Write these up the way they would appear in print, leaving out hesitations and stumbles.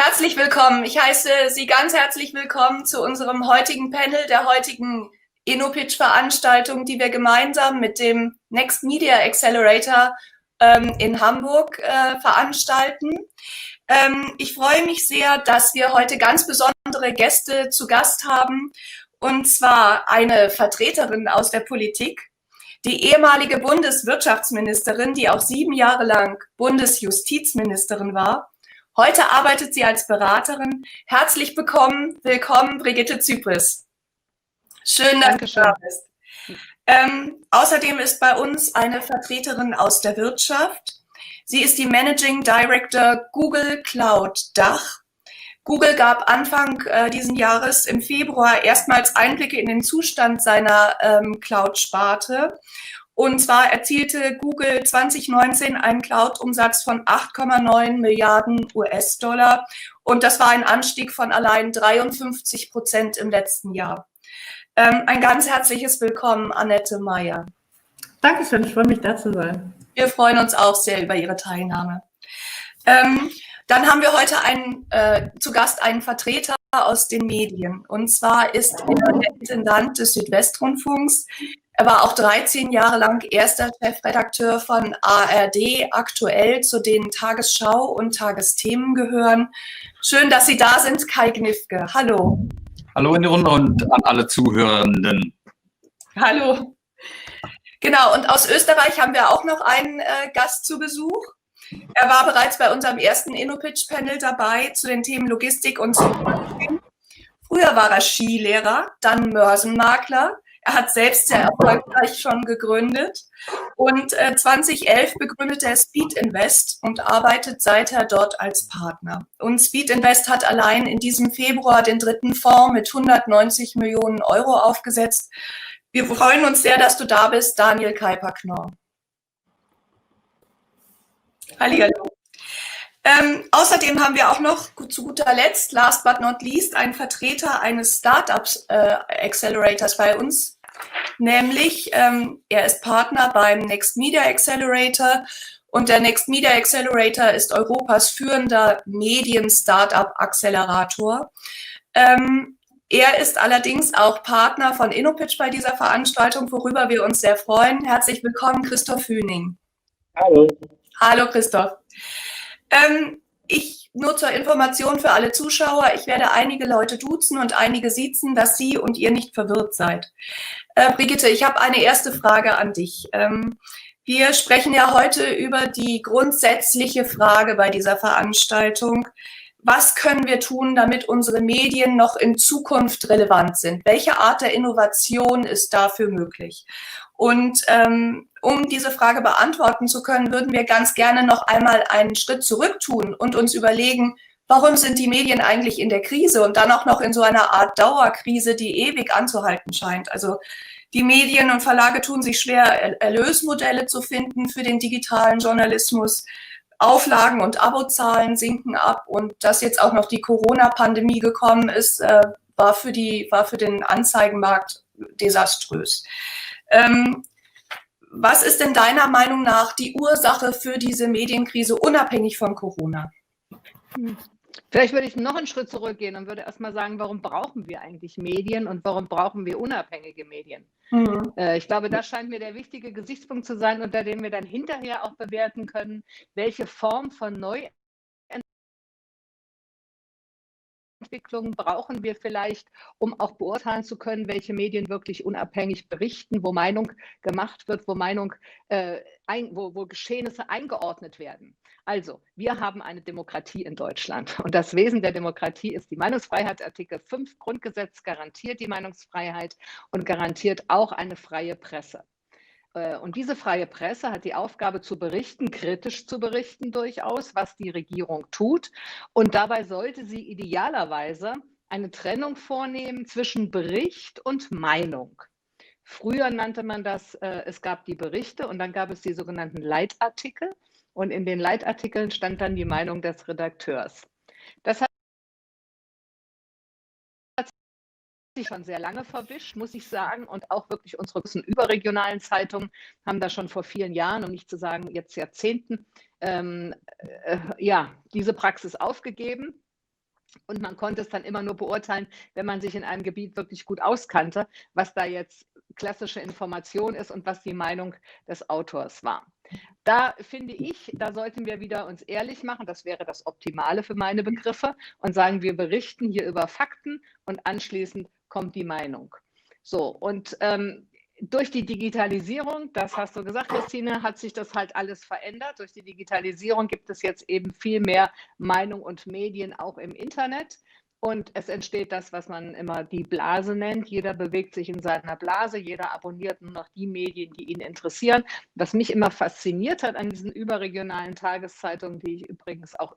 Herzlich willkommen. Ich heiße Sie ganz herzlich willkommen zu unserem heutigen Panel, der heutigen Innopitch-Veranstaltung, die wir gemeinsam mit dem Next Media Accelerator in Hamburg veranstalten. Ich freue mich sehr, dass wir heute ganz besondere Gäste zu Gast haben, und zwar eine Vertreterin aus der Politik, die ehemalige Bundeswirtschaftsministerin, die auch 7 Jahre lang Bundesjustizministerin war. Heute arbeitet sie als Beraterin. Herzlich willkommen, Brigitte Zypries. Schön, dass du da bist. Außerdem ist bei uns eine Vertreterin aus der Wirtschaft. Sie ist die Managing Director Google Cloud Dach. Google gab Anfang diesen Jahres im Februar erstmals Einblicke in den Zustand seiner Cloud-Sparte. Und zwar erzielte Google 2019 einen Cloud-Umsatz von 8,9 Milliarden US-Dollar. Und das war ein Anstieg von allein 53% im letzten Jahr. Ein ganz herzliches Willkommen, Annette Maier. Dankeschön, ich freue mich, da zu sein. Wir freuen uns auch sehr über Ihre Teilnahme. Dann haben wir heute zu Gast einen Vertreter aus den Medien. Und zwar ist er der Intendant des Südwestrundfunks. Er war auch 13 Jahre lang erster Chefredakteur von ARD aktuell, zu denen Tagesschau und Tagesthemen gehören. Schön, dass Sie da sind, Kai Gniffke. Hallo. Hallo in die Runde und an alle Zuhörenden. Hallo. Genau, und aus Österreich haben wir auch noch einen Gast zu Besuch. Er war bereits bei unserem ersten Innopitch-Panel dabei zu den Themen Logistik und Supply. Früher war er Skilehrer, dann Börsenmakler. Er hat selbst sehr erfolgreich schon gegründet und 2011 begründete er Speedinvest und arbeitet seither dort als Partner. Und Speedinvest hat allein in diesem Februar den 3. Fonds mit 190 Millionen Euro aufgesetzt. Wir freuen uns sehr, dass du da bist, Daniel Keiper-Knorr. Hallihallo. Außerdem haben wir auch noch zu guter Letzt, last but not least, einen Vertreter eines Startups Accelerators bei uns. Nämlich, er ist Partner beim Next Media Accelerator und der Next Media Accelerator ist Europas führender Medien-Startup-Accelerator. Er ist allerdings auch Partner von Innopitch bei dieser Veranstaltung, worüber wir uns sehr freuen. Herzlich willkommen, Christoph Hüning. Hallo. Hallo, Christoph. Nur zur Information für alle Zuschauer, ich werde einige Leute duzen und einige siezen, dass Sie und ihr nicht verwirrt seid. Brigitte, ich habe eine erste Frage an dich. Wir sprechen ja heute über die grundsätzliche Frage bei dieser Veranstaltung. Was können wir tun, damit unsere Medien noch in Zukunft relevant sind? Welche Art der Innovation ist dafür möglich? Und um diese Frage beantworten zu können, würden wir ganz gerne noch einmal einen Schritt zurück tun und uns überlegen, warum sind die Medien eigentlich in der Krise und dann auch noch in so einer Art Dauerkrise, die ewig anzuhalten scheint. Also die Medien und Verlage tun sich schwer, Erlösmodelle zu finden für den digitalen Journalismus. Auflagen und Abozahlen sinken ab und dass jetzt auch noch die Corona-Pandemie gekommen ist, war für den Anzeigenmarkt desaströs. Was ist denn deiner Meinung nach die Ursache für diese Medienkrise unabhängig von Corona? Vielleicht würde ich noch einen Schritt zurückgehen und würde erstmal sagen, warum brauchen wir eigentlich Medien und warum brauchen wir unabhängige Medien? Ich glaube, das scheint mir der wichtige Gesichtspunkt zu sein, unter dem wir dann hinterher auch bewerten können, welche Form von Neuentwicklungen brauchen wir vielleicht, um auch beurteilen zu können, welche Medien wirklich unabhängig berichten, wo Meinung gemacht wird, wo Geschehnisse eingeordnet werden. Also, wir haben eine Demokratie in Deutschland und das Wesen der Demokratie ist die Meinungsfreiheit. Artikel 5 Grundgesetz garantiert die Meinungsfreiheit und garantiert auch eine freie Presse. Und diese freie Presse hat die Aufgabe zu berichten, kritisch zu berichten durchaus, was die Regierung tut. Und dabei sollte sie idealerweise eine Trennung vornehmen zwischen Bericht und Meinung. Früher nannte man das, es gab die Berichte und dann gab es die sogenannten Leitartikel. Und in den Leitartikeln stand dann die Meinung des Redakteurs. Das hat sich schon sehr lange verwischt, muss ich sagen. Und auch wirklich unsere großen überregionalen Zeitungen haben da schon vor vielen Jahren, um nicht zu sagen jetzt Jahrzehnten, diese Praxis aufgegeben. Und man konnte es dann immer nur beurteilen, wenn man sich in einem Gebiet wirklich gut auskannte, was da jetzt klassische Information ist und was die Meinung des Autors war. Da finde ich, da sollten wir wieder uns ehrlich machen, das wäre das Optimale für meine Begriffe, und sagen, wir berichten hier über Fakten und anschließend kommt die Meinung. So, und durch die Digitalisierung, das hast du gesagt, Christine, hat sich das halt alles verändert. Durch die Digitalisierung gibt es jetzt eben viel mehr Meinung und Medien auch im Internet. Und es entsteht das, was man immer die Blase nennt. Jeder bewegt sich in seiner Blase, jeder abonniert nur noch die Medien, die ihn interessieren. Was mich immer fasziniert hat an diesen überregionalen Tageszeitungen, die ich übrigens auch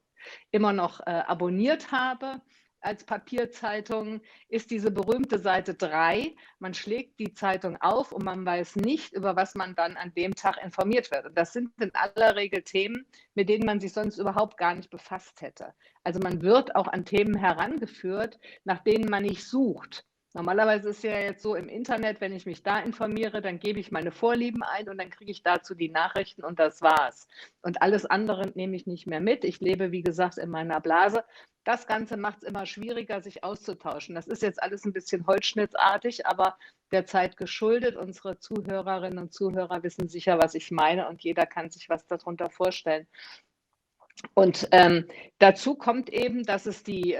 immer noch abonniert habe als Papierzeitung, ist diese berühmte Seite 3. Man schlägt die Zeitung auf und man weiß nicht, über was man dann an dem Tag informiert wird. Und das sind in aller Regel Themen, mit denen man sich sonst überhaupt gar nicht befasst hätte. Also man wird auch an Themen herangeführt, nach denen man nicht sucht. Normalerweise ist ja jetzt so im Internet, wenn ich mich da informiere, dann gebe ich meine Vorlieben ein und dann kriege ich dazu die Nachrichten und das war's. Und alles andere nehme ich nicht mehr mit. Ich lebe, wie gesagt, in meiner Blase. Das Ganze macht es immer schwieriger, sich auszutauschen. Das ist jetzt alles ein bisschen holzschnittartig, aber der Zeit geschuldet. Unsere Zuhörerinnen und Zuhörer wissen sicher, was ich meine, und jeder kann sich was darunter vorstellen. Und dazu kommt eben, dass es die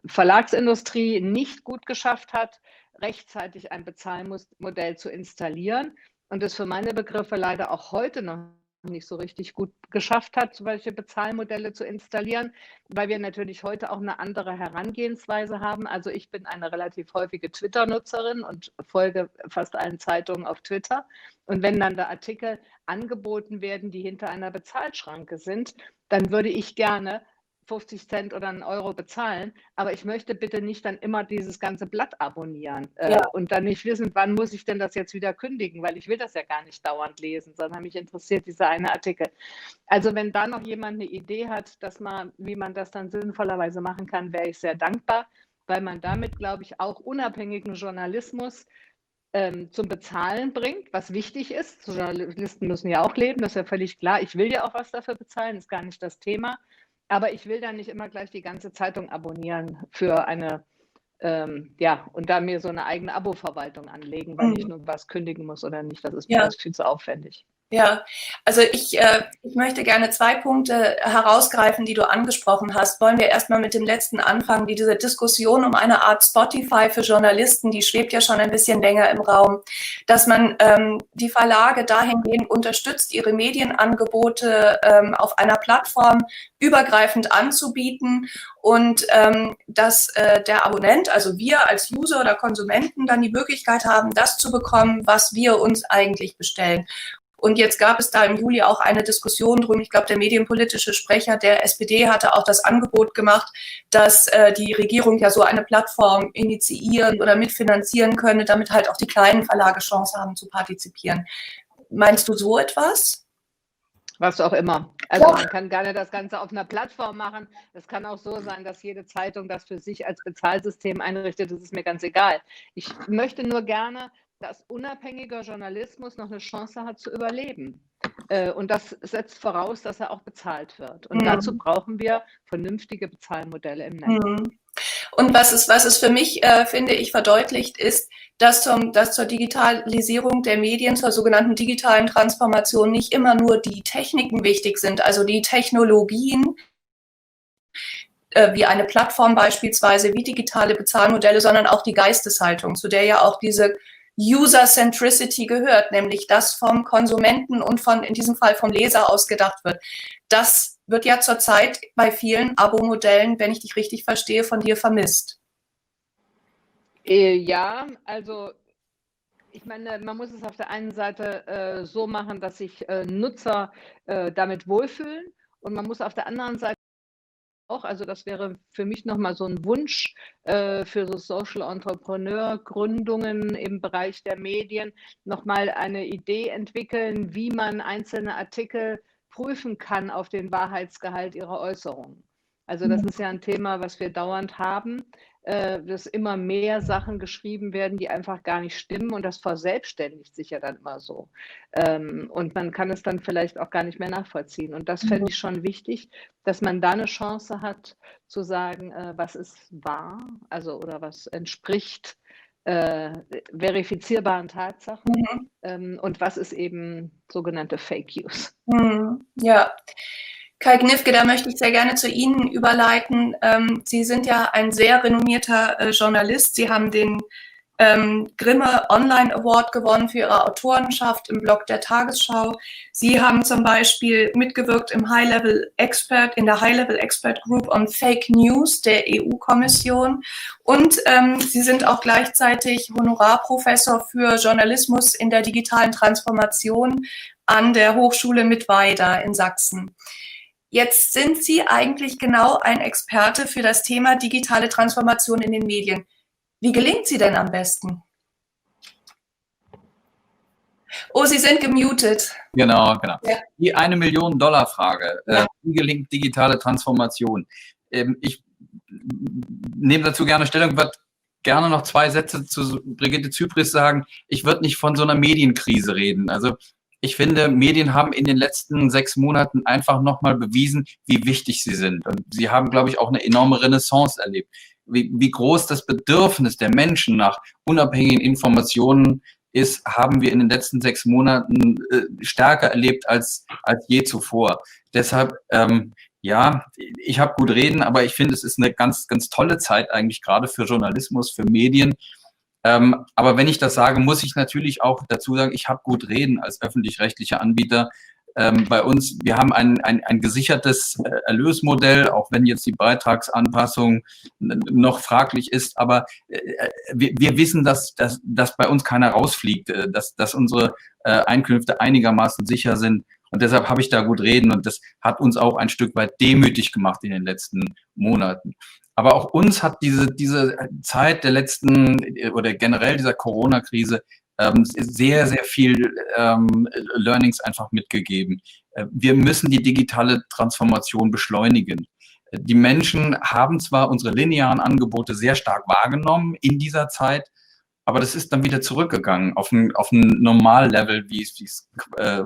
Verlagsindustrie nicht gut geschafft hat, rechtzeitig ein Bezahlmodell zu installieren und es für meine Begriffe leider auch heute noch nicht so richtig gut geschafft hat, solche Bezahlmodelle zu installieren, weil wir natürlich heute auch eine andere Herangehensweise haben. Also ich bin eine relativ häufige Twitter-Nutzerin und folge fast allen Zeitungen auf Twitter. Und wenn dann da Artikel angeboten werden, die hinter einer Bezahlschranke sind, dann würde ich gerne 50 Cent oder einen Euro bezahlen, aber ich möchte bitte nicht dann immer dieses ganze Blatt abonnieren und dann nicht wissen, wann muss ich denn das jetzt wieder kündigen, weil ich will das ja gar nicht dauernd lesen, sondern mich interessiert dieser eine Artikel. Also wenn da noch jemand eine Idee hat, wie man das dann sinnvollerweise machen kann, wäre ich sehr dankbar, weil man damit, glaube ich, auch unabhängigen Journalismus zum Bezahlen bringt, was wichtig ist. Journalisten müssen ja auch leben, das ist ja völlig klar. Ich will ja auch was dafür bezahlen, ist gar nicht das Thema. Aber ich will dann nicht immer gleich die ganze Zeitung abonnieren für eine, und da mir so eine eigene Abo-Verwaltung anlegen, weil ich nur was kündigen muss oder nicht. Das ist mir alles viel zu aufwendig. Ja, also ich möchte gerne 2 Punkte herausgreifen, die du angesprochen hast. Wollen wir erstmal mit dem letzten anfangen, diese Diskussion um eine Art Spotify für Journalisten, die schwebt ja schon ein bisschen länger im Raum, dass man die Verlage dahingehend unterstützt, ihre Medienangebote auf einer Plattform übergreifend anzubieten und dass der Abonnent, also wir als User oder Konsumenten, dann die Möglichkeit haben, das zu bekommen, was wir uns eigentlich bestellen. Und jetzt gab es da im Juli auch eine Diskussion drum. Ich glaube, der medienpolitische Sprecher der SPD hatte auch das Angebot gemacht, dass die Regierung ja so eine Plattform initiieren oder mitfinanzieren könne, damit halt auch die kleinen Verlage Chance haben zu partizipieren. Meinst du so etwas? Was auch immer. Also man kann gerne das Ganze auf einer Plattform machen. Es kann auch so sein, dass jede Zeitung das für sich als Bezahlsystem einrichtet. Das ist mir ganz egal. Ich möchte nur gerne, dass unabhängiger Journalismus noch eine Chance hat zu überleben. Und das setzt voraus, dass er auch bezahlt wird. Und dazu brauchen wir vernünftige Bezahlmodelle im Netz. Und was es für mich, finde ich, verdeutlicht, ist, dass zur Digitalisierung der Medien, zur sogenannten digitalen Transformation nicht immer nur die Techniken wichtig sind, also die Technologien, wie eine Plattform beispielsweise, wie digitale Bezahlmodelle, sondern auch die Geisteshaltung, zu der ja auch diese User-Centricity gehört, nämlich das vom Konsumenten und in diesem Fall vom Leser ausgedacht wird. Das wird ja zurzeit bei vielen Abo-Modellen, wenn ich dich richtig verstehe, von dir vermisst. Ja, also ich meine, man muss es auf der einen Seite so machen, dass sich Nutzer damit wohlfühlen, und man muss auf der anderen Seite auch, also das wäre für mich nochmal so ein Wunsch für so Social Entrepreneur-Gründungen im Bereich der Medien, nochmal eine Idee entwickeln, wie man einzelne Artikel prüfen kann auf den Wahrheitsgehalt ihrer Äußerungen. Also das ist ja ein Thema, was wir dauernd haben. dass immer mehr Sachen geschrieben werden, die einfach gar nicht stimmen, und das verselbstständigt sich ja dann immer so. Und man kann es dann vielleicht auch gar nicht mehr nachvollziehen. Und das fände ich schon wichtig, dass man da eine Chance hat zu sagen, was ist wahr, also oder was entspricht verifizierbaren Tatsachen, und was ist eben sogenannte Fake News. Ja. Kai Gniffke, da möchte ich sehr gerne zu Ihnen überleiten. Sie sind ja ein sehr renommierter Journalist. Sie haben den Grimme Online Award gewonnen für Ihre Autorenschaft im Blog der Tagesschau. Sie haben zum Beispiel mitgewirkt in der High-Level Expert Group on Fake News der EU-Kommission. Und Sie sind auch gleichzeitig Honorarprofessor für Journalismus in der digitalen Transformation an der Hochschule Mittweida in Sachsen. Jetzt sind Sie eigentlich genau ein Experte für das Thema digitale Transformation in den Medien. Wie gelingt sie denn am besten? Oh, Sie sind gemutet. Genau. Ja. Die $1-Million-Frage. Wie gelingt digitale Transformation? Ich nehme dazu gerne Stellung, würde gerne noch 2 Sätze zu Brigitte Zypries sagen. Ich würde nicht von so einer Medienkrise reden. Also ich finde, Medien haben in den letzten 6 Monaten einfach nochmal bewiesen, wie wichtig sie sind. Und sie haben, glaube ich, auch eine enorme Renaissance erlebt. Wie groß das Bedürfnis der Menschen nach unabhängigen Informationen ist, haben wir in den letzten 6 Monaten stärker erlebt als je zuvor. Deshalb, ja, ich habe gut reden, aber ich finde, es ist eine ganz, ganz tolle Zeit eigentlich gerade für Journalismus, für Medien. Aber wenn ich das sage, muss ich natürlich auch dazu sagen, ich habe gut reden als öffentlich-rechtlicher Anbieter. Bei uns, wir haben ein gesichertes Erlösmodell, auch wenn jetzt die Beitragsanpassung noch fraglich ist, aber wir wissen, dass bei uns keiner rausfliegt, dass unsere Einkünfte einigermaßen sicher sind, und deshalb habe ich da gut reden, und das hat uns auch ein Stück weit demütig gemacht in den letzten Monaten. Aber auch uns hat diese Zeit der letzten oder generell dieser Corona-Krise sehr, sehr viel Learnings einfach mitgegeben. Wir müssen die digitale Transformation beschleunigen. Die Menschen haben zwar unsere linearen Angebote sehr stark wahrgenommen in dieser Zeit, aber das ist dann wieder zurückgegangen auf ein Normallevel, wie es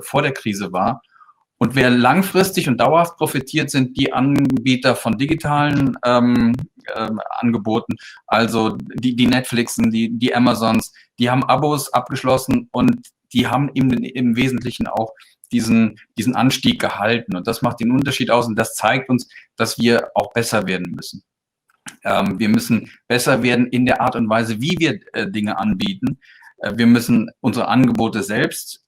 vor der Krise war. Und wer langfristig und dauerhaft profitiert, sind die Anbieter von digitalen Angeboten, also die Netflixen, die Amazons, die haben Abos abgeschlossen und die haben im Wesentlichen auch diesen Anstieg gehalten. Und das macht den Unterschied aus, und das zeigt uns, dass wir auch besser werden müssen. Wir müssen besser werden in der Art und Weise, wie wir Dinge anbieten. Wir müssen unsere Angebote selbst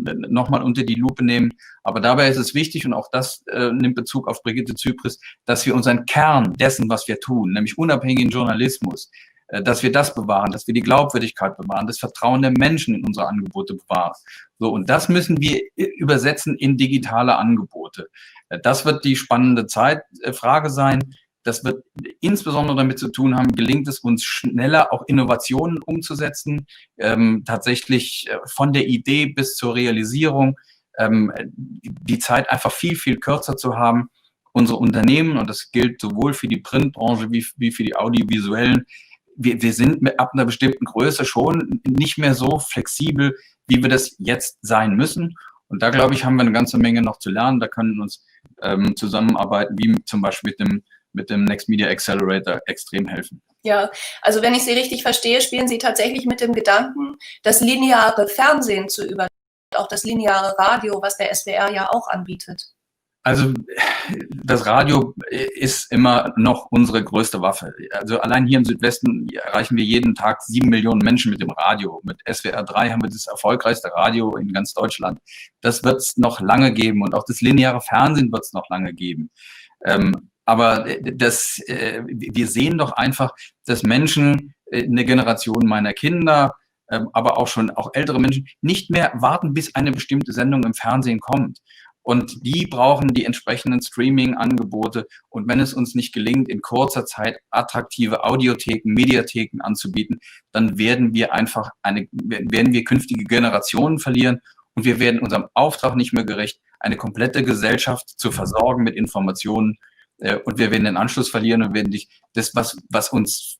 nochmal unter die Lupe nehmen. Aber dabei ist es wichtig, und auch das nimmt Bezug auf Brigitte Zypries, dass wir unseren Kern dessen, was wir tun, nämlich unabhängigen Journalismus, dass wir das bewahren, dass wir die Glaubwürdigkeit bewahren, das Vertrauen der Menschen in unsere Angebote bewahren. So, und das müssen wir übersetzen in digitale Angebote. Das wird die spannende Frage sein. Das wird insbesondere damit zu tun haben, gelingt es uns schneller, auch Innovationen umzusetzen, tatsächlich von der Idee bis zur Realisierung, die Zeit einfach viel, viel kürzer zu haben. Unsere Unternehmen, und das gilt sowohl für die Printbranche wie für die audiovisuellen, wir sind ab einer bestimmten Größe schon nicht mehr so flexibel, wie wir das jetzt sein müssen. Und da, glaube ich, haben wir eine ganze Menge noch zu lernen. Da können uns Zusammenarbeiten, wie zum Beispiel mit dem Next Media Accelerator, extrem helfen. Ja, also wenn ich Sie richtig verstehe, spielen Sie tatsächlich mit dem Gedanken, das lineare Fernsehen zu übernehmen, auch das lineare Radio, was der SWR ja auch anbietet. Also das Radio ist immer noch unsere größte Waffe. Also allein hier im Südwesten erreichen wir jeden Tag 7 Millionen Menschen mit dem Radio. Mit SWR 3 haben wir das erfolgreichste Radio in ganz Deutschland. Das wird es noch lange geben, und auch das lineare Fernsehen wird es noch lange geben. Aber wir sehen doch einfach, dass Menschen, eine Generation meiner Kinder, aber auch ältere Menschen, nicht mehr warten, bis eine bestimmte Sendung im Fernsehen kommt. Und die brauchen die entsprechenden Streaming-Angebote. Und wenn es uns nicht gelingt, in kurzer Zeit attraktive Audiotheken, Mediatheken anzubieten, dann werden wir künftige Generationen verlieren, und wir werden unserem Auftrag nicht mehr gerecht, eine komplette Gesellschaft zu versorgen mit Informationen, und wir werden den Anschluss verlieren und werden das, was uns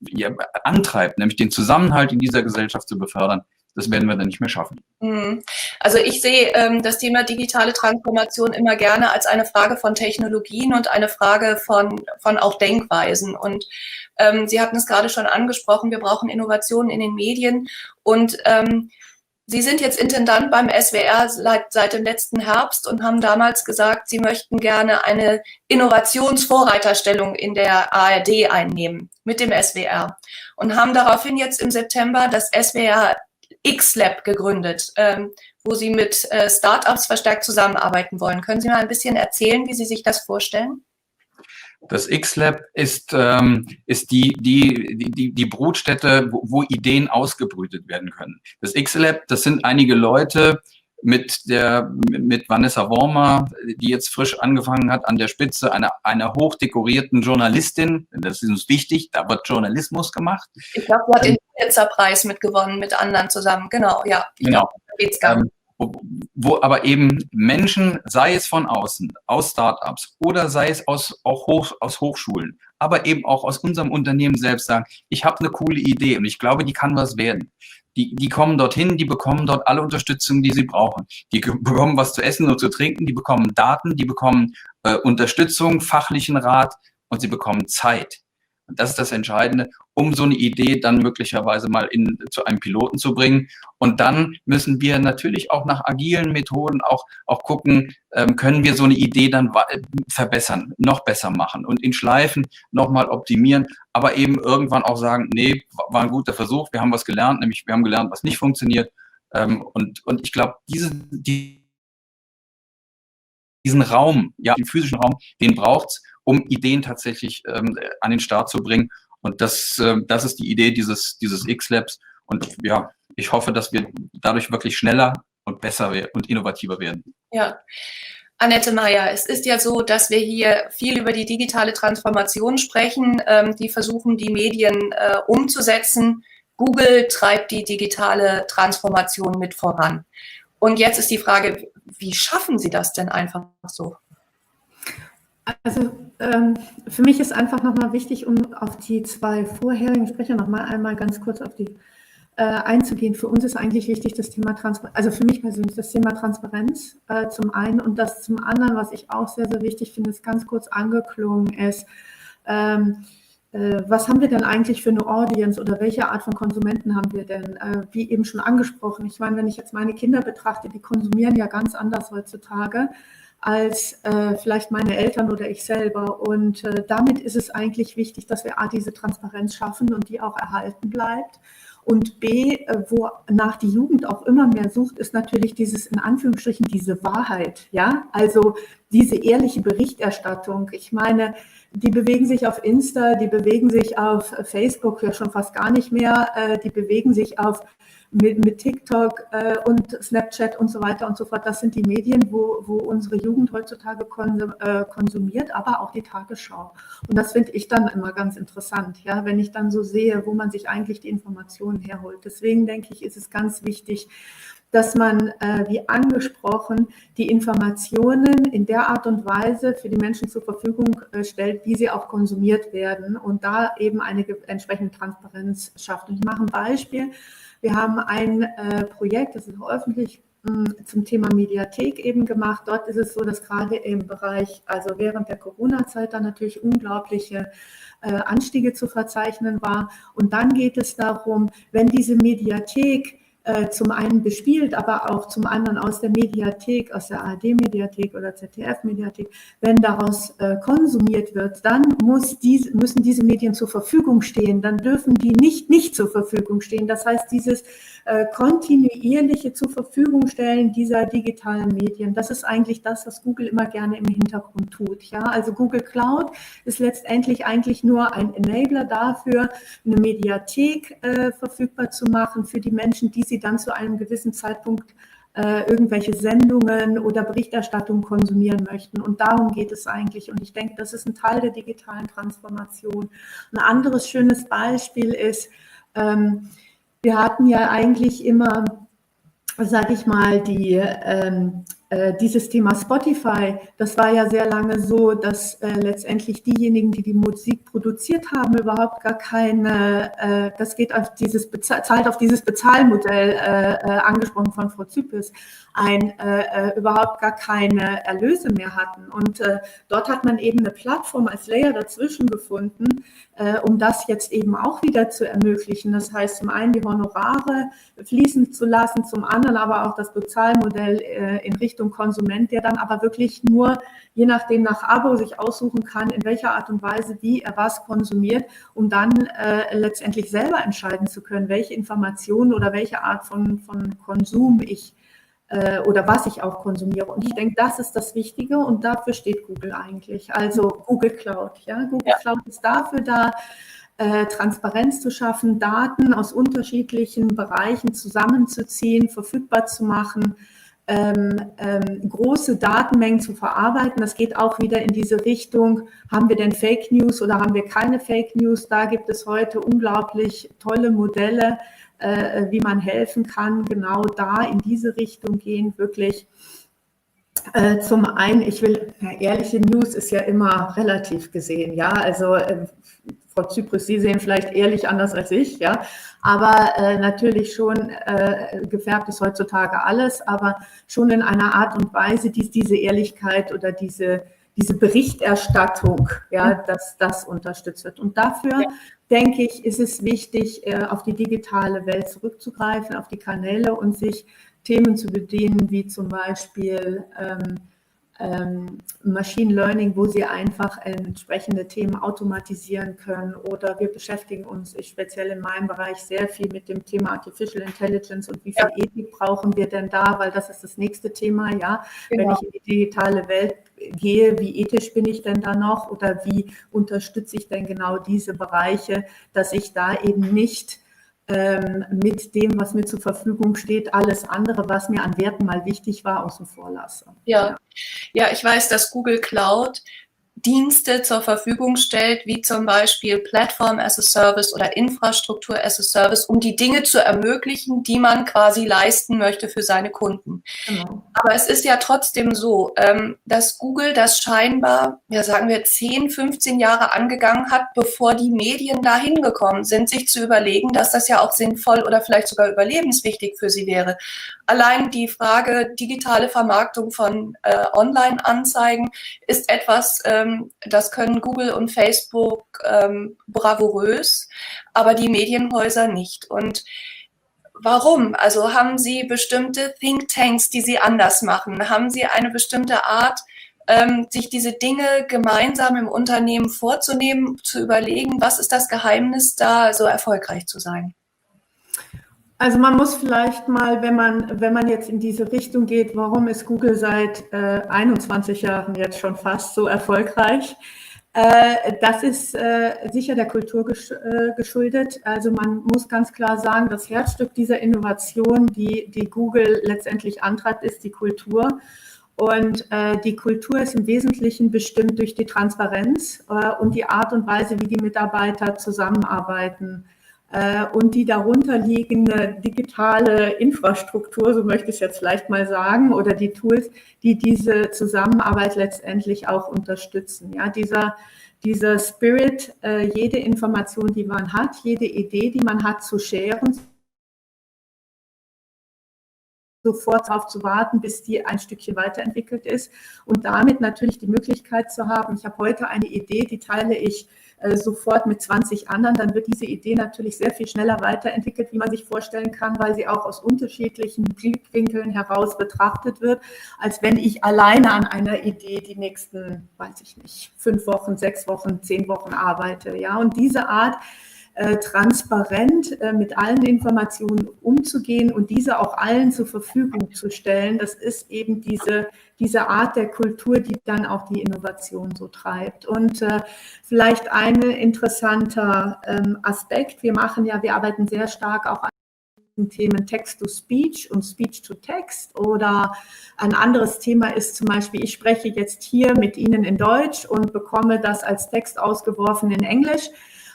antreibt, nämlich den Zusammenhalt in dieser Gesellschaft zu befördern, das werden wir dann nicht mehr schaffen. Also ich sehe das Thema digitale Transformation immer gerne als eine Frage von Technologien und eine Frage von auch Denkweisen. Und Sie hatten es gerade schon angesprochen, wir brauchen Innovationen in den Medien. Und Sie sind jetzt Intendant beim SWR seit dem letzten Herbst und haben damals gesagt, Sie möchten gerne eine Innovationsvorreiterstellung in der ARD einnehmen mit dem SWR und haben daraufhin jetzt im September das SWR X-Lab gegründet, wo Sie mit Startups verstärkt zusammenarbeiten wollen. Können Sie mal ein bisschen erzählen, wie Sie sich das vorstellen? Das X-Lab ist die Brutstätte, wo Ideen ausgebrütet werden können. Das X-Lab, das sind einige Leute mit Vanessa Wormer, die jetzt frisch angefangen hat, an der Spitze einer hochdekorierten Journalistin. Das ist uns wichtig, da wird Journalismus gemacht. Ich glaube, sie hat den Pulitzer-Preis mitgewonnen mit anderen zusammen. Genau, ja. Genau. Wo aber eben Menschen, sei es von außen, aus Startups oder sei es aus Hochschulen, aber eben auch aus unserem Unternehmen selbst sagen, ich habe eine coole Idee und ich glaube, die kann was werden. Die kommen dorthin, die bekommen dort alle Unterstützung, die sie brauchen. Die bekommen was zu essen und zu trinken, die bekommen Daten, die bekommen Unterstützung, fachlichen Rat und sie bekommen Zeit. Und das ist das Entscheidende, um so eine Idee dann möglicherweise mal zu einem Piloten zu bringen. Und dann müssen wir natürlich auch nach agilen Methoden auch gucken, können wir so eine Idee dann verbessern, noch besser machen und in Schleifen nochmal optimieren, aber eben irgendwann auch sagen, nee, war ein guter Versuch, wir haben was gelernt, nämlich wir haben gelernt, was nicht funktioniert. Und ich glaube, diesen Raum, ja, den physischen Raum, den braucht's, um Ideen tatsächlich an den Start zu bringen. Und das ist die Idee dieses X-Labs. Und ja, ich hoffe, dass wir dadurch wirklich schneller und besser und innovativer werden. Ja. Annette Maier, es ist ja so, dass wir hier viel über die digitale Transformation sprechen, die versuchen, die Medien umzusetzen. Google treibt die digitale Transformation mit voran. Und jetzt ist die Frage, wie schaffen Sie das denn einfach so? Also für mich ist einfach nochmal wichtig, um auf die zwei vorherigen Sprecher nochmal einmal ganz kurz auf die einzugehen. Für uns ist eigentlich wichtig das Thema Transparenz, also für mich persönlich das Thema Transparenz zum einen und das zum anderen, was ich auch sehr, sehr wichtig finde, ist ganz kurz angeklungen ist, was haben wir denn eigentlich für eine Audience oder welche Art von Konsumenten haben wir denn? Wie eben schon angesprochen, ich meine, wenn ich jetzt meine Kinder betrachte, die konsumieren ja ganz anders heutzutage als vielleicht meine Eltern oder ich selber. Und damit ist es eigentlich wichtig, dass wir A, diese Transparenz schaffen und die auch erhalten bleibt. Und B, wonach die Jugend auch immer mehr sucht, ist natürlich dieses, in Anführungsstrichen, diese Wahrheit. Ja, also diese ehrliche Berichterstattung. Ich meine, die bewegen sich auf Insta, die bewegen sich auf Facebook ja schon fast gar nicht mehr, die bewegen sich mit TikTok und Snapchat und so weiter und so fort. Das sind die Medien, wo unsere Jugend heutzutage konsumiert, aber auch die Tagesschau. Und das finde ich dann immer ganz interessant, ja, wenn ich dann so sehe, wo man sich eigentlich die Informationen herholt. Deswegen denke ich, ist es ganz wichtig, dass man, wie angesprochen, die Informationen in der Art und Weise für die Menschen zur Verfügung stellt, wie sie auch konsumiert werden und da eben eine entsprechende Transparenz schafft. Und ich mache ein Beispiel. Wir haben ein Projekt, das ist auch öffentlich, zum Thema Mediathek eben gemacht. Dort ist es so, dass gerade im Bereich, also während der Corona-Zeit dann natürlich unglaubliche Anstiege zu verzeichnen war. Und dann geht es darum, wenn diese Mediathek zum einen bespielt, aber auch zum anderen aus der Mediathek, aus der ARD-Mediathek oder ZDF-Mediathek, wenn daraus konsumiert wird, dann müssen diese Medien zur Verfügung stehen, dann dürfen die nicht zur Verfügung stehen. Das heißt, dieses kontinuierliche zur Verfügung stellen dieser digitalen Medien, das ist eigentlich das, was Google immer gerne im Hintergrund tut. Ja? Also Google Cloud ist letztendlich eigentlich nur ein Enabler dafür, eine Mediathek verfügbar zu machen für die Menschen, die sie dann zu einem gewissen Zeitpunkt irgendwelche Sendungen oder Berichterstattung konsumieren möchten. Und darum geht es eigentlich. Und ich denke, das ist ein Teil der digitalen Transformation. Ein anderes schönes Beispiel ist, wir hatten ja eigentlich immer, sage ich mal, dieses Thema Spotify, das war ja sehr lange so, dass letztendlich diejenigen, die die Musik produziert haben, überhaupt gar keine, das geht auf dieses zahlt auf dieses Bezahlmodell, angesprochen von Frau Zypries, überhaupt gar keine Erlöse mehr hatten. Und dort hat man eben eine Plattform als Layer dazwischen gefunden, um das jetzt eben auch wieder zu ermöglichen. Das heißt, zum einen die Honorare fließen zu lassen, zum anderen aber auch das Bezahlmodell in Richtung Konsument, der dann aber wirklich nur, je nachdem nach Abo, sich aussuchen kann, in welcher Art und Weise, wie er was konsumiert, um dann letztendlich selber entscheiden zu können, welche Informationen oder welche Art von Konsum ich oder was ich auch konsumiere. Und ich denke, das ist das Wichtige und dafür steht Google eigentlich. Also Google Cloud. Ja? Google Cloud ist dafür da, Transparenz zu schaffen, Daten aus unterschiedlichen Bereichen zusammenzuziehen, verfügbar zu machen, große Datenmengen zu verarbeiten. Das geht auch wieder in diese Richtung, haben wir denn Fake News oder haben wir keine Fake News? Da gibt es heute unglaublich tolle Modelle, wie man helfen kann, genau da in diese Richtung gehen, wirklich. Zum einen, ehrliche News ist ja immer relativ gesehen, ja, also Frau Zypries, Sie sehen vielleicht ehrlich anders als ich, ja, aber natürlich schon gefärbt ist heutzutage alles, aber schon in einer Art und Weise, die diese Ehrlichkeit oder diese Berichterstattung, ja, dass das unterstützt wird. Und dafür, denke ich, ist es wichtig, auf die digitale Welt zurückzugreifen, auf die Kanäle und sich Themen zu bedienen, wie zum Beispiel Machine Learning, wo Sie einfach entsprechende Themen automatisieren können. Oder wir beschäftigen uns, speziell in meinem Bereich, sehr viel mit dem Thema Artificial Intelligence und wie viel Ethik brauchen wir denn da, weil das ist das nächste Thema, ja. Genau. Wenn ich in die digitale Welt gehe, wie ethisch bin ich denn da noch oder wie unterstütze ich denn genau diese Bereiche, dass ich da eben nicht mit dem, was mir zur Verfügung steht, alles andere, was mir an Werten mal wichtig war, außen vor lasse. Ja, ich weiß, dass Google Cloud Dienste zur Verfügung stellt, wie zum Beispiel Platform as a Service oder Infrastruktur as a Service, um die Dinge zu ermöglichen, die man quasi leisten möchte für seine Kunden. Genau. Aber es ist ja trotzdem so, dass Google das scheinbar, sagen wir, 10, 15 Jahre angegangen hat, bevor die Medien dahin gekommen sind, sich zu überlegen, dass das ja auch sinnvoll oder vielleicht sogar überlebenswichtig für sie wäre. Allein die Frage digitale Vermarktung von Online-Anzeigen ist etwas, das können Google und Facebook bravourös, aber die Medienhäuser nicht. Und warum? Also haben Sie bestimmte Thinktanks, die Sie anders machen? Haben Sie eine bestimmte Art, sich diese Dinge gemeinsam im Unternehmen vorzunehmen, zu überlegen, was ist das Geheimnis, da so erfolgreich zu sein? Also man muss vielleicht mal, wenn man jetzt in diese Richtung geht, warum ist Google seit 21 Jahren jetzt schon fast so erfolgreich? Das ist sicher der Kultur geschuldet. Also man muss ganz klar sagen, das Herzstück dieser Innovation, die Google letztendlich antreibt, ist die Kultur. Und die Kultur ist im Wesentlichen bestimmt durch die Transparenz und die Art und Weise, wie die Mitarbeiter zusammenarbeiten. Und die darunter liegende digitale Infrastruktur, so möchte ich es jetzt vielleicht mal sagen, oder die Tools, die diese Zusammenarbeit letztendlich auch unterstützen. Ja, dieser Spirit, jede Information, die man hat, jede Idee, die man hat, zu sharen, sofort darauf zu warten, bis die ein Stückchen weiterentwickelt ist und damit natürlich die Möglichkeit zu haben, ich habe heute eine Idee, die teile ich sofort mit 20 anderen, dann wird diese Idee natürlich sehr viel schneller weiterentwickelt, wie man sich vorstellen kann, weil sie auch aus unterschiedlichen Blickwinkeln heraus betrachtet wird, als wenn ich alleine an einer Idee die nächsten, 5 Wochen, 6 Wochen, 10 Wochen arbeite. Ja, und diese Art, transparent mit allen Informationen umzugehen und diese auch allen zur Verfügung zu stellen, das ist eben diese Art der Kultur, die dann auch die Innovation so treibt. Und vielleicht ein interessanter Aspekt, wir arbeiten sehr stark auch an Themen Text-to-Speech und Speech-to-Text oder ein anderes Thema ist zum Beispiel, ich spreche jetzt hier mit Ihnen in Deutsch und bekomme das als Text ausgeworfen in Englisch.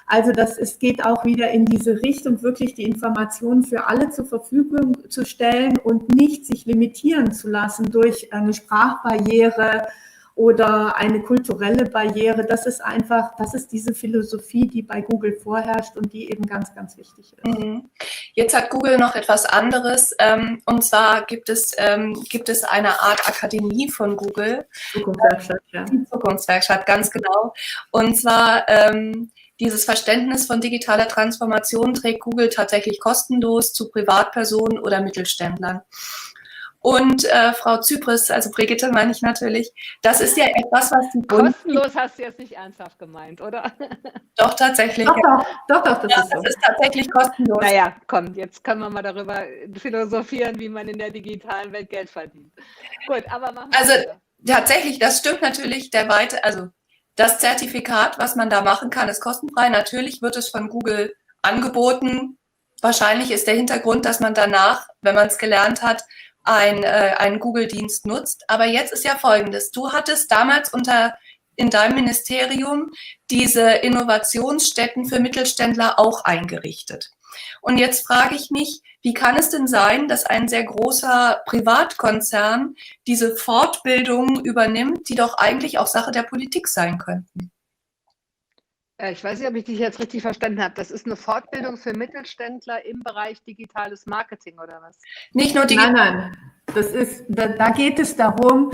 Also es geht auch wieder in diese Richtung, wirklich die Informationen für alle zur Verfügung zu stellen und nicht sich limitieren zu lassen durch eine Sprachbarriere oder eine kulturelle Barriere. Das ist diese Philosophie, die bei Google vorherrscht und die eben ganz, ganz wichtig ist. Jetzt hat Google noch etwas anderes, und zwar gibt es eine Art Akademie von Google. Zukunftswerkstatt, ja. Die Zukunftswerkstatt, ganz genau. Und zwar dieses Verständnis von digitaler Transformation trägt Google tatsächlich kostenlos zu Privatpersonen oder Mittelständlern. Und Frau Zypries, also Brigitte meine ich natürlich, das ist ja etwas, was die kostenlos hast du jetzt nicht ernsthaft gemeint, oder? Doch, tatsächlich. Doch, das ist so. Das ist tatsächlich kostenlos. Naja, komm, jetzt können wir mal darüber philosophieren, wie man in der digitalen Welt Geld verdient. Gut, aber machen wir weiter. Tatsächlich, das stimmt natürlich, das Zertifikat, was man da machen kann, ist kostenfrei. Natürlich wird es von Google angeboten. Wahrscheinlich ist der Hintergrund, dass man danach, wenn man es gelernt hat, einen Google-Dienst nutzt. Aber jetzt ist ja Folgendes. Du hattest damals in deinem Ministerium diese Innovationsstätten für Mittelständler auch eingerichtet. Und jetzt frage ich mich, wie kann es denn sein, dass ein sehr großer Privatkonzern diese Fortbildungen übernimmt, die doch eigentlich auch Sache der Politik sein könnten? Ich weiß nicht, ob ich dich jetzt richtig verstanden habe. Das ist eine Fortbildung für Mittelständler im Bereich digitales Marketing oder was? Nicht nur Nein. Da geht es darum,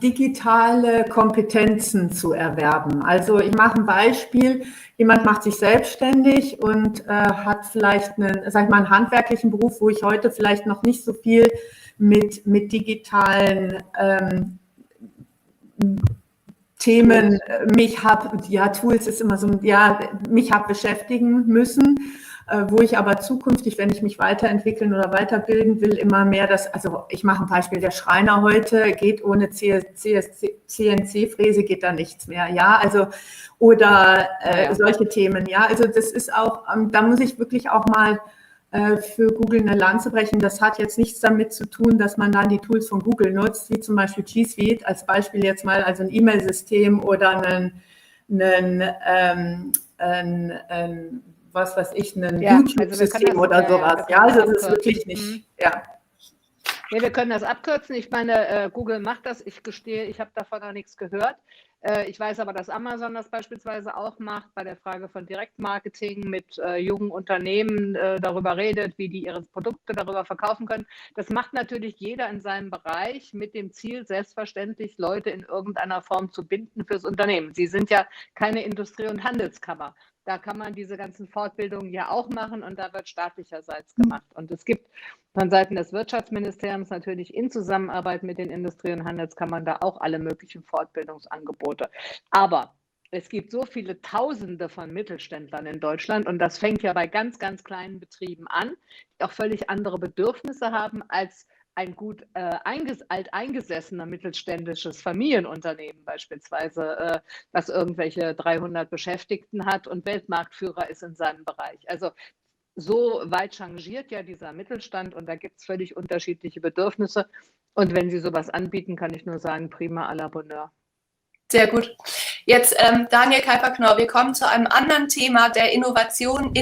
digitale Kompetenzen zu erwerben. Also ich mache ein Beispiel. Jemand macht sich selbstständig und hat vielleicht einen handwerklichen Beruf, wo ich heute vielleicht noch nicht so viel mit digitalen Themen Tools ist immer so, mich habe beschäftigen müssen, wo ich aber zukünftig, wenn ich mich weiterentwickeln oder weiterbilden will, immer mehr ich mache ein Beispiel, der Schreiner heute geht ohne CNC-Fräse geht da nichts mehr, solche Themen, also das ist auch, da muss ich wirklich auch mal für Google eine Lanze brechen. Das hat jetzt nichts damit zu tun, dass man dann die Tools von Google nutzt, wie zum Beispiel G Suite, als Beispiel jetzt mal, also ein E-Mail-System oder ein YouTube-System oder sowas. Also das ist wirklich nicht, Nee, wir können das abkürzen. Ich meine, Google macht das. Ich gestehe, ich habe davon noch nichts gehört. Ich weiß aber, dass Amazon das beispielsweise auch macht, bei der Frage von Direktmarketing mit jungen Unternehmen darüber redet, wie die ihre Produkte darüber verkaufen können. Das macht natürlich jeder in seinem Bereich mit dem Ziel, selbstverständlich Leute in irgendeiner Form zu binden fürs Unternehmen. Sie sind ja keine Industrie- und Handelskammer. Da kann man diese ganzen Fortbildungen ja auch machen und da wird staatlicherseits gemacht. Und es gibt von Seiten des Wirtschaftsministeriums natürlich in Zusammenarbeit mit den Industrie- und Handelskammern da auch alle möglichen Fortbildungsangebote. Aber es gibt so viele Tausende von Mittelständlern in Deutschland und das fängt ja bei ganz, ganz kleinen Betrieben an, die auch völlig andere Bedürfnisse haben als ein gut alteingesessener mittelständisches Familienunternehmen beispielsweise, das irgendwelche 300 Beschäftigten hat und Weltmarktführer ist in seinem Bereich. Also so weit changiert ja dieser Mittelstand und da gibt es völlig unterschiedliche Bedürfnisse. Und wenn Sie sowas anbieten, kann ich nur sagen, prima à la Bonheur. Sehr gut. Jetzt Daniel Keiper-Knorr, wir kommen zu einem anderen Thema der Innovation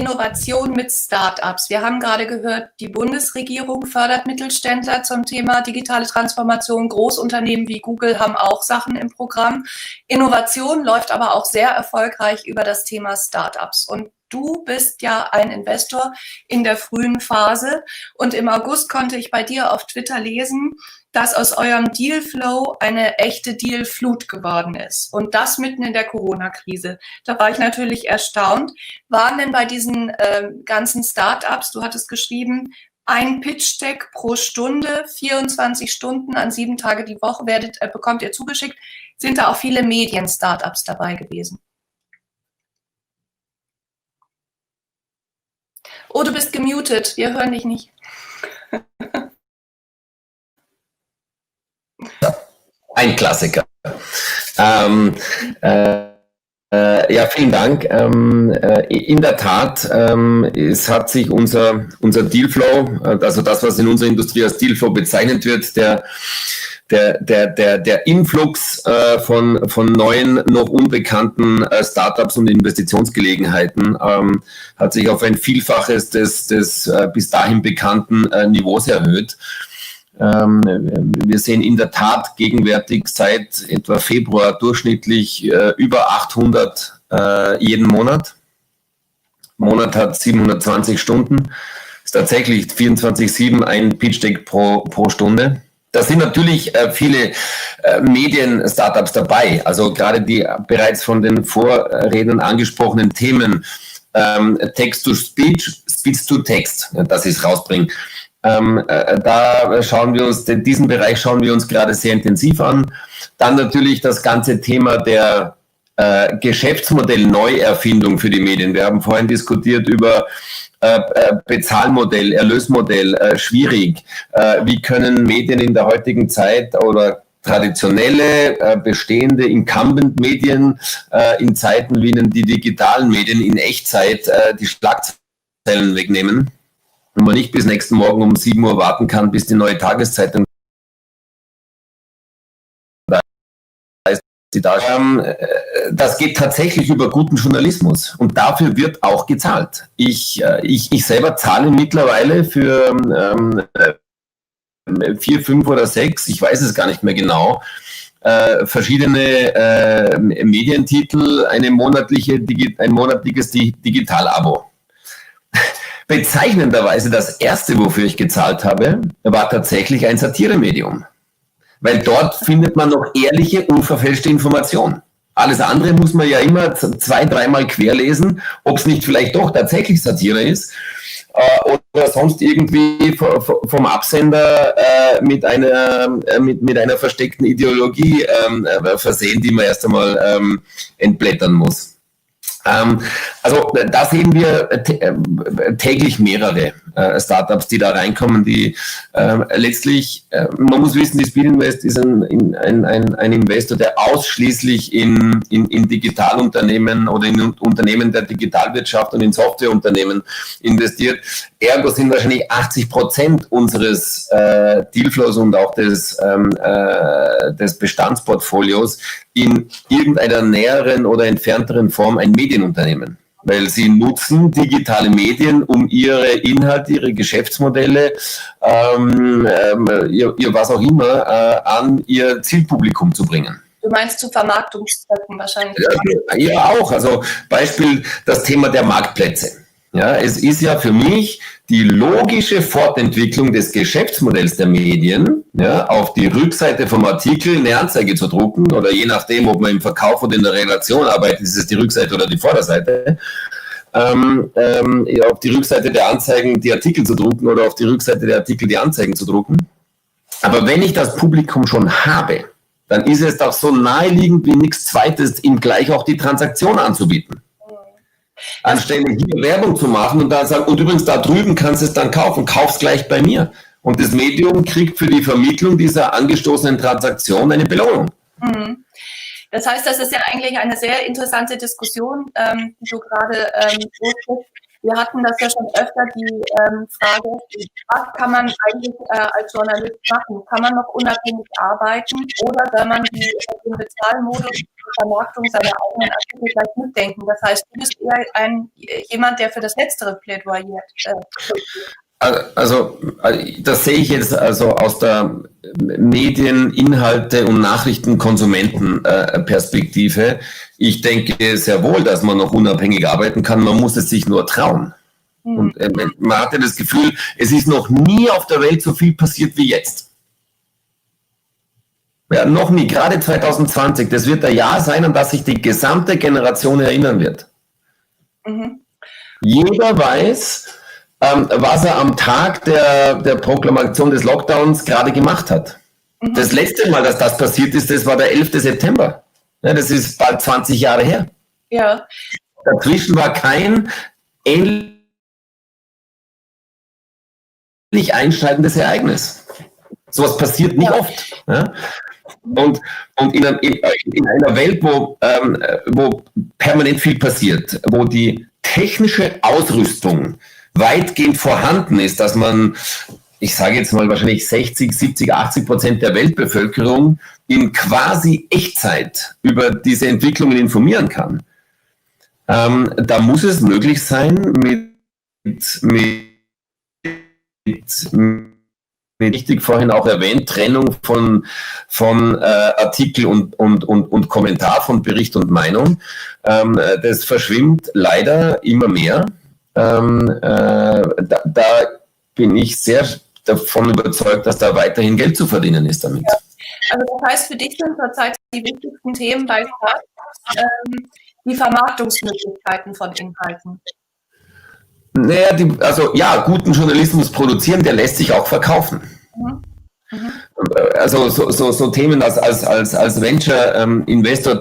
mit Start-ups. Wir haben gerade gehört, die Bundesregierung fördert Mittelständler zum Thema digitale Transformation. Großunternehmen wie Google haben auch Sachen im Programm. Innovation läuft aber auch sehr erfolgreich über das Thema Start-ups. Und du bist ja ein Investor in der frühen Phase. Und im August konnte ich bei dir auf Twitter lesen, dass aus eurem Dealflow eine echte Dealflut geworden ist. Und das mitten in der Corona-Krise. Da war ich natürlich erstaunt. Waren denn bei diesen ganzen Startups, du hattest geschrieben, ein Pitch-Deck pro Stunde, 24 Stunden an 7 Tage die Woche bekommt ihr zugeschickt. Sind da auch viele Medien-Startups dabei gewesen? Oh, du bist gemutet. Wir hören dich nicht. Ein Klassiker. Vielen Dank. In der Tat, es hat sich unser Dealflow, also das, was in unserer Industrie als Dealflow bezeichnet wird, der der Influx von neuen, noch unbekannten Startups und Investitionsgelegenheiten hat sich auf ein Vielfaches des bis dahin bekannten Niveaus erhöht. Wir sehen in der Tat gegenwärtig seit etwa Februar durchschnittlich über 800 jeden Monat. Monat hat 720 Stunden. Ist tatsächlich 24/7 ein Pitch-Deck pro Stunde. Da sind natürlich viele Medien-Startups dabei. Also gerade die bereits von den Vorrednern angesprochenen Themen Text-to-Speech, Speech-to-Text, dass ich es rausbringe. Da schauen wir uns, diesen Bereich schauen wir uns gerade sehr intensiv an. Dann natürlich das ganze Thema der Geschäftsmodell-Neuerfindung für die Medien. Wir haben vorhin diskutiert über Bezahlmodell, Erlösmodell, schwierig. Wie können Medien in der heutigen Zeit oder traditionelle, bestehende Incumbent-Medien in Zeiten wie die digitalen Medien in Echtzeit die Schlagzeilen wegnehmen? Und man nicht bis nächsten Morgen um 7 Uhr warten kann, bis die neue Tageszeitung da ist. Das geht tatsächlich über guten Journalismus und dafür wird auch gezahlt. Ich selber zahle mittlerweile für 4, 5 oder 6, ich weiß es gar nicht mehr genau, verschiedene Medientitel, ein monatliches Digital-Abo. Bezeichnenderweise das erste, wofür ich gezahlt habe, war tatsächlich ein Satiremedium. Weil dort findet man noch ehrliche, unverfälschte Information. Alles andere muss man ja immer 2-, 3-mal querlesen, ob es nicht vielleicht doch tatsächlich Satire ist oder sonst irgendwie vom Absender mit einer versteckten Ideologie versehen, die man erst einmal entblättern muss. Also da sehen wir täglich mehrere Startups, die da reinkommen, die letztlich, man muss wissen, die Speedinvest ist ein Investor, der ausschließlich in Digitalunternehmen oder in Unternehmen der Digitalwirtschaft und in Softwareunternehmen investiert. Ergo sind wahrscheinlich 80% unseres Dealflows und auch des Bestandsportfolios in irgendeiner näheren oder entfernteren Form ein Medienunternehmen, weil sie nutzen digitale Medien, um ihre Inhalte, ihre Geschäftsmodelle, ihr was auch immer, an ihr Zielpublikum zu bringen. Du meinst zu Vermarktungszwecken wahrscheinlich? Ja, auch. Also Beispiel das Thema der Marktplätze. Ja, es ist ja für mich die logische Fortentwicklung des Geschäftsmodells der Medien, ja, auf die Rückseite vom Artikel eine Anzeige zu drucken oder je nachdem, ob man im Verkauf oder in der Relation arbeitet, ist es die Rückseite oder die Vorderseite, auf die Rückseite der Anzeigen die Artikel zu drucken oder auf die Rückseite der Artikel die Anzeigen zu drucken. Aber wenn ich das Publikum schon habe, dann ist es doch so naheliegend wie nichts Zweites, ihm gleich auch die Transaktion anzubieten. Anstelle hier Werbung zu machen und dann sagen, und übrigens da drüben kannst du es dann kaufen, kauf's gleich bei mir. Und das Medium kriegt für die Vermittlung dieser angestoßenen Transaktion eine Belohnung. Das heißt, das ist ja eigentlich eine sehr interessante Diskussion, die du gerade durchführst. Wir hatten das ja schon öfter, die Frage, was kann man eigentlich als Journalist machen? Kann man noch unabhängig arbeiten oder soll man den Bezahlmodus, die Vermarktung seiner eigenen Artikel gleich mitdenken? Das heißt, du bist eher jemand, der für das Letztere plädoyiert. Also das sehe ich jetzt also aus der Medien-, Inhalte- und Nachrichtenkonsumentenperspektive. Ich denke sehr wohl, dass man noch unabhängig arbeiten kann. Man muss es sich nur trauen. Und man hatte das Gefühl, es ist noch nie auf der Welt so viel passiert wie jetzt. Ja, noch nie, gerade 2020. Das wird ein Jahr sein, an das sich die gesamte Generation erinnern wird. Jeder weiß, was er am Tag der Proklamation des Lockdowns gerade gemacht hat. Das letzte Mal, dass das passiert ist, das war der 11. September. Ja, das ist bald 20 Jahre her. Ja. Dazwischen war kein ähnlich einschneidendes Ereignis. Sowas passiert nicht oft. Ja? Und in einer Welt, wo permanent viel passiert, wo die technische Ausrüstung weitgehend vorhanden ist, dass man ich sage jetzt mal wahrscheinlich 60, 70, 80% der Weltbevölkerung in quasi Echtzeit über diese Entwicklungen informieren kann. Da muss es möglich sein, richtig vorhin auch erwähnt, Trennung von Artikel und Kommentar, von Bericht und Meinung. Das verschwimmt leider immer mehr. Da bin ich sehr davon überzeugt, dass da weiterhin Geld zu verdienen ist damit. Ja. Also das heißt, für dich sind zurzeit die wichtigsten Themen bei die Vermarktungsmöglichkeiten von Inhalten. Naja, guten Journalismus produzieren, der lässt sich auch verkaufen. Mhm. Mhm. Also so Themen als Venture-Investor,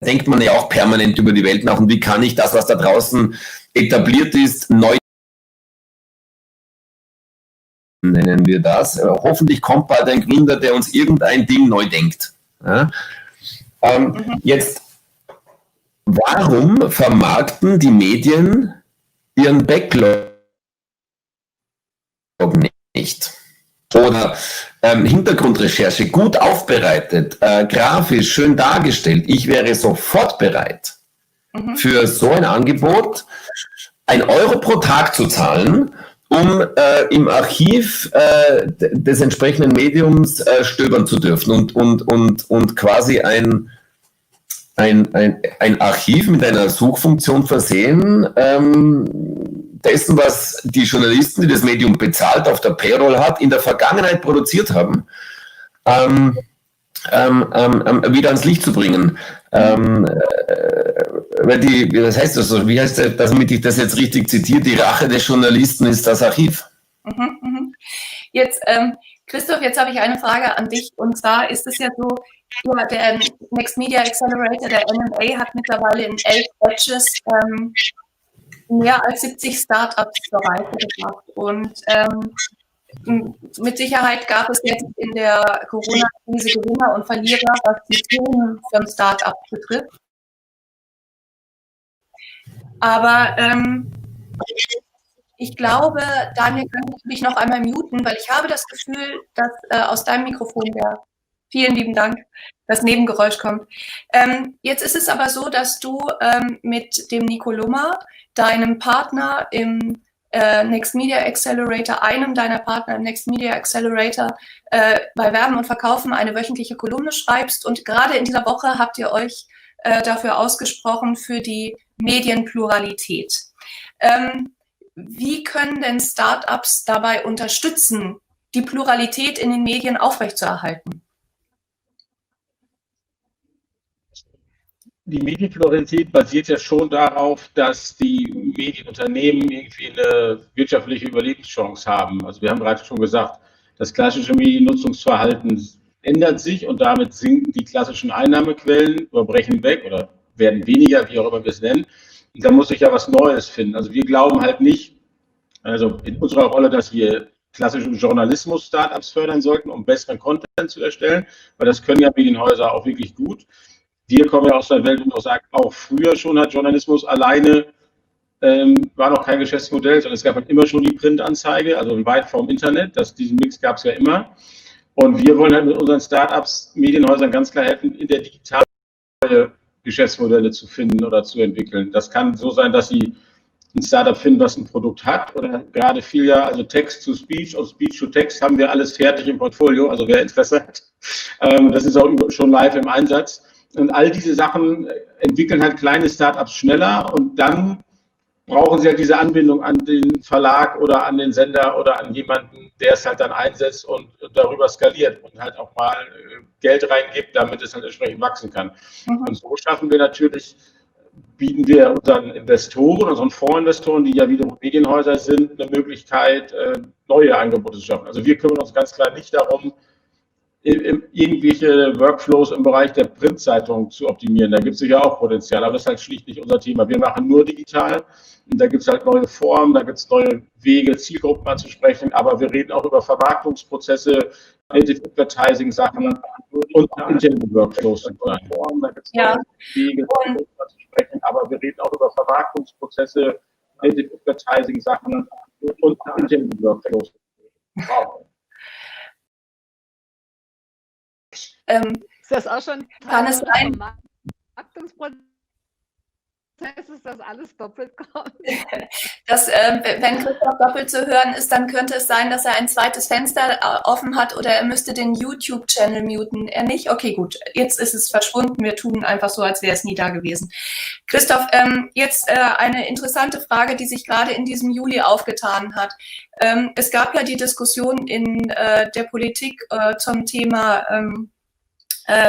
denkt man ja auch permanent über die Welt nach und wie kann ich das, was da draußen etabliert ist, neu nennen wir das. Hoffentlich kommt bald ein Gründer, der uns irgendein Ding neu denkt. Ja? Jetzt, warum vermarkten die Medien ihren Backlog nicht? Oder Hintergrundrecherche gut aufbereitet, grafisch schön dargestellt. Ich wäre sofort bereit, für so ein Angebot 1 Euro pro Tag zu zahlen, um im Archiv des entsprechenden Mediums stöbern zu dürfen und quasi ein Archiv mit einer Suchfunktion versehen, dessen, was die Journalisten, die das Medium bezahlt, auf der Payroll hat, in der Vergangenheit produziert haben, wieder ans Licht zu bringen. Was heißt das so? Wie heißt das, damit ich das jetzt richtig zitiere? Die Rache des Journalisten ist das Archiv. Jetzt, Christoph, jetzt habe ich eine Frage an dich. Und zwar ist es ja so, der Next Media Accelerator, der NMA, hat mittlerweile in 11 Batches mehr als 70 Startups bereitgebracht. Und mit Sicherheit gab es jetzt in der Corona-Krise Gewinner und Verlierer, was die Themen für ein Startup betrifft. Aber ich glaube, Daniel, kann ich mich noch einmal muten, weil ich habe das Gefühl, dass aus deinem Mikrofon, vielen lieben Dank, das Nebengeräusch kommt. Jetzt ist es aber so, dass du mit dem Nico Lummer, deinem Partner im Next Media Accelerator, einem deiner Partner im Next Media Accelerator, bei Werben und Verkaufen eine wöchentliche Kolumne schreibst. Und gerade in dieser Woche habt ihr euch dafür ausgesprochen für die Medienpluralität. Wie können denn Startups dabei unterstützen, die Pluralität in den Medien aufrechtzuerhalten? Die Medienpluralität basiert ja schon darauf, dass die Medienunternehmen irgendwie eine wirtschaftliche Überlebenschance haben. Also wir haben gerade schon gesagt, das klassische Mediennutzungsverhalten ändert sich und damit sinken die klassischen Einnahmequellen oder brechen weg oder werden weniger, wie auch immer wir es nennen. Und da muss sich ja was Neues finden. Also wir glauben halt nicht, also in unserer Rolle, dass wir klassischen Journalismus-Startups fördern sollten, um besseren Content zu erstellen, weil das können ja Medienhäuser auch wirklich gut. Wir kommen ja aus einer Welt, wo man sagt, auch früher schon hat Journalismus alleine, war noch kein Geschäftsmodell, sondern es gab halt immer schon die Printanzeige, also weit vom Internet, diesen Mix gab es ja immer. Und wir wollen halt mit unseren Startups, Medienhäusern ganz klar helfen, in der digitalen Geschäftsmodelle zu finden oder zu entwickeln. Das kann so sein, dass sie ein Startup finden, was ein Produkt hat, oder gerade viel ja, also Text zu Speech und Speech to Text haben wir alles fertig im Portfolio, also wer Interesse hat. Das ist auch schon live im Einsatz. Und all diese Sachen entwickeln halt kleine Startups schneller und dann brauchen sie halt diese Anbindung an den Verlag oder an den Sender oder an jemanden, der es halt dann einsetzt und darüber skaliert und halt auch mal Geld reingibt, damit es halt entsprechend wachsen kann. Und so schaffen wir natürlich, bieten wir unseren Investoren, unseren Fondsinvestoren, die ja wiederum Medienhäuser sind, eine Möglichkeit, neue Angebote zu schaffen. Also wir kümmern uns ganz klar nicht darum, irgendwelche Workflows im Bereich der Printzeitung zu optimieren. Da gibt es sicher auch Potenzial, aber das ist halt schlicht nicht unser Thema. Wir machen nur digital und da gibt es halt neue Formen, da gibt es neue Wege, Zielgruppen anzusprechen, aber wir reden auch über Vermarktungsprozesse, Native Advertising-Sachen und interne Workflows. Da gibt es neue Wege, Zielgruppen anzusprechen, aber wir reden auch über Vermarktungsprozesse, Native Advertising-Sachen und interne Workflows. Wow. Ist das auch schon Kann es sein? Vermarktungsprozess, ist das alles doppelt kommt? Dass, wenn Christoph doppelt zu hören ist, dann könnte es sein, dass er ein zweites Fenster offen hat oder er müsste den YouTube-Channel muten. Er nicht? Okay, gut. Jetzt ist es verschwunden. Wir tun einfach so, als wäre es nie da gewesen. Christoph, jetzt eine interessante Frage, die sich gerade in diesem Juli aufgetan hat. Es gab ja die Diskussion in der Politik zum Thema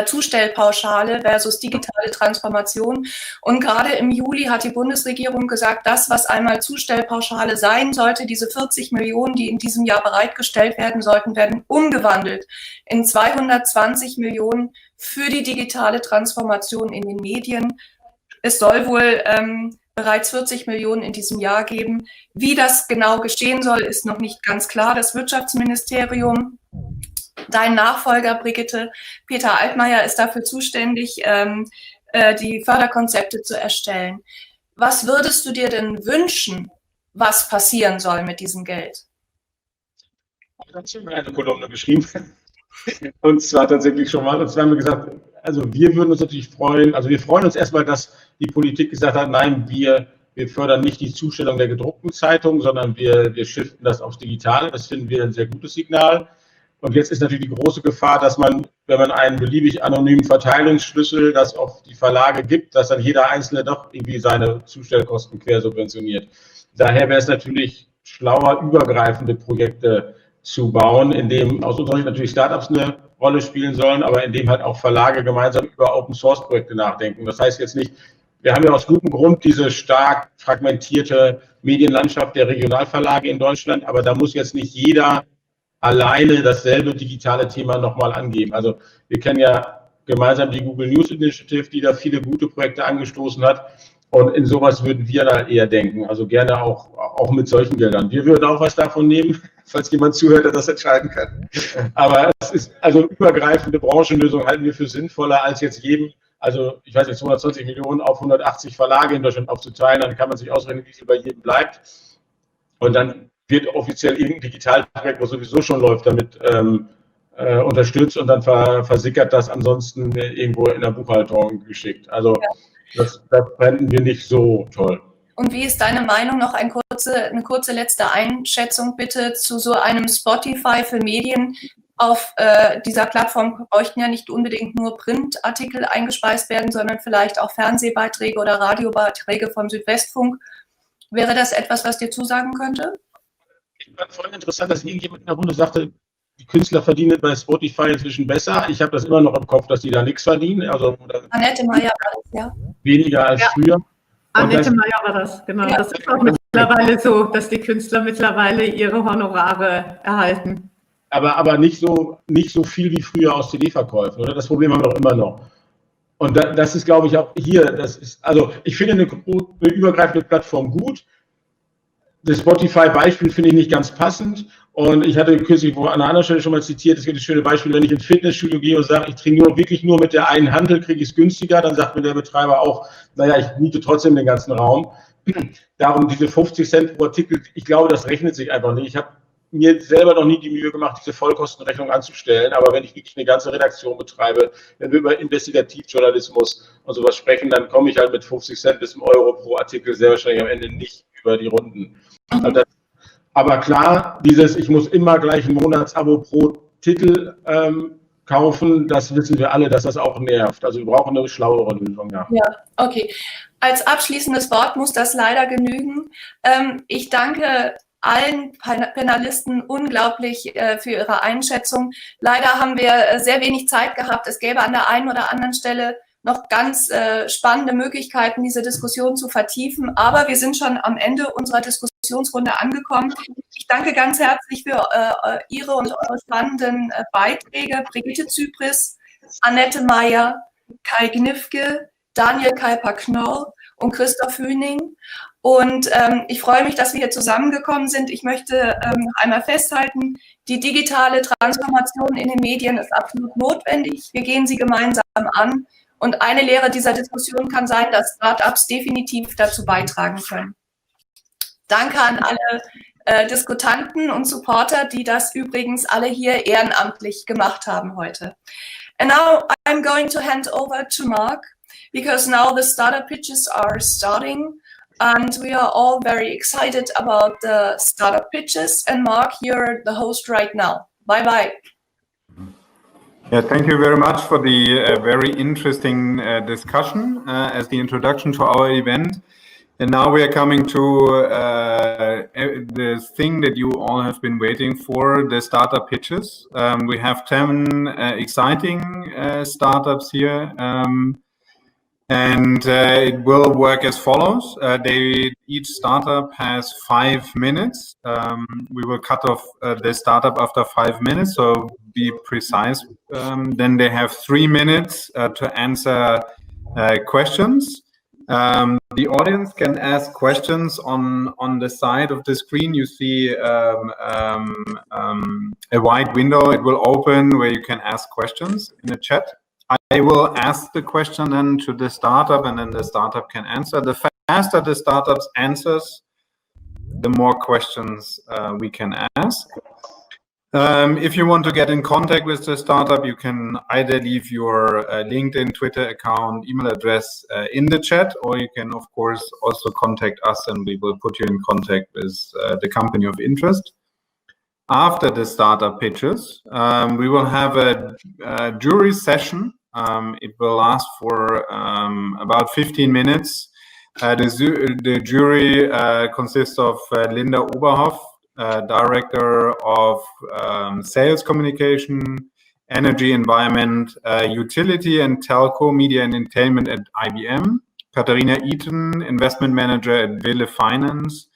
Zustellpauschale versus digitale Transformation. Und gerade im Juli hat die Bundesregierung gesagt, das, was einmal Zustellpauschale sein sollte, diese 40 Millionen, die in diesem Jahr bereitgestellt werden sollten, werden umgewandelt in 220 Millionen für die digitale Transformation in den Medien. Es soll wohl bereits 40 Millionen in diesem Jahr geben. Wie das genau geschehen soll, ist noch nicht ganz klar. Das Wirtschaftsministerium, dein Nachfolger, Brigitte, Peter Altmaier, ist dafür zuständig, die Förderkonzepte zu erstellen. Was würdest du dir denn wünschen, was passieren soll mit diesem Geld? Ich habe eine Kolumne geschrieben. Und zwar tatsächlich schon mal. Und zwar haben wir gesagt, also wir würden uns natürlich freuen, also wir freuen uns erstmal, dass die Politik gesagt hat, nein, wir fördern nicht die Zustellung der gedruckten Zeitung, sondern wir shiften das aufs Digitale. Das finden wir ein sehr gutes Signal. Und jetzt ist natürlich die große Gefahr, dass man, wenn man einen beliebig anonymen Verteilungsschlüssel, das auf die Verlage gibt, dass dann jeder Einzelne doch irgendwie seine Zustellkosten quersubventioniert. Daher wäre es natürlich schlauer, übergreifende Projekte zu bauen, in dem aus unserer Sicht natürlich Startups eine Rolle spielen sollen, aber in dem halt auch Verlage gemeinsam über Open-Source-Projekte nachdenken. Das heißt jetzt nicht, wir haben ja aus gutem Grund diese stark fragmentierte Medienlandschaft der Regionalverlage in Deutschland, aber da muss jetzt nicht jeder alleine dasselbe digitale Thema nochmal angeben. Also wir kennen ja gemeinsam die Google News Initiative, die da viele gute Projekte angestoßen hat. Und in sowas würden wir da eher denken. Also gerne auch mit solchen Geldern. Wir würden auch was davon nehmen, falls jemand zuhört, der das entscheiden kann. Aber es ist, also übergreifende Branchenlösungen halten wir für sinnvoller, als jetzt jedem, also ich weiß nicht, 220 Millionen auf 180 Verlage in Deutschland aufzuteilen. Dann kann man sich ausrechnen, wie viel bei jedem bleibt. Und dann wird offiziell irgendein Digitalprojekt, was sowieso schon läuft, damit unterstützt und dann versickert das ansonsten irgendwo in der Buchhaltung geschickt. Also das fänden wir nicht so toll. Und wie ist deine Meinung? Noch eine kurze letzte Einschätzung bitte zu so einem Spotify für Medien. Auf dieser Plattform bräuchten ja nicht unbedingt nur Printartikel eingespeist werden, sondern vielleicht auch Fernsehbeiträge oder Radiobeiträge vom Südwestfunk. Wäre das etwas, was dir zusagen könnte? Ich fand vorhin interessant, dass irgendjemand in der Runde sagte, die Künstler verdienen bei Spotify inzwischen besser. Ich habe das immer noch im Kopf, dass die da nichts verdienen. Also Annette Maier war das, ja. Weniger als früher. Annette Maier war das, genau. Ja. Das ist auch mittlerweile so, dass die Künstler mittlerweile ihre Honorare erhalten. Aber nicht so viel wie früher aus CD-Verkäufen, oder? Das Problem haben wir doch immer noch. Und das ist, glaube ich, auch hier, also ich finde eine übergreifende Plattform gut. Das Spotify-Beispiel finde ich nicht ganz passend. Und ich hatte kürzlich an einer anderen Stelle schon mal zitiert, es gibt ein schönes Beispiel, wenn ich ins Fitnessstudio gehe und sage, ich trainiere wirklich nur mit der einen Handel, kriege ich es günstiger, dann sagt mir der Betreiber auch, naja, ich miete trotzdem den ganzen Raum. Darum diese 50 Cent pro Artikel, ich glaube, das rechnet sich einfach nicht. Ich habe mir selber noch nie die Mühe gemacht, diese Vollkostenrechnung anzustellen, aber wenn ich wirklich eine ganze Redaktion betreibe, wenn wir über Investigativjournalismus und sowas sprechen, dann komme ich halt mit 50 Cent bis einem Euro pro Artikel sehr wahrscheinlich am Ende nicht über die Runden. Aber klar, ich muss immer gleich ein Monatsabo pro Titel kaufen, das wissen wir alle, dass das auch nervt. Also wir brauchen eine schlauere Lösung, ja. Ja, okay. Als abschließendes Wort muss das leider genügen. Ich danke allen Panelisten unglaublich für ihre Einschätzung. Leider haben wir sehr wenig Zeit gehabt. Es gäbe an der einen oder anderen Stelle noch ganz spannende Möglichkeiten, diese Diskussion zu vertiefen. Aber wir sind schon am Ende unserer Diskussionsrunde angekommen. Ich danke ganz herzlich für Ihre und eure spannenden Beiträge. Brigitte Zypries, Annette Maier, Kai Gniffke, Daniel Keiper-Knorr und Christoph Hüning. Und ich freue mich, dass wir hier zusammengekommen sind. Ich möchte einmal festhalten, die digitale Transformation in den Medien ist absolut notwendig. Wir gehen sie gemeinsam an. Und eine Lehre dieser Diskussion kann sein, dass Startups definitiv dazu beitragen können. Danke an alle Diskutanten und Supporter, die das übrigens alle hier ehrenamtlich gemacht haben heute. And now I'm going to hand over to Mark, because now the startup pitches are starting and we are all very excited about the startup pitches. And Mark, you're the host right now. Bye-bye. Yeah, thank you very much for the very interesting discussion as the introduction to our event. And now we are coming to the thing that you all have been waiting for, the startup pitches. We have 10 exciting startups here. And it will work as follows. Each startup has 5 minutes. We will cut off the startup after 5 minutes, so be precise. Then they have 3 minutes to answer questions. The audience can ask questions on the side of the screen. You see a wide window. It will open where you can ask questions in the chat. I will ask the question then to the startup, and then the startup can answer. The faster the startup answers, the more questions we can ask. If you want to get in contact with the startup, you can either leave your LinkedIn, Twitter account, email address in the chat, or you can, of course, also contact us and we will put you in contact with the company of interest. After the startup pitches, we will have a jury session. It will last for about 15 minutes. The jury consists of Linda Oberhoff, Director of Sales Communication, Energy, Environment, Utility and Telco, Media and Entertainment at IBM, Katharina Eaton, Investment Manager at Wille Finance,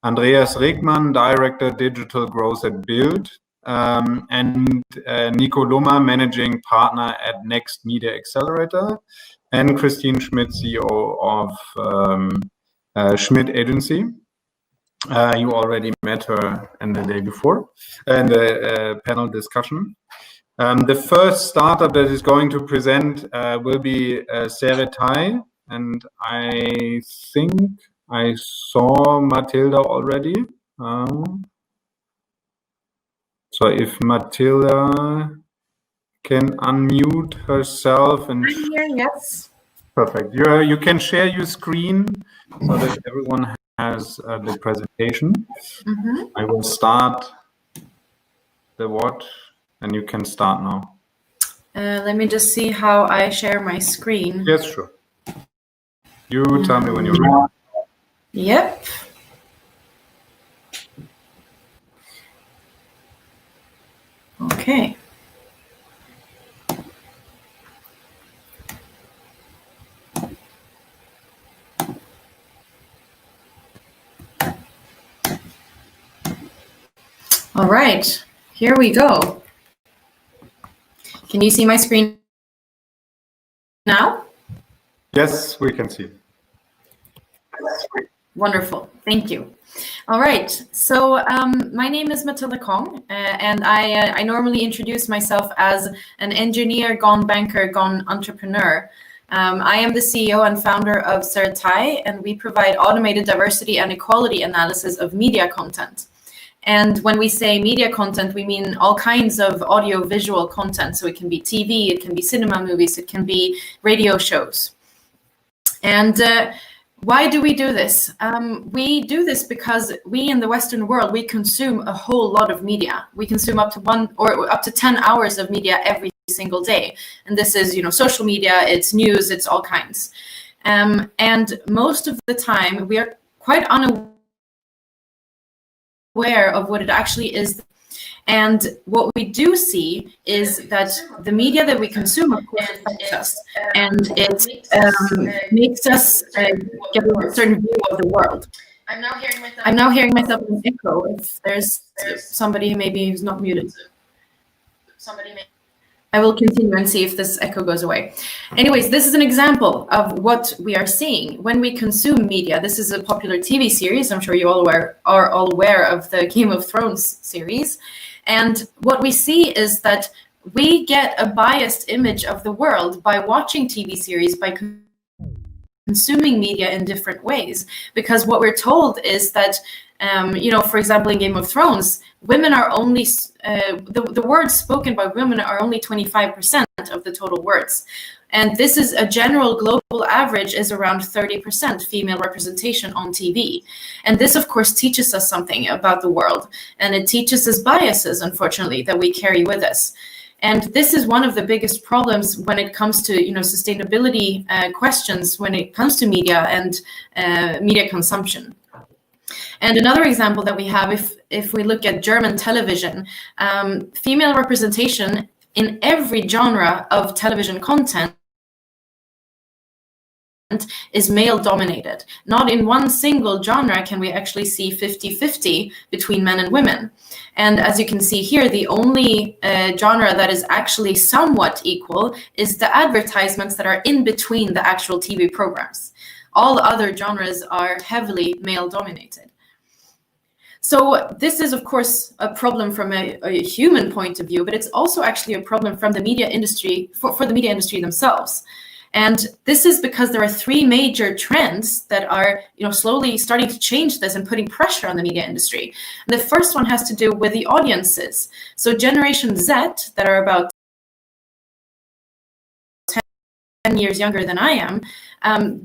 Andreas Regmann, Director Digital Growth at Bild, and Nico Lummer, Managing Partner at Next Media Accelerator, and Christine Schmitt, CEO of Schmitt Agency. You already met her in the day before in the panel discussion. The first startup that is going to present will be Ceretai, and I think I saw Matilda already. So if Matilda can unmute herself and I'm here, yes. Perfect. You can share your screen so that everyone has the presentation. Mm-hmm. I will start the watch and you can start now. Let me just see how I share my screen. Yes, sure. You tell me when you're ready. Yep. Okay. All right, here we go. Can you see my screen now? Yes, we can see. Wonderful, thank you. All right, so my name is Matilda Kong, and I normally introduce myself as an engineer gone banker gone entrepreneur. I am the CEO and founder of Ceretai, and we provide automated diversity and equality analysis of media content. And when we say media content, we mean all kinds of audio-visual content. So it can be TV, it can be cinema movies, it can be radio shows. And why do we do this? We do this because we in the Western world, we consume a whole lot of media. We consume up to 1 or up to 10 hours of media every single day. And this is, social media, it's news, it's all kinds. And most of the time, we are quite unaware of what it actually is. And what we do see is that the media that we consume, of course, affects us, and it makes us get a certain view of the world. I'm now hearing myself in echo. If there's somebody maybe who's not muted. I will continue and see if this echo goes away. Anyways, this is an example of what we are seeing when we consume media. This is a popular TV series. I'm sure you all are all aware of the Game of Thrones series. And what we see is that we get a biased image of the world by watching TV series, by consuming media in different ways. Because what we're told is that For example, in Game of Thrones, women are only, the words spoken by women are only 25% of the total words. And this is a general global average is around 30% female representation on TV. And this, of course, teaches us something about the world. And it teaches us biases, unfortunately, that we carry with us. And this is one of the biggest problems when it comes to, sustainability questions, when it comes to media and media consumption. And another example that we have, if we look at German television, female representation in every genre of television content is male dominated. Not in one single genre can we actually see 50-50 between men and women. And as you can see here, the only genre that is actually somewhat equal is the advertisements that are in between the actual TV programs. All other genres are heavily male dominated. So this is, of course, a problem from a human point of view, but it's also actually a problem from the media industry, for the media industry themselves. And this is because there are three major trends that are, slowly starting to change this and putting pressure on the media industry. And the first one has to do with the audiences. So Generation Z, that are about 10 years younger than I am,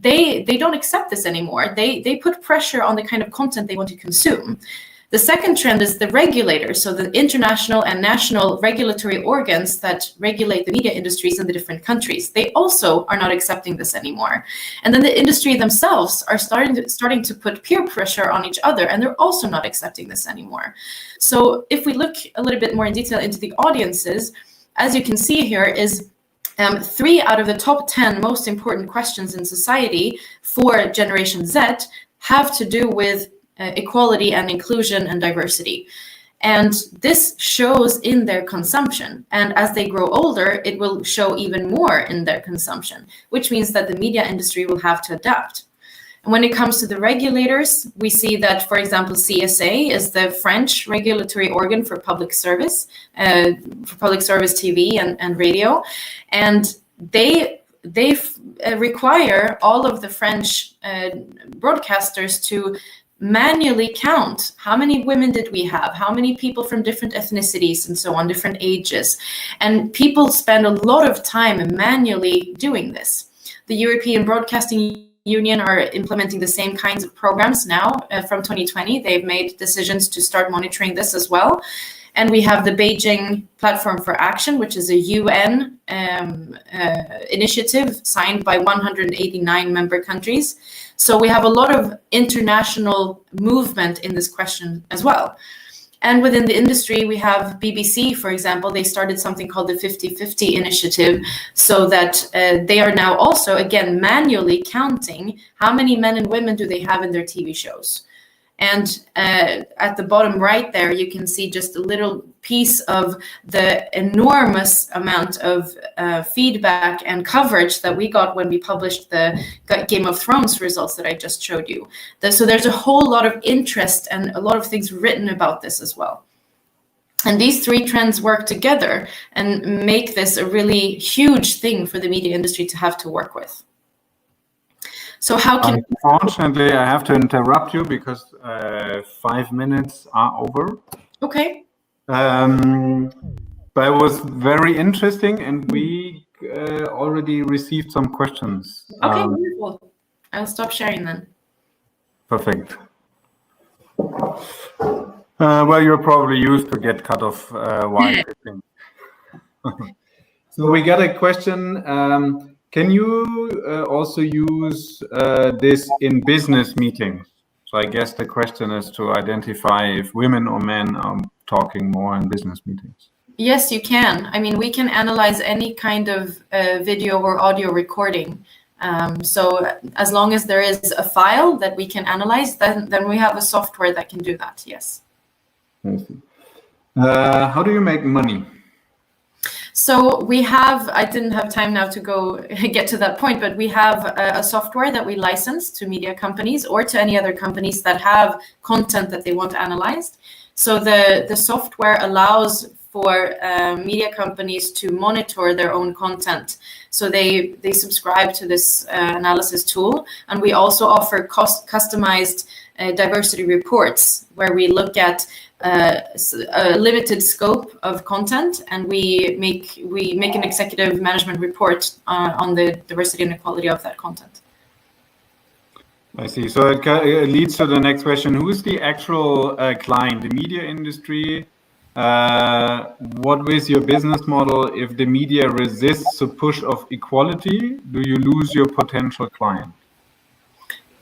they don't accept this anymore. They put pressure on the kind of content they want to consume. The second trend is the regulators, so the international and national regulatory organs that regulate the media industries in the different countries. They also are not accepting this anymore. And then the industry themselves are starting to put peer pressure on each other, and they're also not accepting this anymore. So if we look a little bit more in detail into the audiences, as you can see here is 3 out of the top 10 most important questions in society for Generation Z have to do with equality and inclusion and diversity. And this shows in their consumption. And as they grow older, it will show even more in their consumption, which means that the media industry will have to adapt. And when it comes to the regulators, we see that, for example, CSA is the French regulatory organ for public service TV and radio. And they require all of the French broadcasters to manually count how many women did we have, how many people from different ethnicities and so on, different ages. And people spend a lot of time manually doing this. The European Broadcasting Union are implementing the same kinds of programs now from 2020. They've made decisions to start monitoring this as well. And we have the Beijing Platform for Action, which is a UN initiative signed by 189 member countries. So we have a lot of international movement in this question as well. And within the industry, we have BBC, for example, they started something called the 50-50 initiative, so that they are now also, again, manually counting how many men and women do they have in their TV shows. And at the bottom right there, you can see just a little piece of the enormous amount of feedback and coverage that we got when we published the Game of Thrones results that I just showed you. So there's a whole lot of interest and a lot of things written about this as well. And these three trends work together and make this a really huge thing for the media industry to have to work with. So how can... Unfortunately, I have to interrupt you because 5 minutes are over. Okay. But it was very interesting, and we already received some questions. Okay, wonderful. I'll stop sharing then. Perfect. Well, you're probably used to get cut off wide, I think. So we got a question. Can you also use this in business meetings? So I guess the question is to identify if women or men are talking more in business meetings. Yes, you can. I mean, we can analyze any kind of video or audio recording. So as long as there is a file that we can analyze, then we have a software that can do that, yes. I see. How do you make money? So we have, I didn't have time now to go get to that point, but we have a software that we license to media companies or to any other companies that have content that they want analyzed. So the software allows for media companies to monitor their own content. So they subscribe to this analysis tool. And we also offer customized diversity reports, where we look at a limited scope of content, and we make an executive management report on the diversity and equality of that content. I see. So it leads to the next question. Who is the actual client? The media industry? What is your business model? If the media resists the push of equality, do you lose your potential client?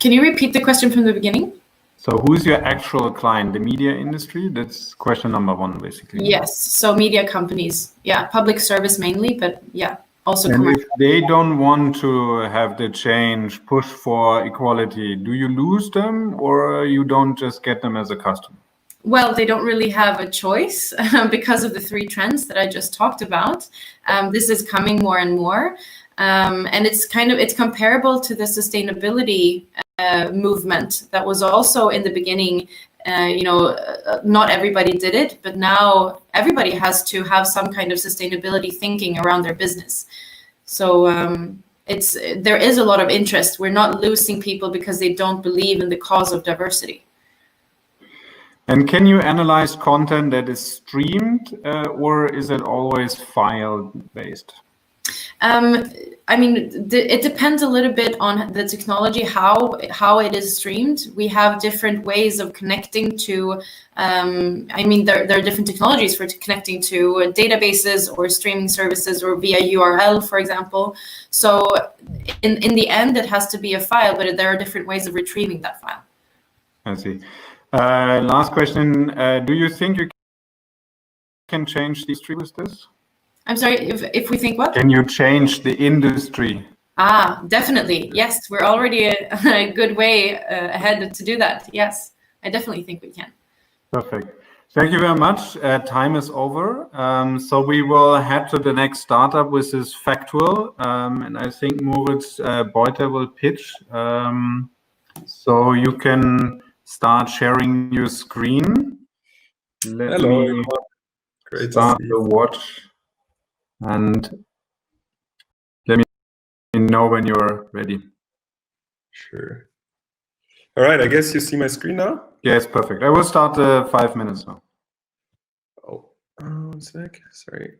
Can you repeat the question from the beginning? So who's your actual client? The media industry? That's question number one, basically. Yes. So media companies. Yeah. Public service mainly, but yeah. Also and commercial. If they don't want to have the change, push for equality, do you lose them, or you don't just get them as a customer? Well, they don't really have a choice because of the three trends that I just talked about. This is coming more and more. And it's comparable to the sustainability movement that was also in the beginning. Not everybody did it, but now everybody has to have some kind of sustainability thinking around their business. So there is a lot of interest. We're not losing people because they don't believe in the cause of diversity. And can you analyze content that is streamed, or is it always file-based? It depends a little bit on the technology, how it is streamed. We have different ways of connecting to, there are different technologies for connecting to databases or streaming services or via URL, for example. So in the end, it has to be a file, but there are different ways of retrieving that file. I see. Last question. Do you think you can change the industry with this? I'm sorry, if we think what? Can you change the industry? Definitely. Yes, we're already a good way ahead to do that. Yes, I definitely think we can. Perfect. Thank you very much. Time is over. So we will head to the next startup, which is Factual. And I think Moritz Beuter will pitch. So you can start sharing your screen. Hello, everyone. Great start the watch. And let me know when you're ready. Sure. All right, I guess you see my screen now? Yes, perfect. I will start 5 minutes now. Oh, 1 sec. Sorry.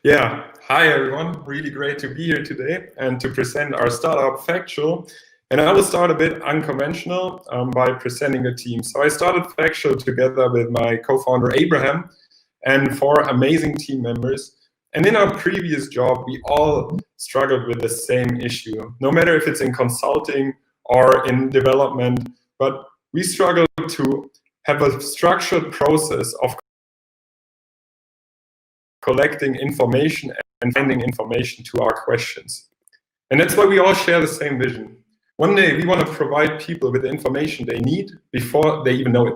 Yeah. Hi, everyone. Really great to be here today and to present our startup, Factual. And I will start a bit unconventional by presenting a team. So I started Factual together with my co-founder, Abraham, and 4 amazing team members. And in our previous job, we all struggled with the same issue, no matter if it's in consulting or in development, but we struggled to have a structured process of collecting information and finding information to our questions. And that's why we all share the same vision. One day, we want to provide people with the information they need before they even know it.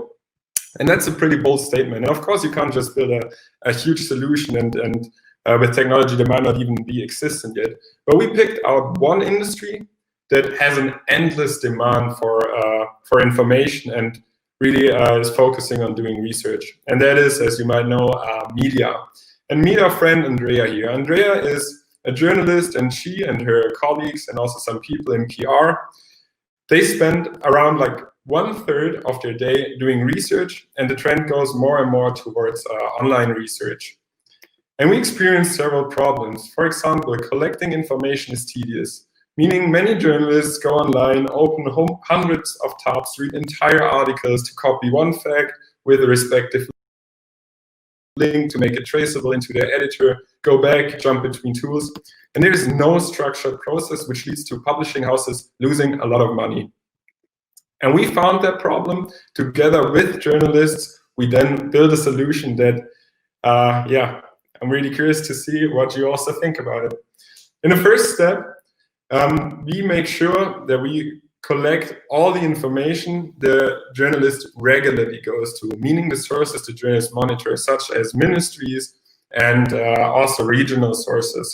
And that's a pretty bold statement. And of course, you can't just build a huge solution and with technology that might not even be existent yet. But we picked out one industry that has an endless demand for information and really is focusing on doing research. And that is, as you might know, media. And meet our friend Andrea here. Andrea is a journalist, and she and her colleagues and also some people in PR, they spend around like 1/3 of their day doing research, and the trend goes more and more towards online research. And we experienced several problems. For example, collecting information is tedious, meaning many journalists go online, open hundreds of tabs, read entire articles to copy one fact with a respective link to make it traceable into their editor, go back, jump between tools. And there is no structured process, which leads to publishing houses losing a lot of money. And we found that problem together with journalists. We then built a solution that, I'm really curious to see what you also think about it. In the first step, we make sure that we collect all the information the journalist regularly goes to, meaning the sources the journalist monitors, such as ministries and also regional sources.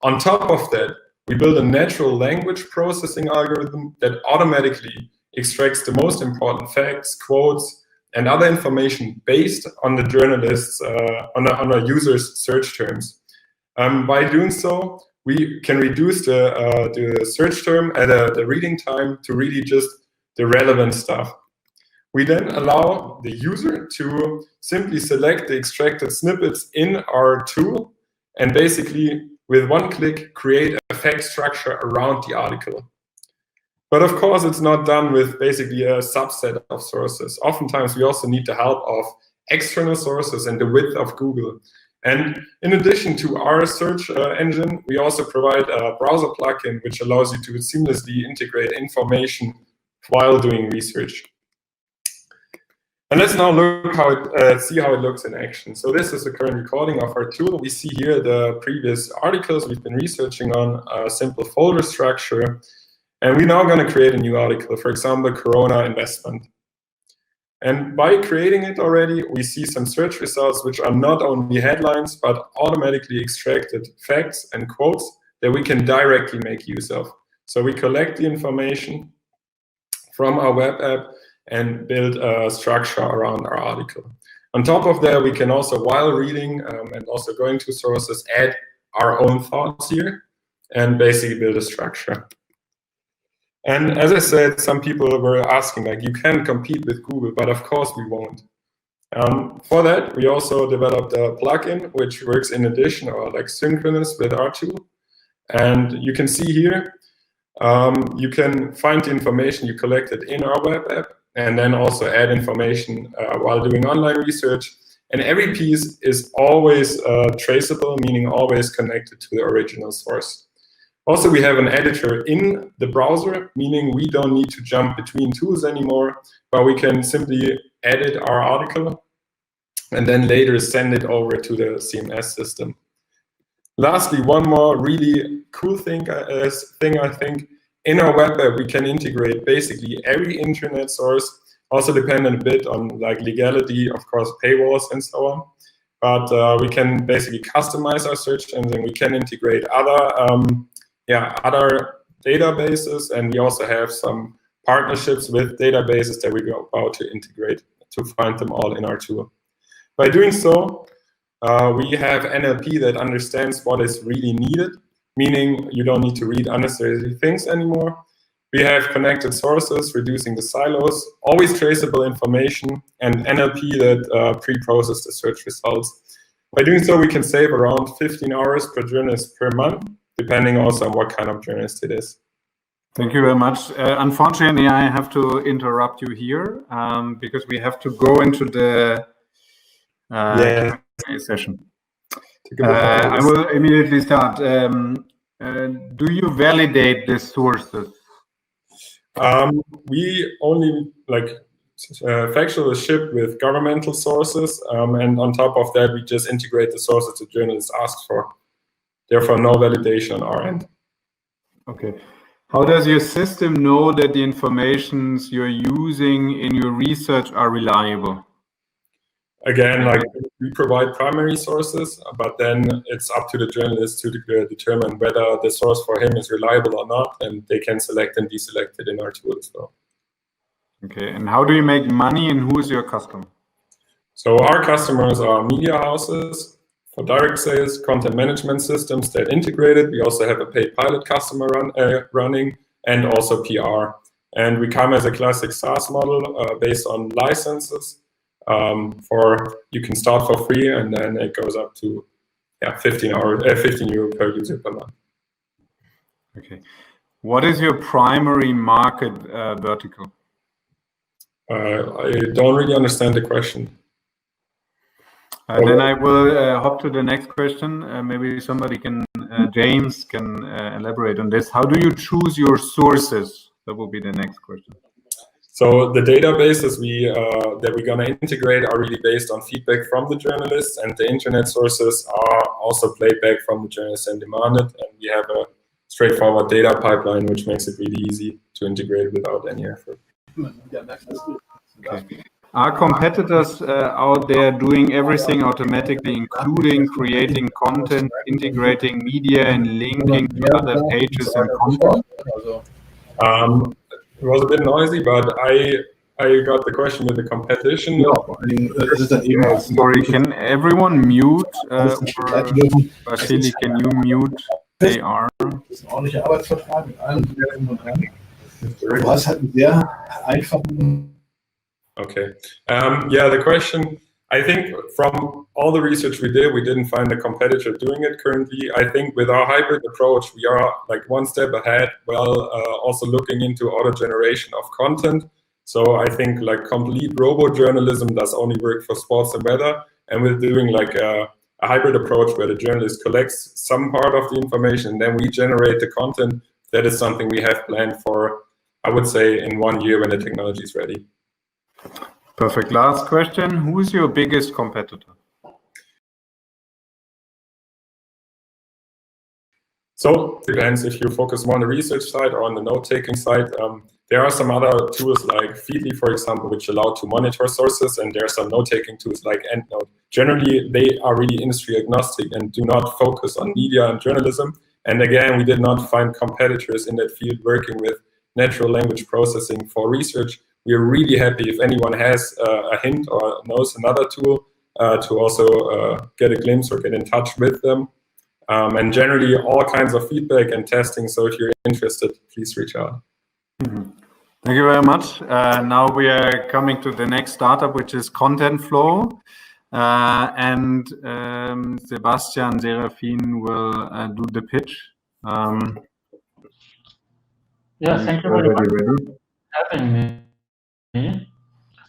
On top of that, we build a natural language processing algorithm that automatically extracts the most important facts, quotes, and other information based on the journalists, on a user's search terms. By doing so, we can reduce the search term and the reading time to really just the relevant stuff. We then allow the user to simply select the extracted snippets in our tool and basically, with one click, create a fact structure around the article. But of course, it's not done with basically a subset of sources. Oftentimes, we also need the help of external sources and the width of Google. And in addition to our search engine, we also provide a browser plugin which allows you to seamlessly integrate information while doing research. And let's now look see how it looks in action. So this is the current recording of our tool. We see here the previous articles we've been researching on, a simple folder structure. And we're now going to create a new article, for example, Corona investment. And by creating it already, we see some search results which are not only headlines, but automatically extracted facts and quotes that we can directly make use of. So we collect the information from our web app and build a structure around our article. On top of that, we can also, while reading and also going to sources, add our own thoughts here and basically build a structure. And as I said, some people were asking, like, you can compete with Google, but of course we won't. For that, we also developed a plugin which works in addition or like synchronous with our tool. And you can see here, you can find the information you collected in our web app and then also add information while doing online research. And every piece is always traceable, meaning always connected to the original source. Also, we have an editor in the browser, meaning we don't need to jump between tools anymore, but we can simply edit our article and then later send it over to the CMS system. Lastly, one more really cool thing I think, in our web app, we can integrate basically every internet source, also dependent a bit on like legality, of course, paywalls and so on. But we can basically customize our search engine. We can integrate other databases, and we also have some partnerships with databases that we're about to integrate to find them all in our tool. By doing so, we have NLP that understands what is really needed, meaning you don't need to read unnecessary things anymore. We have connected sources, reducing the silos, always traceable information, and NLP that pre-processes the search results. By doing so, we can save around 15 hours per journalist per month, depending also on what kind of journalist it is. Thank you very much. Unfortunately, I have to interrupt you here because we have to go into the session. I will immediately start. Do you validate the sources? We only factual is shipped with governmental sources, and on top of that, we just integrate the sources the journalists ask for. Therefore, no validation on our end. Okay. How does your system know that the informations you're using in your research are reliable? Again, we provide primary sources, but then it's up to the journalist to determine whether the source for him is reliable or not, and they can select and deselect it in our tool as well. Okay, and how do you make money, and who is your customer? So our customers are media houses for direct sales, content management systems that integrated. We also have a paid pilot customer running, and also PR. And we come as a classic SaaS model based on licenses. You can start for free, and then it goes up to 15 euro per user per month. Okay. What is your primary market vertical? I don't really understand the question. Then I will hop to the next question. Maybe somebody James can elaborate on this. How do you choose your sources? That will be the next question. So the databases that we're going to integrate are really based on feedback from the journalists, and the internet sources are also played back from the journalists and demanded. And we have a straightforward data pipeline, which makes it really easy to integrate without any effort. Okay. Are competitors out there doing everything automatically, including creating content, integrating media, and linking to other pages and content? It was a bit noisy, but I got the question with the competition. Sorry, can everyone mute? Vasily, can you mute? They are. Das ist ein ordentlicher Arbeitsvertrag mit allem drum und dran. Du hast halt einen sehr einfachen Okay. Yeah, the question, I think from all the research we did, we didn't find a competitor doing it currently. I think with our hybrid approach, we are like one step ahead while also looking into auto generation of content. So I think like complete robo journalism does only work for sports and weather. And we're doing like a hybrid approach where the journalist collects some part of the information and then we generate the content. That is something we have planned for, I would say, in 1 year when the technology is ready. Perfect. Last question. Who is your biggest competitor? So it depends if you focus more on the research side or on the note-taking side. There are some other tools like Feedly, for example, which allow to monitor sources, and there are some note-taking tools like EndNote. Generally, they are really industry agnostic and do not focus on media and journalism. And again, we did not find competitors in that field working with natural language processing for research. We are really happy if anyone has a hint or knows another tool to also get a glimpse or get in touch with them. And generally, all kinds of feedback and testing. So if you're interested, please reach out. Mm-hmm. Thank you very much. Now we are coming to the next startup, which is Contentflow. And Sebastian Serafin will do the pitch. Yeah, thank you very much for having me.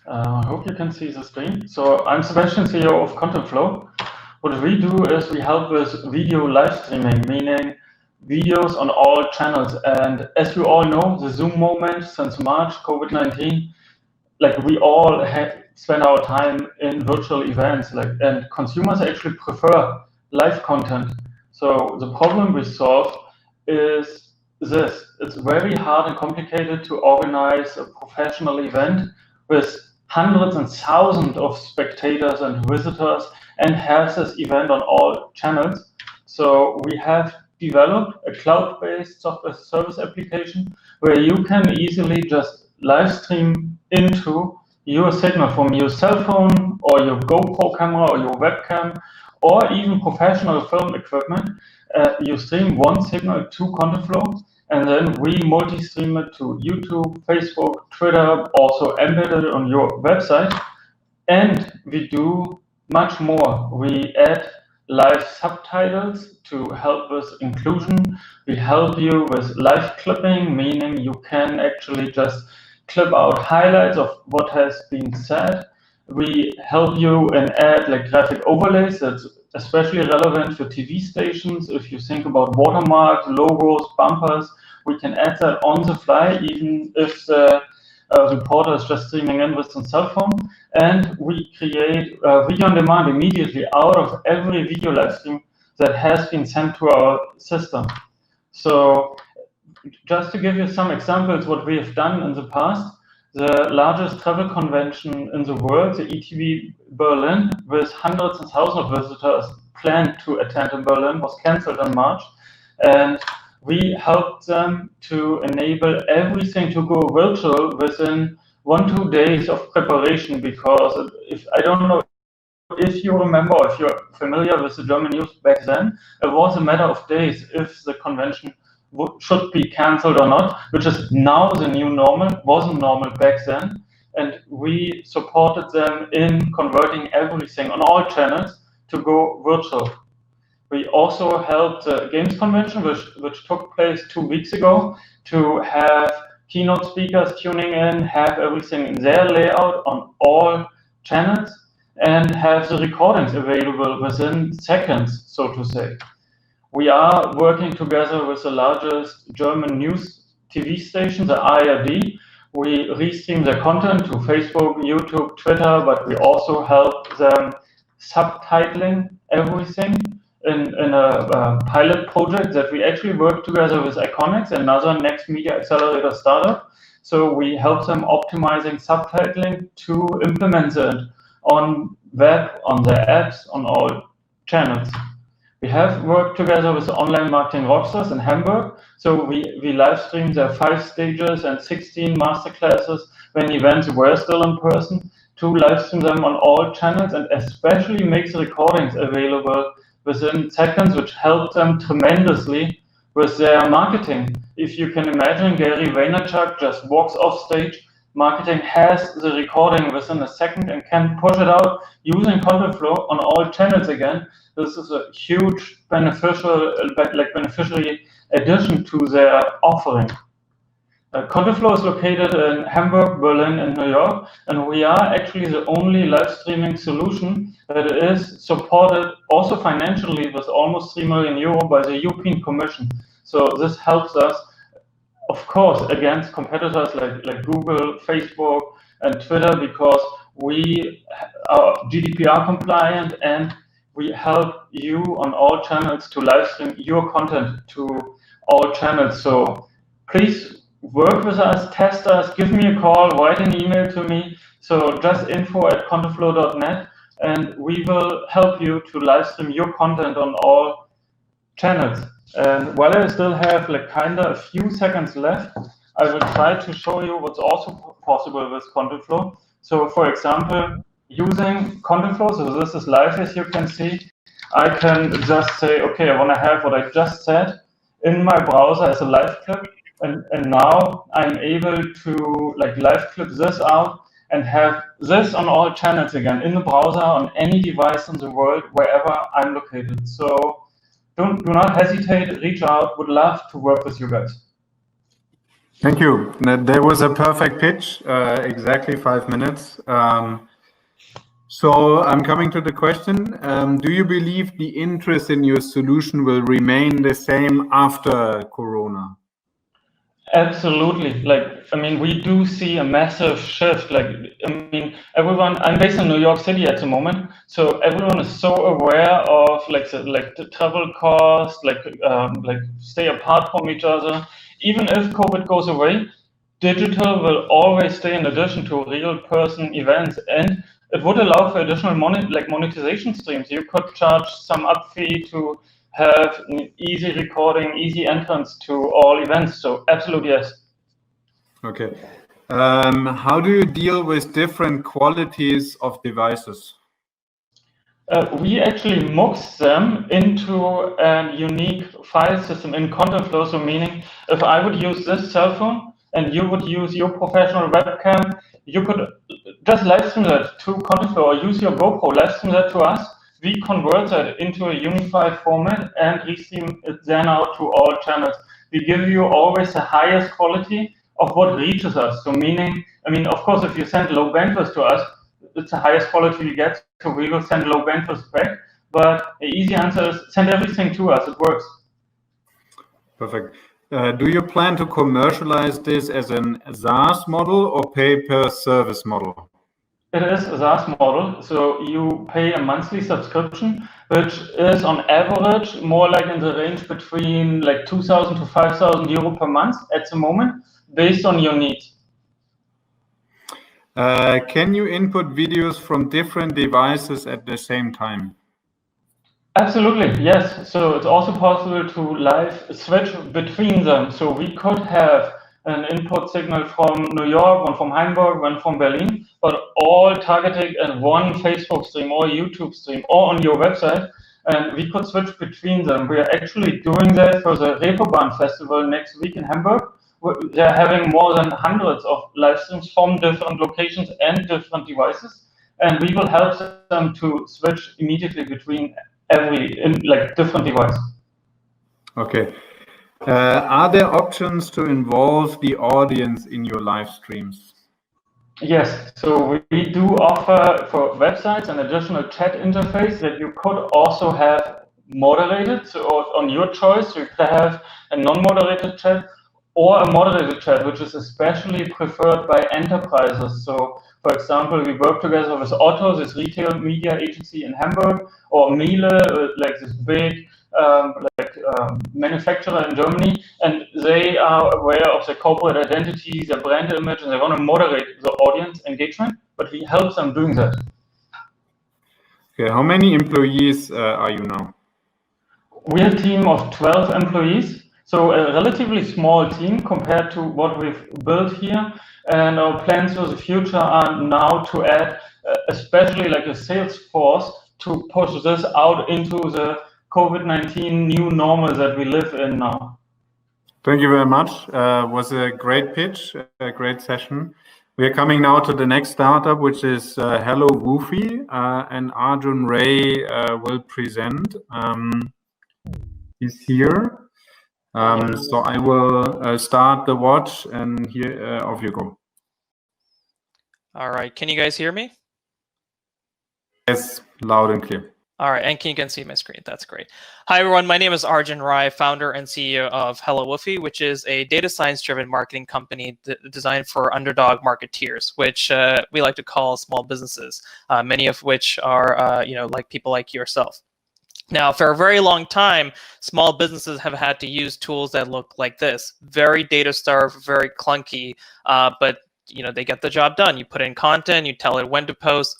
I hope you can see the screen. So I'm Sebastian, CEO of Contentflow. What we do is we help with video live streaming, meaning videos on all channels. And as you all know, the Zoom moment since March, COVID-19, like we all spend our time in virtual events, and consumers actually prefer live content. So the problem we solved is this. It's very hard and complicated to organize a professional event with hundreds and thousands of spectators and visitors and have this event on all channels. So we have developed a cloud-based software service application where you can easily just live stream into your signal from your cell phone or your GoPro camera or your webcam or even professional film equipment. You stream one signal to Contentflow, and then we multi-stream it to YouTube, Facebook, Twitter, also embedded on your website. And we do much more. We add live subtitles to help with inclusion. We help you with live clipping, meaning you can actually just clip out highlights of what has been said. We help you and add like graphic overlays that's especially relevant for TV stations. If you think about watermarks, logos, bumpers, we can add that on the fly, even if the reporter is just streaming in with his cell phone. And we create video on demand immediately out of every video live stream that has been sent to our system. So just to give you some examples, what we have done in the past, the largest travel convention in the world, the ETV Berlin, with hundreds and thousands of visitors planned to attend in Berlin, was cancelled in March. And we helped them to enable everything to go virtual within 1-2 days of preparation, because I don't know if you remember, or if you're familiar with the German news back then, it was a matter of days if the convention should be cancelled or not, which is now the new normal, wasn't normal back then. And we supported them in converting everything on all channels to go virtual. We also helped the Games Convention, which took place 2 weeks ago, to have keynote speakers tuning in, have everything in their layout on all channels, and have the recordings available within seconds, so to say. We are working together with the largest German news TV station, the ARD. We restream their content to Facebook, YouTube, Twitter, but we also help them subtitling everything in a pilot project that we actually work together with Iconics, another Next Media Accelerator startup. So we help them optimizing subtitling to implement it on web, on their apps, on all channels. We have worked together with the online marketing rockstars in Hamburg. So we live streamed their 5 stages and 16 masterclasses when events were still in person, to live stream them on all channels and especially make the recordings available within seconds, which helped them tremendously with their marketing. If you can imagine, Gary Vaynerchuk just walks off stage, marketing has the recording within a second and can push it out using Contentflow on all channels again. This is a huge beneficiary addition to their offering. Contentflow is located in Hamburg, Berlin, and New York, and we are actually the only live streaming solution that is supported also financially with almost 3 million euro by the European Commission. So this helps us, of course, against competitors like Google, Facebook, and Twitter, because we are GDPR compliant and we help you on all channels to live stream your content to all channels. So please work with us, test us, give me a call, write an email to me. So just info@contentflow.net, and we will help you to live stream your content on all channels. And while I still have a few seconds left, I will try to show you what's also possible with Contentflow. So for example, using Contentflow, so this is live as you can see, I can just say, okay, I want to have what I just said in my browser as a live clip. And now I'm able to live clip this out and have this on all channels again in the browser on any device in the world, wherever I'm located. So do not hesitate, reach out, would love to work with you guys. Thank you. That was a perfect pitch, exactly 5 minutes. So I'm coming to the question. Do you believe the interest in your solution will remain the same after Corona? Absolutely. We do see a massive shift. Everyone, I'm based in New York City at the moment, so everyone is so aware of the travel costs, stay apart from each other. Even if COVID goes away, digital will always stay in addition to real person events, and it would allow for additional monetization streams. You could charge some up fee to have easy recording, easy entrance to all events. So absolutely yes. Okay. How do you deal with different qualities of devices? We actually mux them into a unique file system in Contentflow. So meaning, if I would use this cell phone and you would use your professional webcam, you could just live stream that to Contentflow or use your GoPro, live stream that to us. We convert that into a unified format and restream it then out to all channels. We give you always the highest quality of what reaches us. So meaning, of course, if you send low bandwidth to us, it's the highest quality you get, so we will send low bandwidth back. But the easy answer is send everything to us, it works. Perfect. Do you plan to commercialize this as a SaaS model or pay-per-service model? It is a SaaS model, so you pay a monthly subscription, which is on average more in the range between 2,000 to 5,000 euro per month at the moment, based on your needs. Can you input videos from different devices at the same time? Absolutely, yes. So it's also possible to live switch between them. So we could have an input signal from New York, one from Hamburg, one from Berlin, but all targeted at one Facebook stream or YouTube stream or on your website, and we could switch between them. We are actually doing that for the Reeperbahn Festival next week in Hamburg. They're having more than hundreds of live streams from different locations and different devices, and we will help them to switch immediately between different devices. Okay. Are there options to involve the audience in your live streams? Yes, so we do offer for websites an additional chat interface that you could also have moderated. So on your choice, you could have a non-moderated chat or a moderated chat, which is especially preferred by enterprises. So for example, we work together with Otto, this retail media agency in Hamburg, or Miele, this big manufacturer in Germany, and they are aware of their corporate identity, their brand image, and they want to moderate the audience engagement, but we help them doing that. Okay, how many employees are you now? We're a team of 12 employees, so a relatively small team compared to what we've built here, and our plans for the future are now to add especially a sales force to push this out into the COVID-19 new normal that we live in now. Thank you very much. It was a great pitch, a great session. We are coming now to the next startup, which is Hello Woofy, and Arjun Rai will present. He's here. So I will start the watch, and here off you go. All right, can you guys hear me? Yes, loud and clear. All right, and can you can see my screen? That's great. Hi, everyone. My name is Arjun Rai, founder and CEO of Hello Woofy, which is a data science-driven marketing company designed for underdog marketeers, which we like to call small businesses, many of which are, like people like yourself. Now, for a very long time, small businesses have had to use tools that look like this: very data-starved, very clunky, but they get the job done. You put in content, you tell it when to post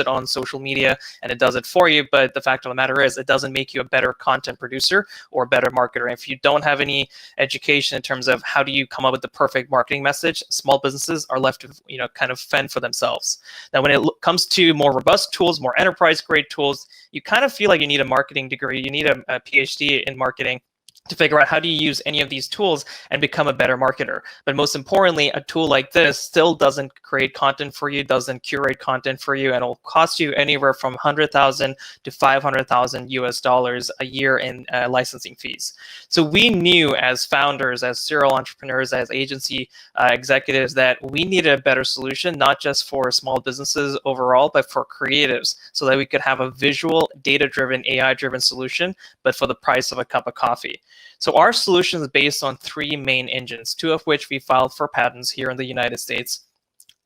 it on social media, and it does it for you. But the fact of the matter is, it doesn't make you a better content producer or a better marketer. If you don't have any education in terms of how do you come up with the perfect marketing message, small businesses are left to kind of fend for themselves. Now, when it comes to more robust tools, more enterprise-grade tools, you kind of feel like you need a marketing degree. You need a PhD in marketing to figure out how do you use any of these tools and become a better marketer. But most importantly, a tool like this still doesn't create content for you, doesn't curate content for you, and it'll cost you anywhere from 100,000 to 500,000 US dollars a year in licensing fees. So we knew as founders, as serial entrepreneurs, as agency executives, that we needed a better solution, not just for small businesses overall, but for creatives, so that we could have a visual, data-driven, AI-driven solution, but for the price of a cup of coffee. So our solution is based on three main engines, two of which we filed for patents here in the United States.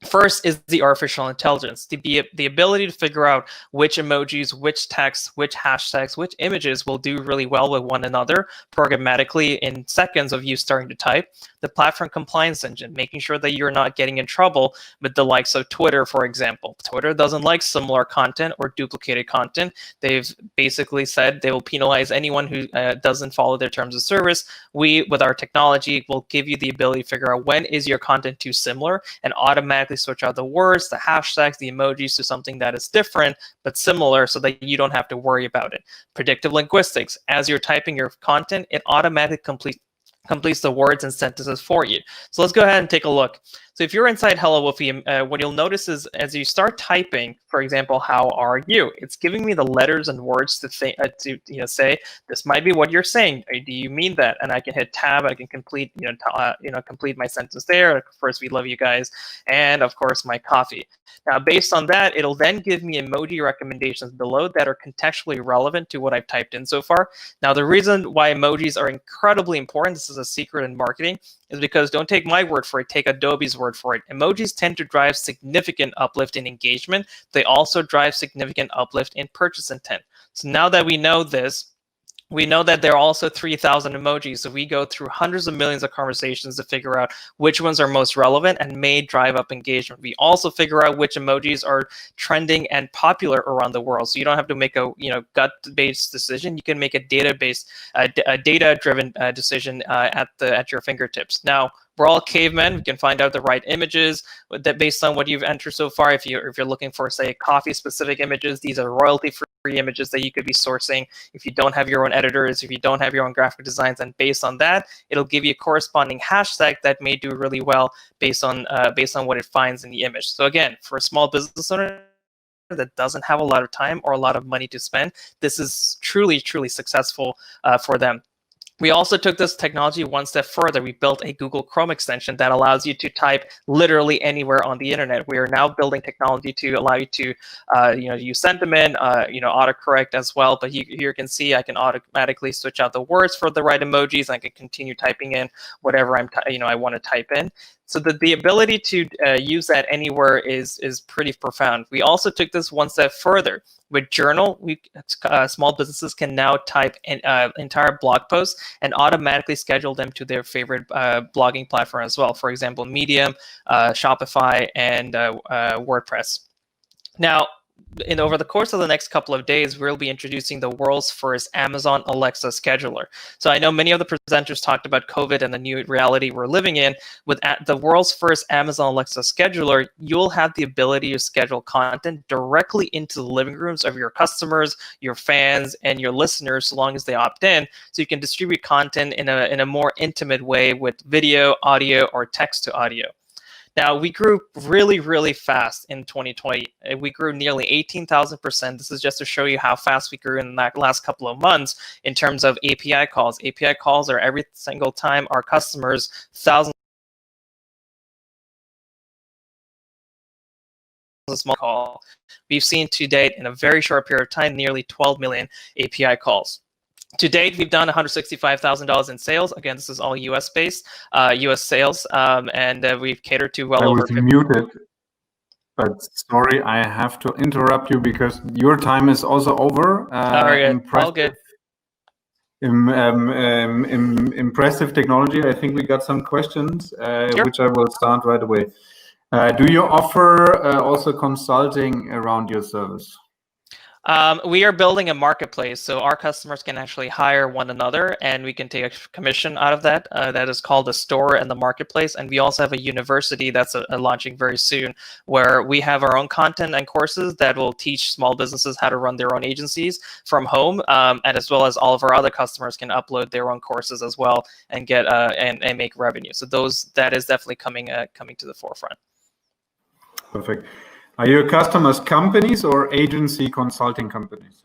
First is the artificial intelligence, the ability to figure out which emojis, which text, which hashtags, which images will do really well with one another programmatically in seconds of you starting to type. The platform compliance engine, making sure that you're not getting in trouble with the likes of Twitter, for example. Twitter doesn't like similar content or duplicated content. They've basically said they will penalize anyone who doesn't follow their terms of service. We, with our technology, will give you the ability to figure out when is your content too similar and automatically switch out the words, the hashtags, the emojis to something that is different but similar, so that you don't have to worry about it. Predictive linguistics, as you're typing your content, it automatically completes the words and sentences for you. So let's go ahead and take a look. So if you're inside Hello Woofy, what you'll notice is as you start typing, for example, how are you? It's giving me the letters and words to say, this might be what you're saying. Do you mean that? And I can hit tab. I can complete, complete my sentence there. First, we love you guys, and of course, my coffee. Now, based on that, it'll then give me emoji recommendations below that are contextually relevant to what I've typed in so far. Now, the reason why emojis are incredibly important, this is a secret in marketing, is because don't take my word for it, take Adobe's word for it. Emojis tend to drive significant uplift in engagement. They also drive significant uplift in purchase intent. So now that we know this, we know that there are also 3,000 emojis, so we go through hundreds of millions of conversations to figure out which ones are most relevant and may drive up engagement. We also figure out which emojis are trending and popular around the world, so you don't have to make a gut-based decision. You can make a data-driven decision at your fingertips. Now, we're all cavemen. We can find out the right images that based on what you've entered so far. If you're looking for, say, coffee-specific images, these are royalty-free images that you could be sourcing. If you don't have your own editors, if you don't have your own graphic designs, and based on that, it'll give you a corresponding hashtag that may do really well based on what it finds in the image. So again, for a small business owner that doesn't have a lot of time or a lot of money to spend, this is truly, truly successful for them. We also took this technology one step further. We built a Google Chrome extension that allows you to type literally anywhere on the internet. We are now building technology to allow you to, use sentiment, autocorrect as well. But here you can see I can automatically switch out the words for the right emojis. I can continue typing in whatever I want to type in. So the ability to use that anywhere is pretty profound. We also took this one step further. With Journal, small businesses can now type entire blog posts and automatically schedule them to their favorite blogging platform as well. For example, Medium, Shopify, and WordPress. Now, over the course of the next couple of days, we'll be introducing the world's first Amazon Alexa scheduler. So I know many of the presenters talked about COVID and the new reality we're living in. With the world's first Amazon Alexa scheduler, you'll have the ability to schedule content directly into the living rooms of your customers, your fans, and your listeners, so long as they opt in. So you can distribute content in a more intimate way with video, audio, or text to audio. Now, we grew really, really fast in 2020. We grew nearly 18,000%. This is just to show you how fast we grew in the last couple of months in terms of API calls. API calls are every single time our customers, thousands of small call. We've seen to date, in a very short period of time, nearly 12 million API calls. To date, we've done $165,000 in sales. Again, this is all US-based, US sales, and we've catered to well over 50. I was muted, but sorry, I have to interrupt you because your time is also over. All good. Impressive technology. I think we got some questions, Sure. which I will start right away. Do you offer also consulting around your service? We are building a marketplace, so our customers can actually hire one another, and we can take a commission out of that. That is called the store and the marketplace. And we also have a university that's launching very soon, where we have our own content and courses that will teach small businesses how to run their own agencies from home, and as well as all of our other customers can upload their own courses as well and get and make revenue. So that is definitely coming to the forefront. Perfect. Are your customers companies or agency consulting companies?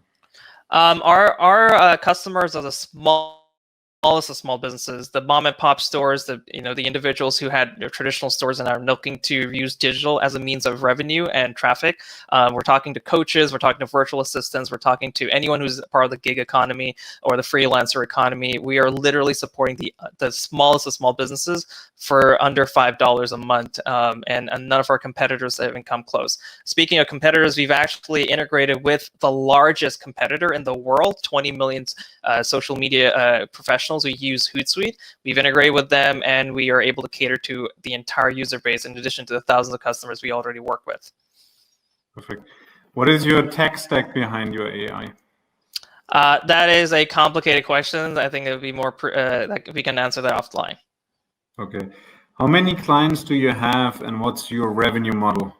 Our customers are the smallest of small businesses, the mom and pop stores, the individuals who had their traditional stores and are looking to use digital as a means of revenue and traffic. We're talking to coaches, we're talking to virtual assistants, we're talking to anyone who's part of the gig economy or the freelancer economy. We are literally supporting the smallest of small businesses for under $5 a month, and none of our competitors have even come close. Speaking of competitors, we've actually integrated with the largest competitor in the world, 20 million social media professionals who use Hootsuite. We've integrated with them, and we are able to cater to the entire user base in addition to the thousands of customers we already work with. Perfect. What is your tech stack behind your AI? That is a complicated question. I think it would be more like we can answer that offline. Okay. How many clients do you have, and what's your revenue model?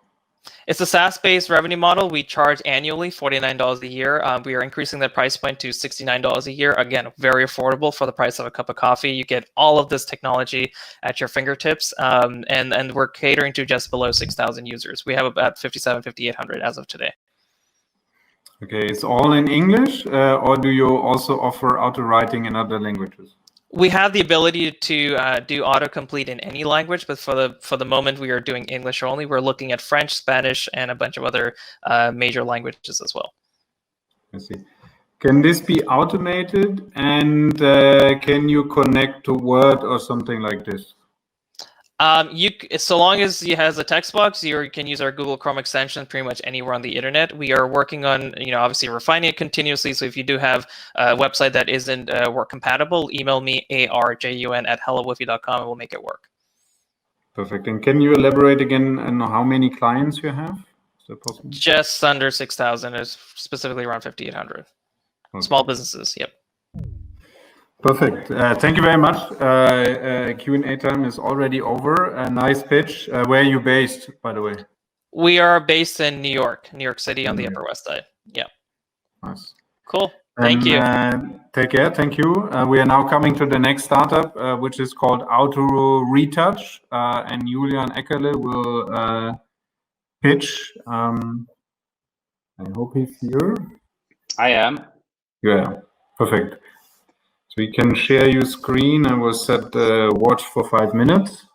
It's a SaaS-based revenue model. We charge annually $49 a year. We are increasing that price point to $69 a year. Again, very affordable for the price of a cup of coffee. You get all of this technology at your fingertips, and we're catering to just below 6,000 users. We have about 5,800 as of today. Okay, it's all in English, or do you also offer auto writing in other languages? We have the ability to do autocomplete in any language, but for the moment we are doing English only. We're looking at French, Spanish, and a bunch of other major languages as well. I see. Can this be automated, and can you connect to Word or something like this? So long as it has a text box, you can use our Google Chrome extension pretty much anywhere on the internet. We are working on, obviously refining it continuously. So if you do have a website that isn't work compatible, email me arjun@hellowoofy.com and we'll make it work. Perfect. And can you elaborate again on how many clients you have? Is that possible? Just under 6,000, is specifically around 5,800. Okay. Small businesses. Yep. Perfect. Thank you very much. Q&A time is already over. A nice pitch. Where are you based, by the way? We are based in New York City on the Upper West Side. Yeah. Nice. Cool. Thank you. Take care. Thank you. We are now coming to the next startup, which is called autoRetouch, and Julian Eckerle will pitch. I hope he's here. I am. Yeah. Perfect. So you can share your screen. I will set the watch for 5 minutes.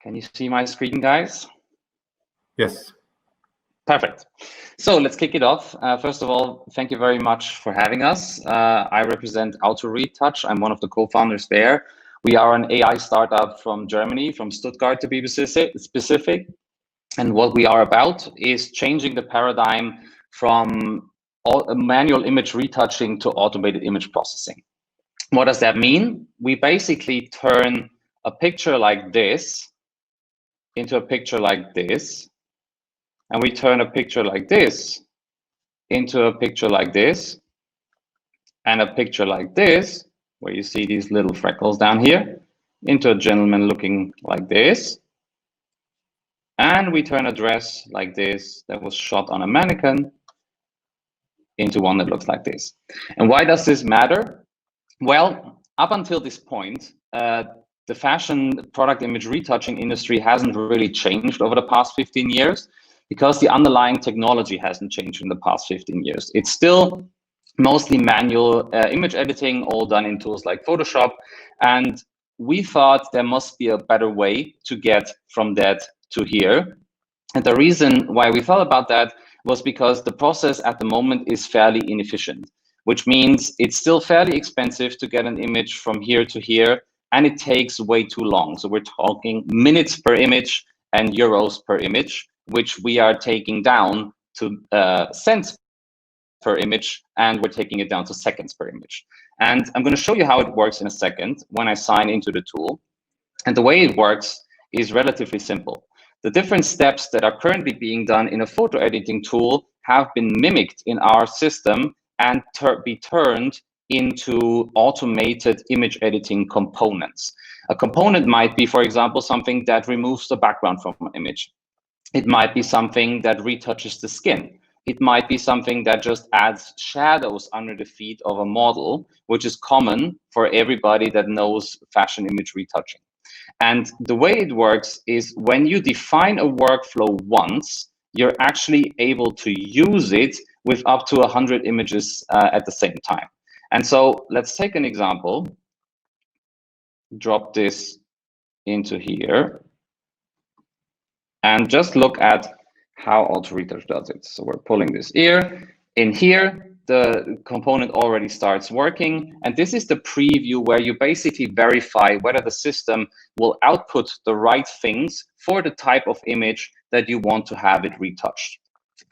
Can you see my screen, guys? Yes. Perfect. So let's kick it off. First of all, thank you very much for having us. I represent autoRetouch. I'm one of the co-founders there. We are an AI startup from Germany, from Stuttgart to be specific. And what we are about is changing the paradigm from manual image retouching to automated image processing. What does that mean? We basically turn a picture like this into a picture like this. and we turn a picture like this into a picture like this, and a picture like this, where you see these little freckles down here, into a gentleman looking like this, and we turn a dress like this that was shot on a mannequin into one that looks like this. And why does this matter? Well, up until this point, the fashion product image retouching industry hasn't really changed over the past 15 years because the underlying technology hasn't changed in the past 15 years. It's still mostly manual image editing, all done in tools like Photoshop. And we thought there must be a better way to get from that to here. And the reason why we thought about that was because the process at the moment is fairly inefficient, which means it's still fairly expensive to get an image from here to here, and it takes way too long. So we're talking minutes per image and euros per image, which we are taking down to cents per image, and we're taking it down to seconds per image. And I'm going to show you how it works in a second when I sign into the tool. And the way it works is relatively simple. The different steps that are currently being done in a photo editing tool have been mimicked in our system and be turned into automated image editing components. A component might be, for example, something that removes the background from an image. It might be something that retouches the skin. It might be something that just adds shadows under the feet of a model, which is common for everybody that knows fashion image retouching. And the way it works is when you define a workflow once, you're actually able to use it with up to 100 images at the same time. And so let's take an example. Drop this into here and just look at how autoRetouch does it. So we're pulling this here. In here, the component already starts working. And this is the preview where you basically verify whether the system will output the right things for the type of image that you want to have it retouched.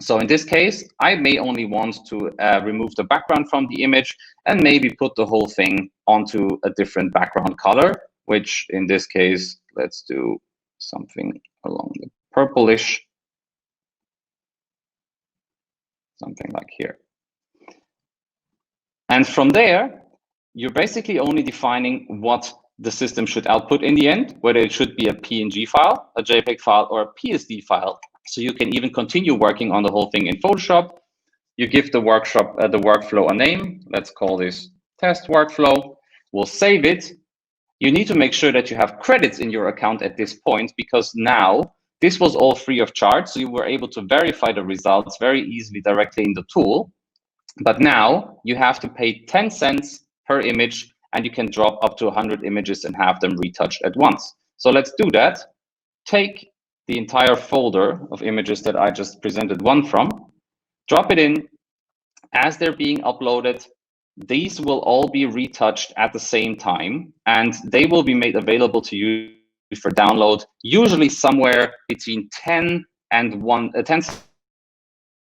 So in this case, I may only want to remove the background from the image and maybe put the whole thing onto a different background color, which in this case, let's do something along the purplish, something like here. And from there, you're basically only defining what the system should output in the end, whether it should be a PNG file, a JPEG file, or a PSD file. So you can even continue working on the whole thing in Photoshop. You give the workflow a name. Let's call this test workflow. We'll save it. You need to make sure that you have credits in your account at this point, because now this was all free of charge. So you were able to verify the results very easily directly in the tool. But now you have to pay 10 cents per image, and you can drop up to 100 images and have them retouched at once. So let's do that. Take the entire folder of images that I just presented one from, drop it in. As they're being uploaded, these will all be retouched at the same time, and they will be made available to you for download, usually somewhere between 10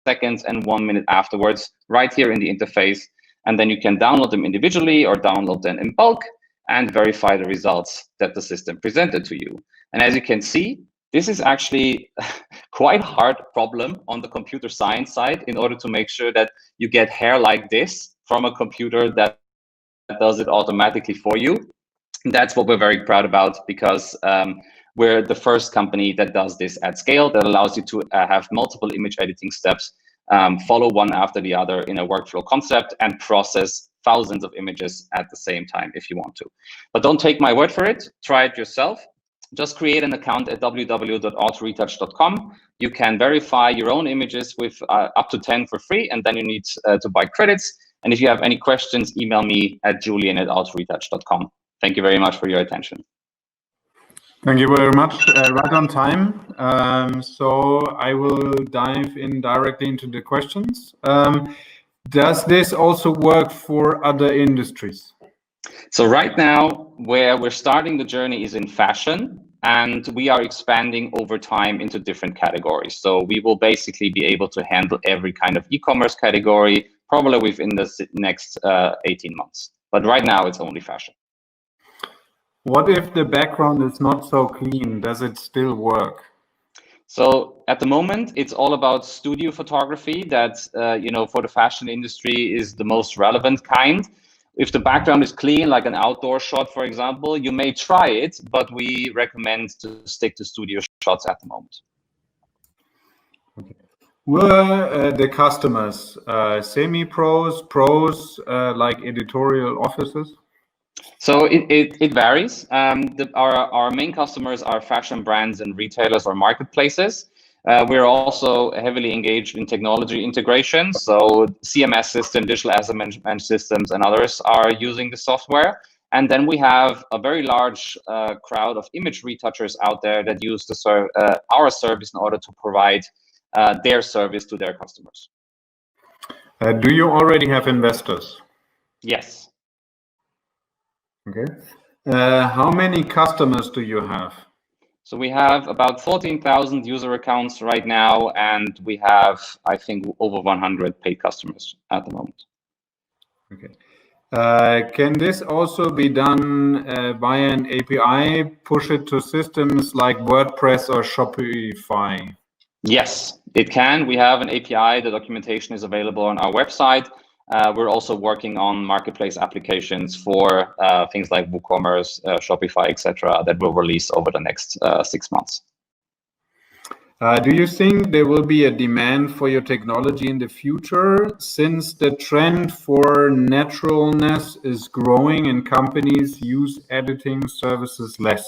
seconds and 1 minute afterwards, right here in the interface. And then you can download them individually or download them in bulk and verify the results that the system presented to you. And as you can see, this is actually quite a hard problem on the computer science side in order to make sure that you get hair like this from a computer that does it automatically for you. And that's what we're very proud about, because we're the first company that does this at scale, that allows you to have multiple image editing steps, follow one after the other in a workflow concept, and process thousands of images at the same time if you want to. But don't take my word for it. Try it yourself. Just create an account at www.autoretouch.com. You can verify your own images with up to 10 for free, and then you need to buy credits. And if you have any questions, email me at julian@autoretouch.com. Thank you very much for your attention. Thank you very much. Right on time. So I will dive in directly into the questions. Does this also work for other industries? So right now, where we're starting the journey is in fashion, and we are expanding over time into different categories. So we will basically be able to handle every kind of e-commerce category, probably within the next 18 months. But right now, it's only fashion. What if the background is not so clean? Does it still work? So at the moment, it's all about studio photography that, for the fashion industry is the most relevant kind. If the background is clean, like an outdoor shot, for example, you may try it, but we recommend to stick to studio shots at the moment. Okay. Were the customers semi-pros, pros, like editorial offices? So it varies. Our main customers are fashion brands and retailers or marketplaces. We're also heavily engaged in technology integration. So CMS system, digital asset management systems, and others are using the software. And then we have a very large crowd of image retouchers out there that use our service in order to provide their service to their customers. Do you already have investors? Yes. Okay. How many customers do you have? So we have about 14,000 user accounts right now, and we have, I think, over 100 paid customers at the moment. Okay. Can this also be done via an API, push it to systems like WordPress or Shopify? Yes, it can. We have an API. The documentation is available on our website. We're also working on marketplace applications for things like WooCommerce, Shopify, etc., that will release over the next 6 months. Do you think there will be a demand for your technology in the future, since the trend for naturalness is growing and companies use editing services less?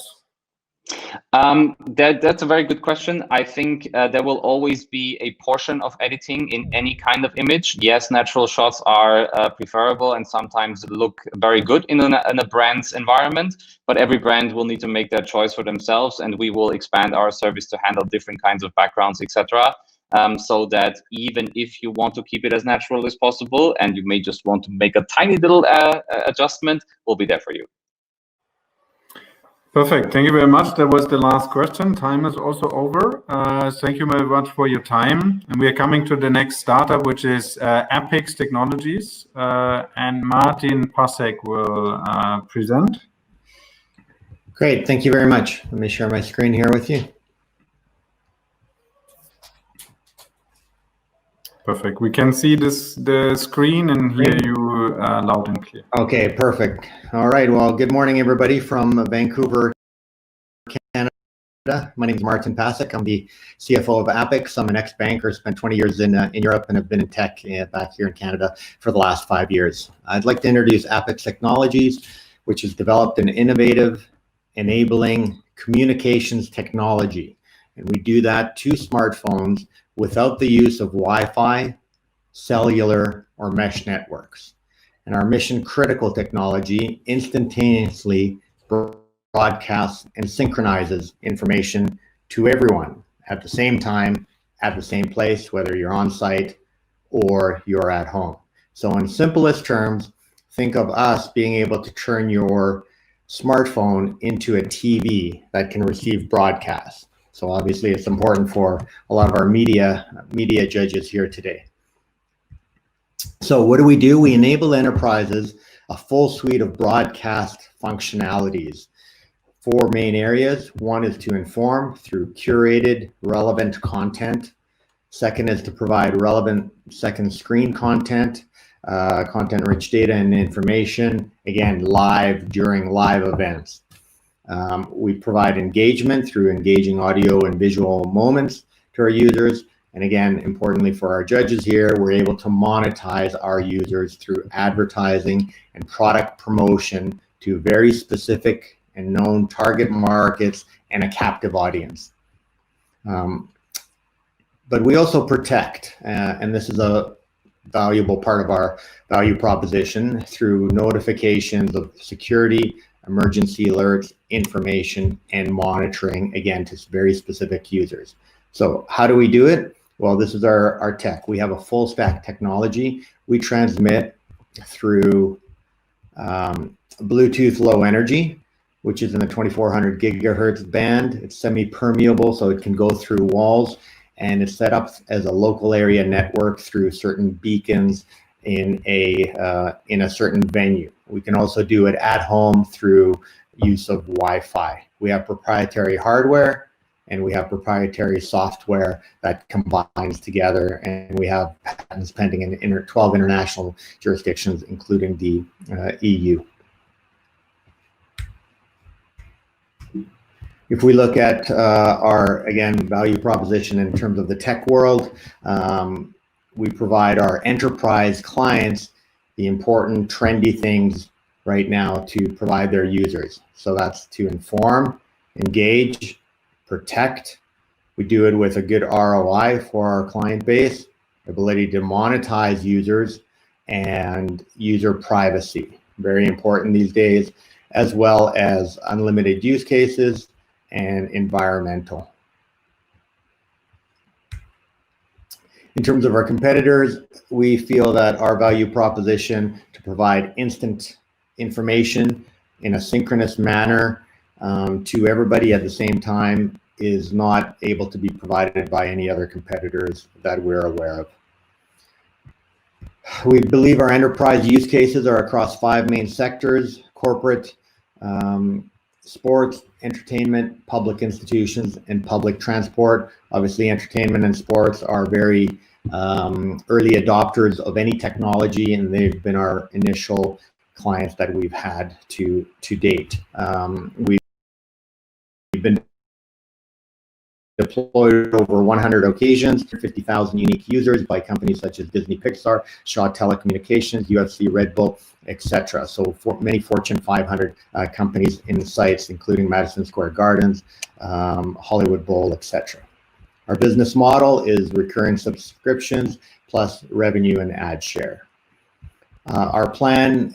That's a very good question. I think there will always be a portion of editing in any kind of image. Yes, natural shots are preferable and sometimes look very good in a brand's environment, but every brand will need to make that choice for themselves, and we will expand our service to handle different kinds of backgrounds, etc. So that even if you want to keep it as natural as possible and you may just want to make a tiny little adjustment, we'll be there for you. Perfect. Thank you very much. That was the last question. Time is also over. Thank you very much for your time. And we are coming to the next startup, which is APPIX Technologies. And Martin Pasek will present. Great. Thank you very much. Let me share my screen here with you. Perfect. We can see the screen and hear you loud and clear. Okay, perfect. All right. Well, good morning, everybody from Vancouver, Canada. My name is Martin Pasek. I'm the CFO of APPIX. I'm an ex-banker, spent 20 years in Europe, and have been in tech back here in Canada for the last 5 years. I'd like to introduce APPIX Technologies, which has developed an innovative, enabling communications technology. And we do that to smartphones without the use of Wi-Fi, cellular, or mesh networks. And our mission critical technology instantaneously broadcasts and synchronizes information to everyone at the same time, at the same place, whether you're on site or you're at home. So in simplest terms, think of us being able to turn your smartphone into a TV that can receive broadcasts. So obviously it's important for a lot of our media judges here today. So what do? We enable enterprises a full suite of broadcast functionalities. 4 main areas. One is to inform through curated, relevant content. Second is to provide relevant second screen content, content-rich data and information, again, live during live events. We provide engagement through engaging audio and visual moments to our users. And again, importantly for our judges here, we're able to monetize our users through advertising and product promotion to very specific and known target markets and a captive audience. But we also protect, and this is a valuable part of our value proposition, through notifications of security, emergency alerts, information, and monitoring, again, to very specific users. So how do we do it? Well, this is our tech. We have a full stack technology. We transmit through Bluetooth low energy, which is in the 2400 gigahertz band. It's semi-permeable, so it can go through walls, and it's set up as a local area network through certain beacons in a certain venue. We can also do it at home through use of Wi-Fi. We have proprietary hardware, and we have proprietary software that combines together, and we have patents pending in 12 international jurisdictions, including the EU. If we look at our, again, value proposition in terms of the tech world, we provide our enterprise clients the important trendy things right now to provide their users. So that's to inform, engage, protect. We do it with a good ROI for our client base, ability to monetize users, and user privacy. Very important these days, as well as unlimited use cases and environmental. In terms of our competitors, we feel that our value proposition to provide instant information in a synchronous manner to everybody at the same time is not able to be provided by any other competitors that we're aware of. We believe our enterprise use cases are across 5 main sectors: corporate, sports, entertainment, public institutions, and public transport. Obviously, entertainment and sports are very early adopters of any technology, and they've been our initial clients that we've had to date. We've been deployed over 100 occasions, 50,000 unique users by companies such as Disney, Pixar, Shaw Telecommunications, UFC, Red Bull, etc. So for many Fortune 500 companies in the sites, including Madison Square Gardens, Hollywood Bowl, etc. Our business model is recurring subscriptions plus revenue and ad share. Our plan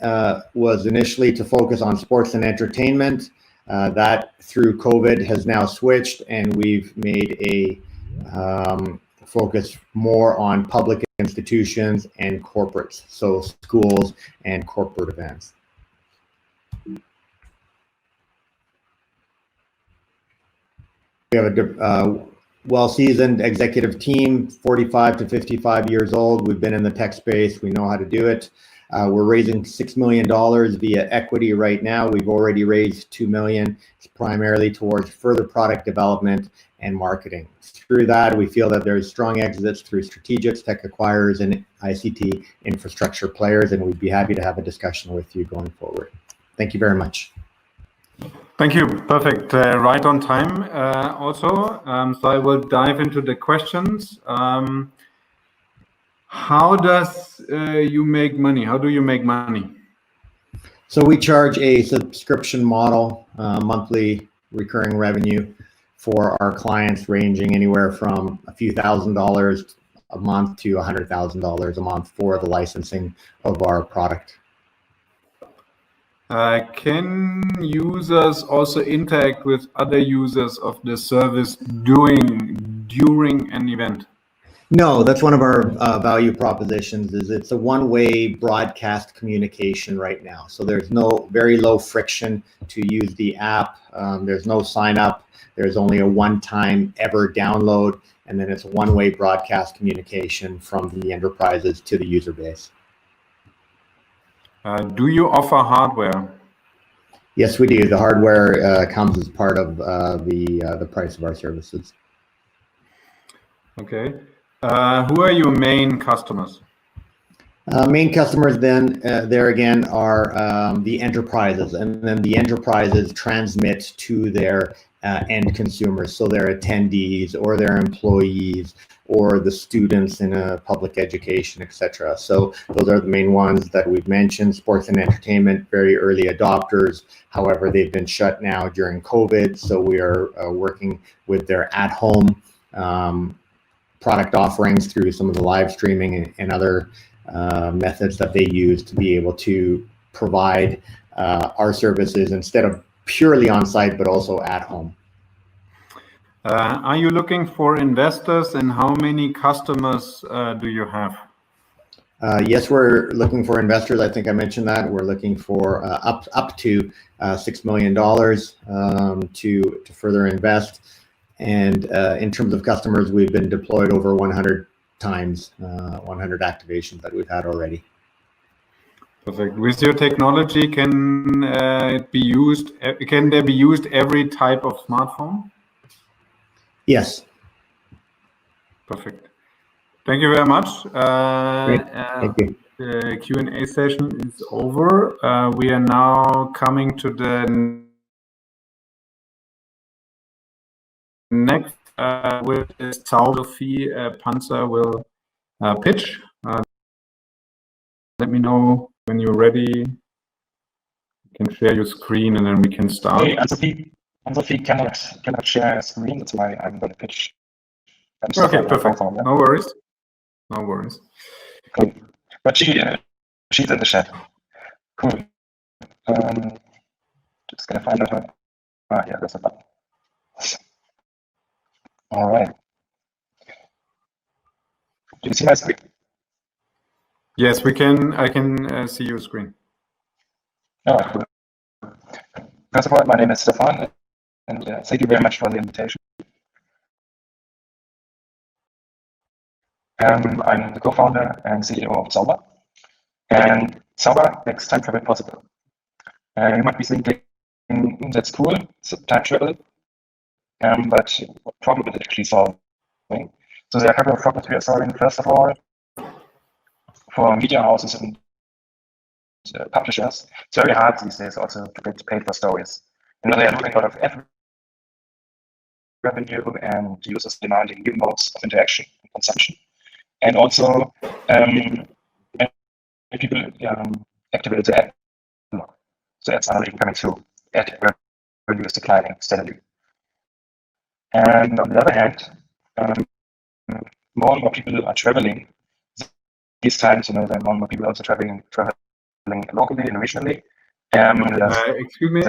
was initially to focus on sports and entertainment. That through COVID has now switched, and we've made a focus more on public institutions and corporates, so schools and corporate events. We have a well-seasoned executive team, 45 to 55 years old. We've been in the tech space. We know how to do it. We're raising $6 million via equity right now. We've already raised $2 million. It's primarily towards further product development and marketing. Through that, we feel that there's strong exits through strategics, tech acquirers, and ICT infrastructure players, and we'd be happy to have a discussion with you going forward. Thank you very much. Thank you. Perfect. Right on time also. So I will dive into the questions. How does you make money? How do you make money? So we charge a subscription model, monthly recurring revenue for our clients, ranging anywhere from a few $1,000s a month to $100,000 a month for the licensing of our product. Can users also interact with other users of the service during an event? No, that's one of our value propositions. Is it's a one-way broadcast communication right now. So there's very low friction to use the app. There's no sign up. There's only a one-time ever download, and then it's one-way broadcast communication from the enterprises to the user base. Do you offer hardware? Yes, we do. The hardware comes as part of the price of our services. Okay. Who are your main customers? Main customers then, there again, are the enterprises, and then the enterprises transmit to their end consumers, so their attendees or their employees or the students in a public education, etc. So those are the main ones that we've mentioned. Sports and entertainment, very early adopters. However, they've been shut now during COVID, so we are working with their at-home product offerings through some of the live streaming and other methods that they use to be able to provide our services instead of purely on-site, but also at home. Are you looking for investors, and how many customers do you have? Yes, we're looking for investors. I think I mentioned that. We're looking for up to $6 million to further invest. And in terms of customers, we've been deployed over 100 times, 100 activations that we've had already. Perfect. With your technology, can it be used? Can there be used every type of smartphone? Yes. Perfect. Thank you very much. Thank you. The Q&A session is over. We are now coming to the next with Zaubar. Woofy Panzer will pitch. Let me know when you're ready. You can share your screen and then we can start. Hey, Sophie cannot share a screen. That's why I'm going to pitch. Okay, perfect. No worries. No worries. Cool. But she's in the chat. Cool. Just gonna find her. Ah, yeah, there's a button. All right. Do you see my screen? Yes, we can. I can see your screen. Oh, cool. First of all, my name is Stefan, and thank you very much for the invitation. I'm the co-founder and CEO of Zaubar, and Zaubar makes time travel possible. You might be thinking, that's cool, it's time travel, but what problem is it actually solving? So there are a couple of problems we are solving. First of all, for media houses and publishers, it's very hard these days also to get paid for stories. You know, they are losing a lot of ad revenue and users demanding new modes of interaction and consumption. And also, people activate the ad block. So ads are not coming through. Ad revenue is declining steadily. And on the other hand, more and more people are traveling. These times, you know, there are more and more people also traveling locally and regionally. Excuse me.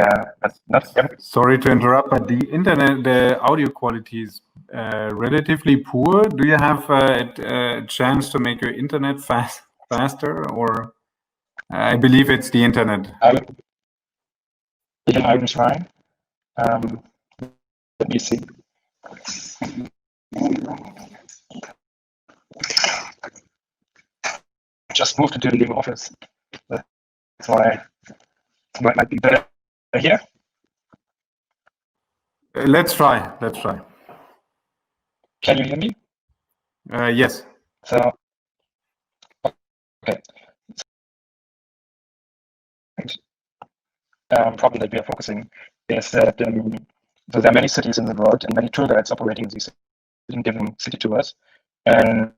Sorry to interrupt, but the audio quality is relatively poor. Do you have a chance to make your internet faster, or I believe it's the internet? I will try. Let me see. Just moved into the new office. That's why it might be better here. Let's try. Let's try. Can you hear me? Yes. So, okay. Problem that we are focusing is that so there are many cities in the world and many tour guides operating these giving city tours, and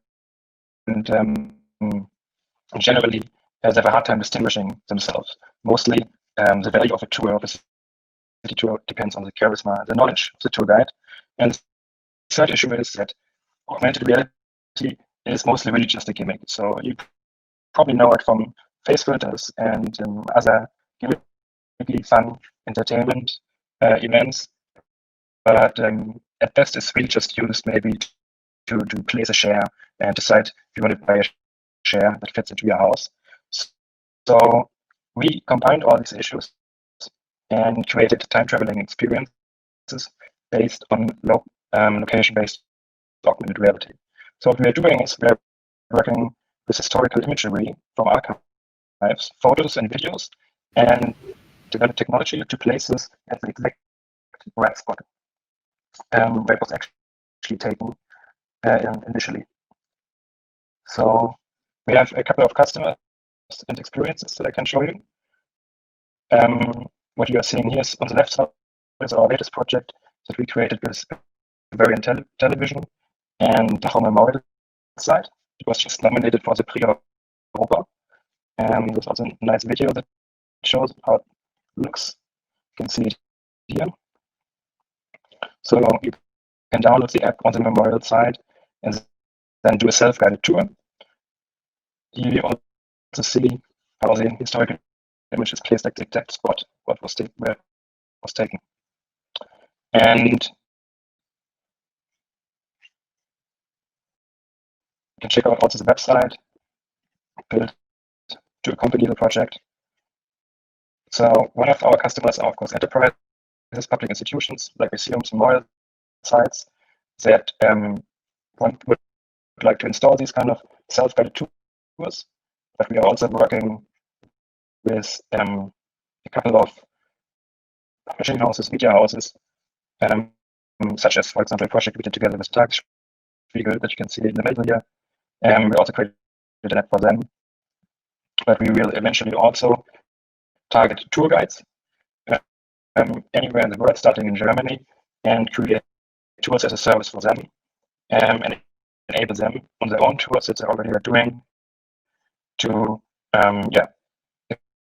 generally they have a hard time distinguishing themselves. Mostly, the value of a tour, of a city tour, depends on the charisma, the knowledge of the tour guide. And the third issue is that augmented reality is mostly really just a gimmick. So you probably know it from face filters and other gimmicky fun entertainment events. But at best, it's really just used maybe to place a share and decide if you want to buy a share that fits into your house. So we combined all these issues and created time-traveling experiences based on location-based augmented reality. So what we are doing is we're working with historical imagery from archives, photos and videos, and develop technology to place this at the exact right spot where it was actually taken initially. So we have a couple of customers and experiences that I can show you. What you are seeing here is on the left side is our latest project that we created with Variant Television and Dach on the Memorial site. It was just nominated for the Prix Europa. There's also a nice video that shows how it looks. You can see it here. So you can download the app on the Memorial site and then do a self-guided tour. Here you also see how the historical image is placed at the exact spot where it was taken. And you can check out also the website built to accompany the project. So one of our customers are, of course, enterprises, public institutions like museums, memorial sites that would like to install these kind of self-guided tours. But we are also working with a couple of publishing houses, media houses, such as, for example, a project we did together with Dach, that you can see in the middle here. We also created an app for them. But we will eventually also target tour guides anywhere in the world, starting in Germany, and create tours as a service for them and enable them on their own tours that they already are doing to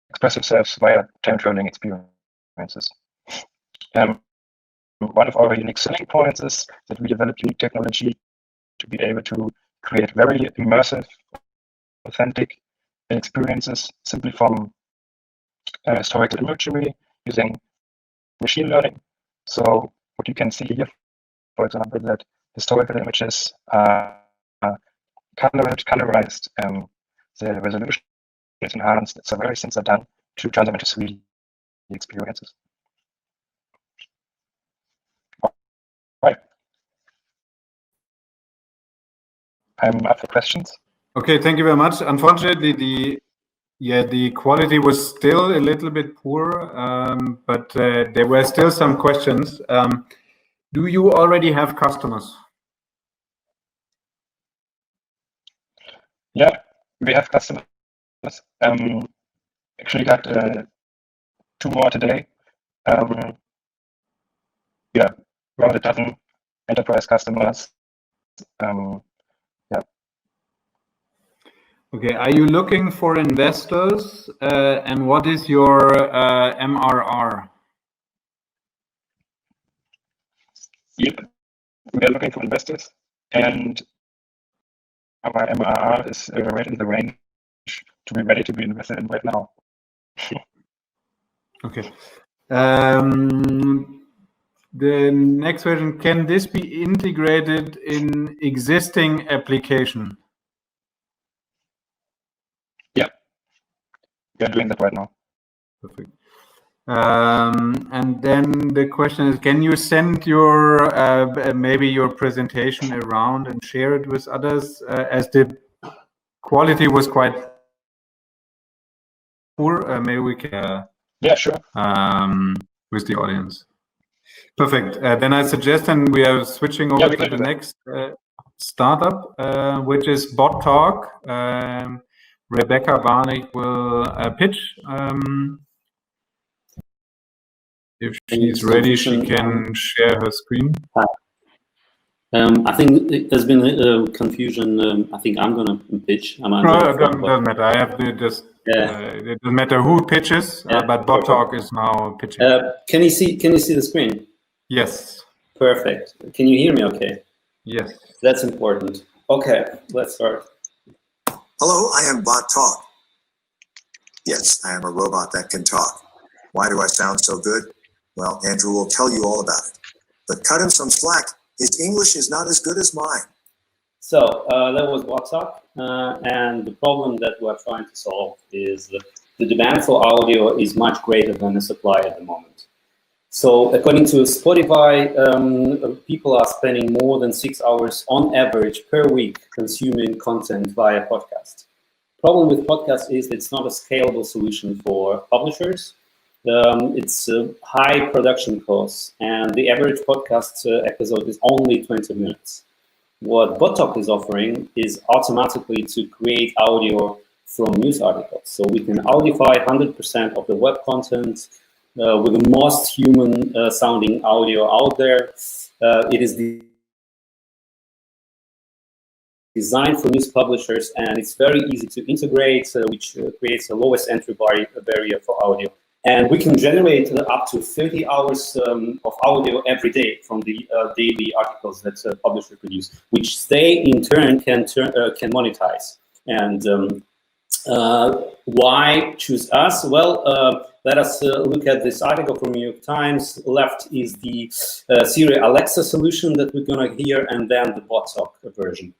express themselves via time traveling experiences. One of our unique selling points is that we developed unique technology to be able to create very immersive, authentic experiences simply from historical imagery using machine learning. So what you can see here, for example, that historical images are colorized, the resolution is enhanced, so various things are done to turn them into 3D experiences. Right. I'm up for questions. Okay, thank you very much. Unfortunately, the quality was still a little bit poor, but there were still some questions. Do you already have customers? Yeah, we have customers. Actually got 2 more today. Yeah, around a dozen enterprise customers. Yeah. Okay, are you looking for investors, and what is your MRR? Yep, we are looking for investors, and our MRR is right in the range to be ready to be invested in right now. Okay. The next question, can this be integrated in existing application? Yeah, we are doing that right now. Perfect. And then the question is, can you send your maybe your presentation around and share it with others, as the quality was quite poor? Maybe we can yeah, sure. With the audience. Perfect. Then I suggest, and we are switching over to the next startup, which is BotTalk. Rebecca Barnick will pitch. If she's ready, she can share her screen. I think there's been a confusion. I think I'm going to pitch. No, it doesn't matter. I have to just. It doesn't matter who pitches, but BotTalk is now pitching. Can you see the screen? Yes. Perfect. Can you hear me? Okay. Yes. That's important. Okay, let's start. Hello, I am BotTalk. Yes, I am a robot that can talk. Why do I sound so good? Well, Andrew will tell you all about it. But cut him some slack. His English is not as good as mine. So that was BotTalk, and the problem that we're trying to solve is that the demand for audio is much greater than the supply at the moment. So according to Spotify, people are spending more than 6 hours on average per week consuming content via podcast. Problem with podcast is it's not a scalable solution for publishers. It's high production costs, and the average podcast episode is only 20 minutes. What BotTalk is offering is automatically to create audio from news articles. So we can audify 100% of the web content with the most human sounding audio out there. It is designed for news publishers, and it's very easy to integrate, which creates the lowest entry barrier for audio. And we can generate up to 30 hours of audio every day from the daily articles that publishers produce, which they in turn can monetize. And why choose us? Well, let us look at this article from New York Times. Left is the Siri Alexa solution that we're going to hear, and then the BotTalk version.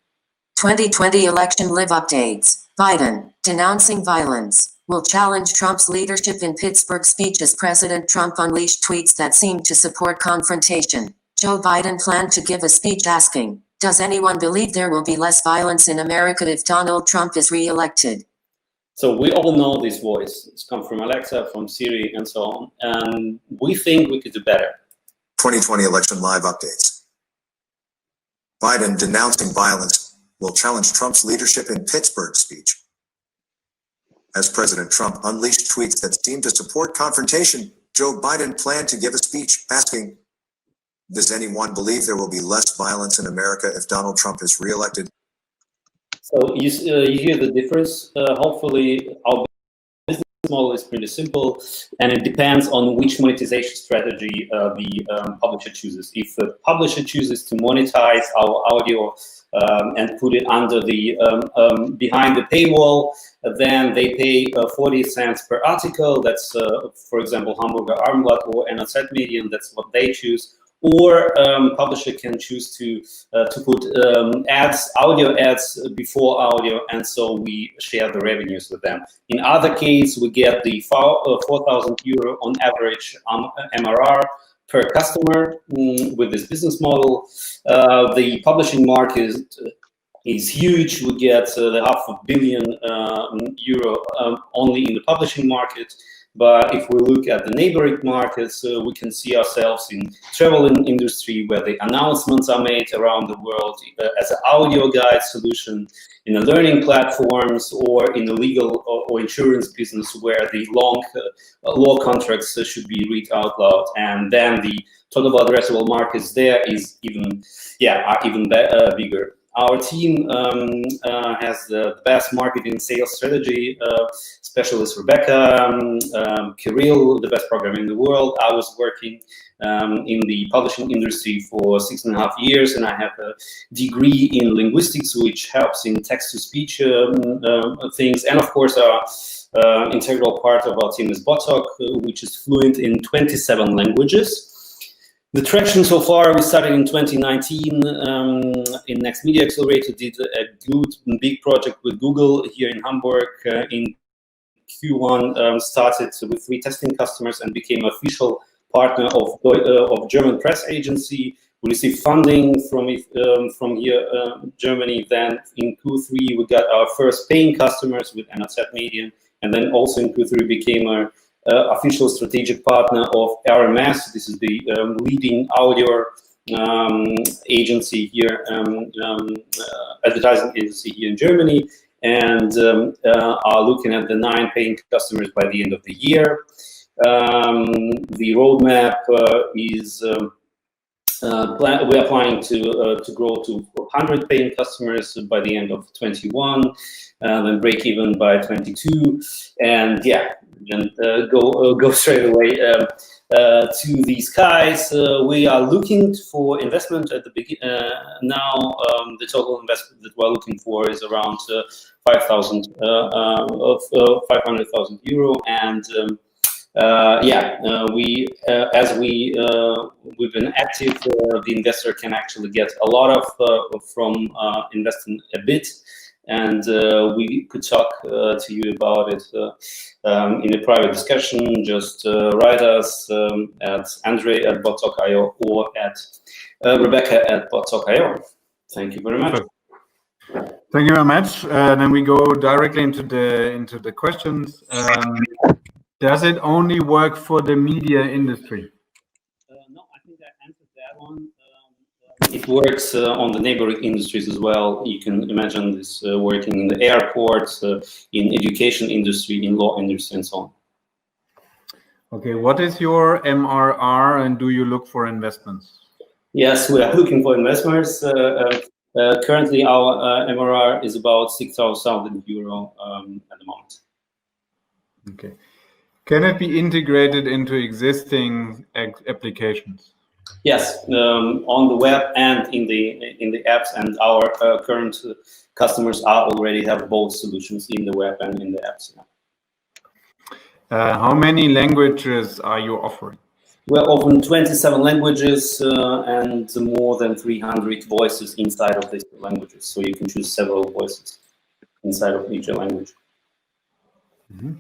2020 election live updates. Biden, denouncing violence, will challenge Trump's leadership in Pittsburgh speech as President Trump unleashed tweets that seemed to support confrontation. Joe Biden planned to give a speech asking, "Does anyone believe there will be less violence in America if Donald Trump is re-elected?" So we all know this voice. It's come from Alexa, from Siri, and so on. And we think we could do better. 2020 election live updates. Biden denouncing violence will challenge Trump's leadership in Pittsburgh speech. As President Trump unleashed tweets that seemed to support confrontation, Joe Biden planned to give a speech asking, "Does anyone believe there will be less violence in America if Donald Trump is reelected?" So you hear the difference. Hopefully, our business model is pretty simple, and it depends on which monetization strategy the publisher chooses. If the publisher chooses to monetize our audio and put it under the behind the paywall, then they pay 40 cents per article. That's, for example, Hamburger Abendblatt or Annette Medium. That's what they choose. Or publisher can choose to put ads, audio ads before audio, and so we share the revenues with them. In other case, we get the 4,000 euro on average MRR per customer with this business model. The publishing market is huge. We get the €500 million only in the publishing market. But if we look at the neighboring markets, we can see ourselves in travel industry, where the announcements are made around the world as an audio guide solution, in the learning platforms, or in the legal or insurance business, where the long law contracts should be read out loud. And then the total addressable markets there is even bigger. Our team has the best marketing sales strategy specialist, Rebecca, Kirill, the best programmer in the world. I was working in the publishing industry for 6.5 years, and I have a degree in linguistics, which helps in text-to-speech things. And of course, our integral part of our team is BotTalk, which is fluent in 27 languages. The traction so far, we started in 2019 in Next Media Accelerator, did a good big project with Google here in Hamburg. In Q1, started with 3 testing customers and became official partner of German press agency. We received funding from here, Germany. Then in Q3, we got our first paying customers with Annette Medium, and then also in Q3 became our official strategic partner of RMS. This is the leading audio agency here, advertising agency here in Germany, and are looking at the 9 paying customers by the end of the year. The roadmap is we are planning to grow to 100 paying customers by the end of 21, then break even by 22, and yeah, and go straight away to these guys. We are looking for investment at the beginning. Now the total investment that we're looking for is around 500,000 euro, and we've been active. The investor can actually get a lot of from investing a bit, and we could talk to you about it in a private discussion. Just write us at Andre@BotTalk.io or at Rebecca@BotTalk.io. Thank you very much. Thank you very much. Then we go directly into the questions. Does it only work for the media industry? No, I think I answered that one. It works on the neighboring industries as well. You can imagine this working in the airports, in education industry, in law industry, and so on. Okay, what is your MRR, and do you look for investments? Yes, we are looking for investors. Currently, our MRR is about 6,000 euro at the moment. Okay. Can it be integrated into existing applications? Yes, on the web and in the apps, and our current customers already have both solutions in the web and in the apps. How many languages are you offering? We're offering 27 languages and more than 300 voices inside of these languages. So you can choose several voices inside of each language. Mm-hmm.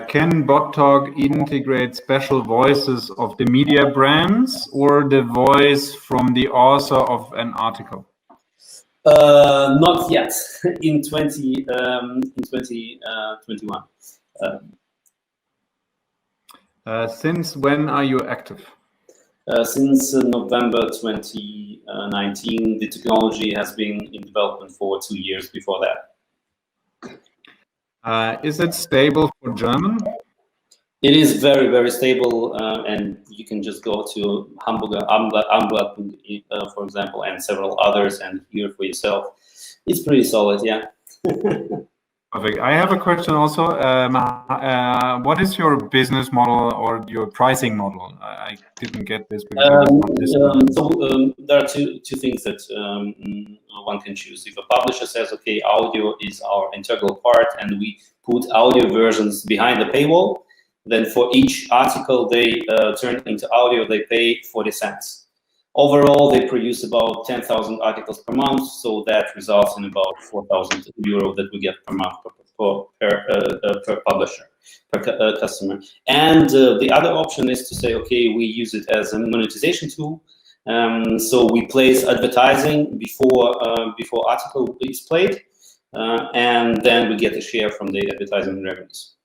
Can BotTalk integrate special voices of the media brands or the voice from the author of an article? Not yet. In 2021. Since when are you active? Since November 2019, the technology has been in development for 2 years before that. Is it stable for German? It is very, very stable, and you can just go to Hamburger Abendblatt, for example, and several others, and hear for yourself. It's pretty solid, yeah. Perfect. I have a question also. What is your business model or your pricing model? I didn't get this. There are two things that one can choose. If a publisher says, okay, audio is our integral part, and we put audio versions behind the paywall, then for each article they turn into audio, they pay 40 cents. Overall, they produce about 10,000 articles per month, so that results in about 4,000 euro that we get per month per publisher, per customer. And the other option is to say, okay, we use it as a monetization tool. So we place advertising before article is played, and then we get a share from the advertising revenues.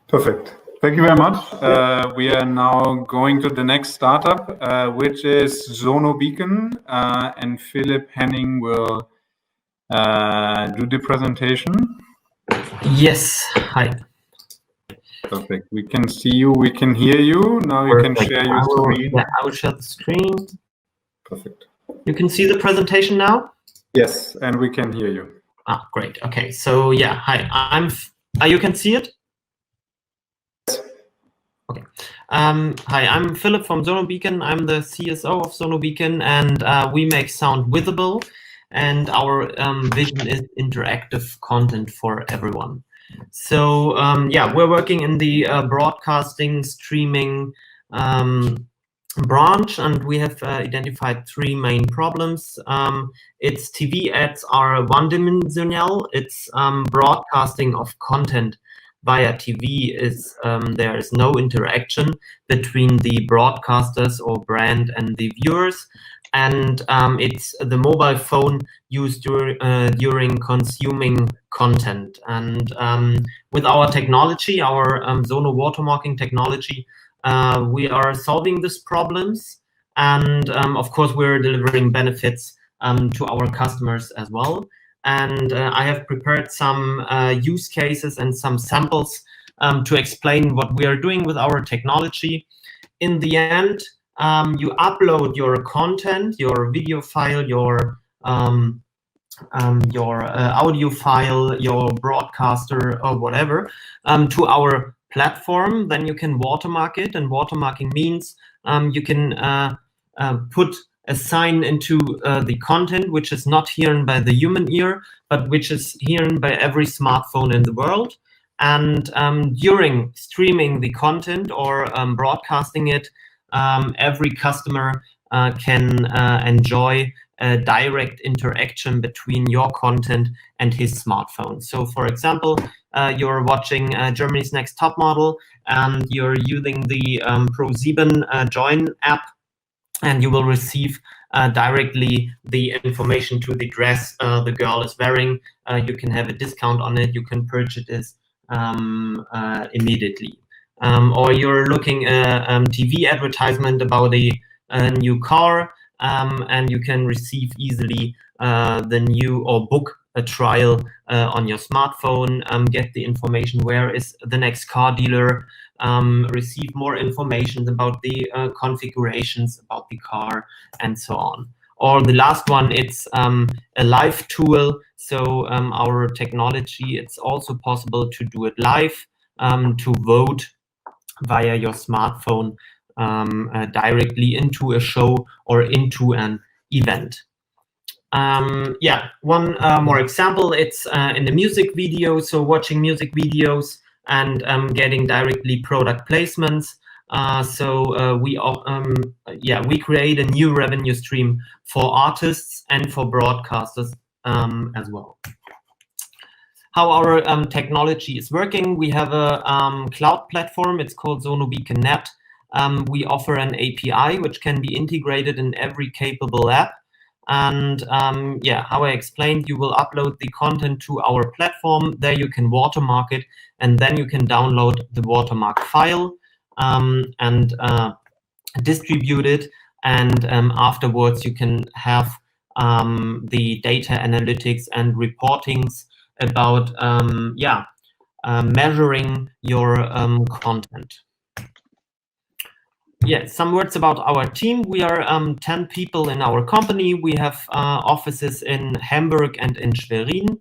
Perfect. Thank you very much. We are now going to the next startup, which is SonoBeacon, and Philipp Henning will do the presentation. Yes. Hi. Perfect. We can see you. We can hear you. Now you can share your screen. Yeah, I will share the screen. Perfect. You can see the presentation now? Yes, and we can hear you. Ah, great. Okay. So yeah, hi. You can see it? Okay. Hi, I'm Philipp from SonoBeacon. I'm the CSO of SonoBeacon, and we make sound visible, and our vision is interactive content for everyone. So yeah, we're working in the broadcasting, streaming branch, and we have identified 3 main problems. It's TV ads are one-dimensional. It's broadcasting of content via TV is there is no interaction between the broadcasters or brand and the viewers, and it's the mobile phone used during consuming content. And with our technology, our Sono watermarking technology, we are solving these problems, and of course we're delivering benefits to our customers as well. And I have prepared some use cases and some samples to explain what we are doing with our technology. In the end, you upload your content, your video file, your audio file, your broadcaster or whatever to our platform. Then you can watermark it, and watermarking means you can put a sign into the content which is not heard by the human ear, but which is heard by every smartphone in the world. And during streaming the content or broadcasting it, every customer can enjoy a direct interaction between your content and his smartphone. So for example, you're watching Germany's Next Top Model, and you're using the Pro7 Join app, and you will receive directly the information to the dress the girl is wearing. You can have a discount on it. You can purchase it immediately. Or you're looking at TV advertisement about a new car, and you can receive easily the new, or book a trial on your smartphone, get the information where is the next car dealer, receive more information about the configurations about the car, and so on. Or the last one, it's a live tool. So our technology, it's also possible to do it live, to vote via your smartphone directly into a show or into an event. Yeah, one more example, it's in the music video, so watching music videos and getting directly product placements. We create a new revenue stream for artists and for broadcasters as well. How our technology is working, we have a cloud platform, it's called SonoBeacon Net. We offer an API which can be integrated in every capable app. And yeah, how I explained, you will upload the content to our platform. There you can watermark it, and then you can download the watermark file. distribute it, and afterwards you can have the data analytics and reportings about measuring your content. Yeah, some words about our team. We are 10 people in our company. We have offices in Hamburg and in Schwerin,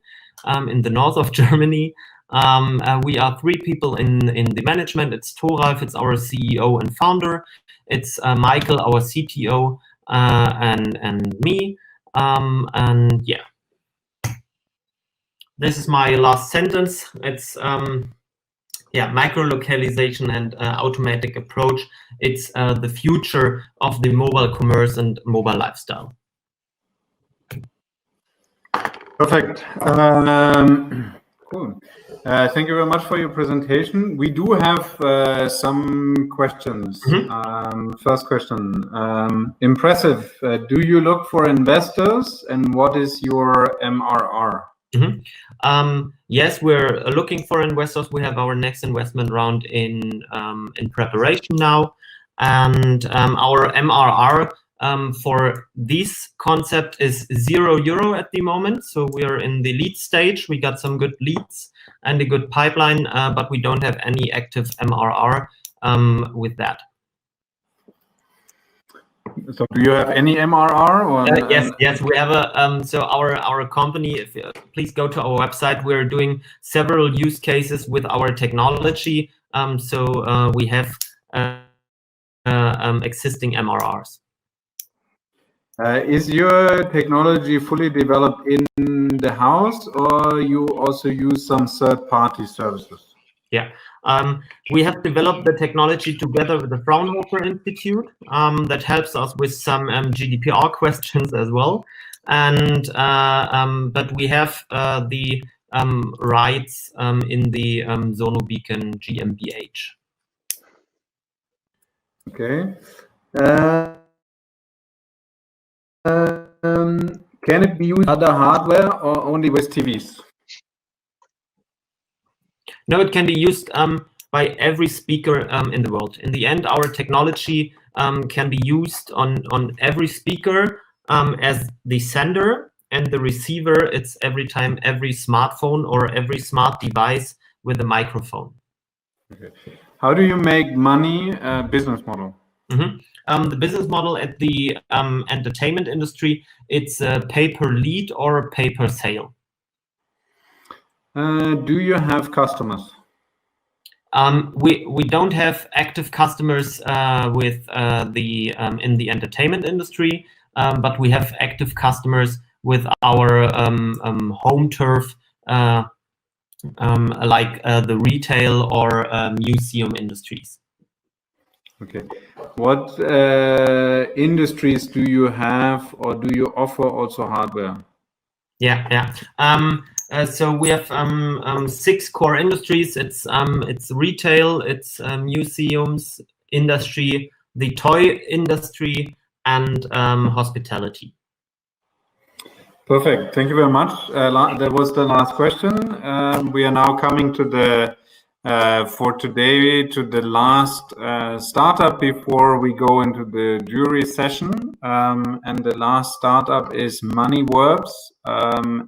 in the north of Germany. We are 3 people in the management. It's Thoralf, it's our CEO and founder. It's Michael, our CTO, and me. And yeah, this is my last sentence. It's micro-localization and automatic approach. It's the future of the mobile commerce and mobile lifestyle. Perfect. Cool. Thank you very much for your presentation. We do have some questions. First question. Impressive. Do you look for investors, and what is your MRR? Yes, we're looking for investors. We have our next investment round in preparation now, and our MRR for this concept is €0 at the moment. So we are in the lead stage. We got some good leads and a good pipeline, but we don't have any active MRR with that. So do you have any MRR? Or Yes, we have a so our company, if please go to our website, we're doing several use cases with our technology, so we have existing MRRs. Is your technology fully developed in the house, or you also use some third-party services? Yeah, we have developed the technology together with the Fraunhofer Institute that helps us with some GDPR questions as well. And but we have the rights in the SonoBeacon GmbH. Okay. Can it be used with other hardware or only with TVs? No, it can be used by every speaker in the world. In the end, our technology can be used on every speaker as the sender, and the receiver, it's every smartphone or every smart device with a microphone. Okay. How do you make money, business model? The business model at the entertainment industry, it's pay per lead or pay per sale. Do you have customers? We don't have active customers with the in the entertainment industry, but we have active customers with our home turf, like the retail or museum industries. Okay. What industries do you have, or do you offer also hardware? Yeah. So we have 6 core industries. It's retail, it's museums, industry, the toy industry, and hospitality. Perfect. Thank you very much. That was the last question. We are now coming to the for today to the last startup before we go into the jury session. And the last startup is MoneyVerbs,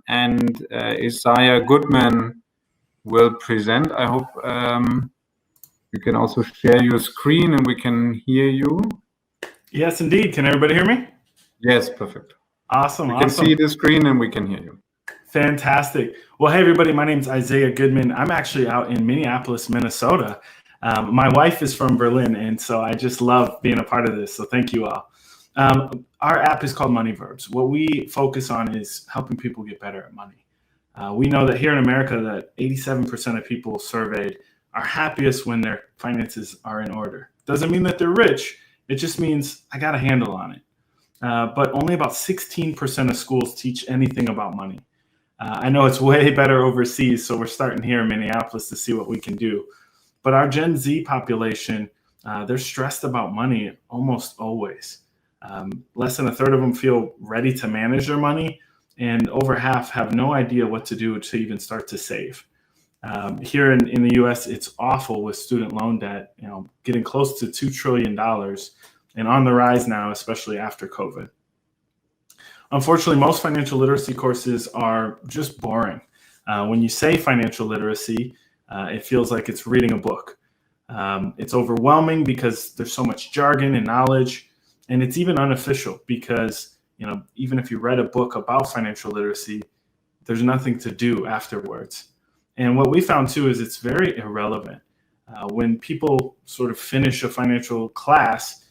and Isaiah Goodman will present. I hope you can also share your screen and we can hear you. Yes, indeed. Can everybody hear me? Yes, perfect. Awesome. We can see the screen and we can hear you. Fantastic. Well, hey, everybody. My name is Isaiah Goodman. I'm actually out in Minneapolis, Minnesota. My wife is from Berlin, and so I just love being a part of this. So thank you all. Our app is called MoneyVerbs. What we focus on is helping people get better at money. We know that here in America that 87% of people surveyed are happiest when their finances are in order. Doesn't mean that they're rich. It just means I got a handle on it. But only about 16% of schools teach anything about money. I know it's way better overseas, so we're starting here in Minneapolis to see what we can do. But our Gen Z population, they're stressed about money almost always. Less than a third of them feel ready to manage their money, and over half have no idea what to do to even start to save. Here in the US, it's awful with student loan debt, getting close to $2 trillion. and on the rise now, especially after COVID. Unfortunately, most financial literacy courses are just boring. When you say financial literacy, it feels like it's reading a book. It's overwhelming because there's so much jargon and knowledge, and it's even unofficial because, even if you read a book about financial literacy, there's nothing to do afterwards. And what we found too is it's very irrelevant. When people sort of finish a financial class,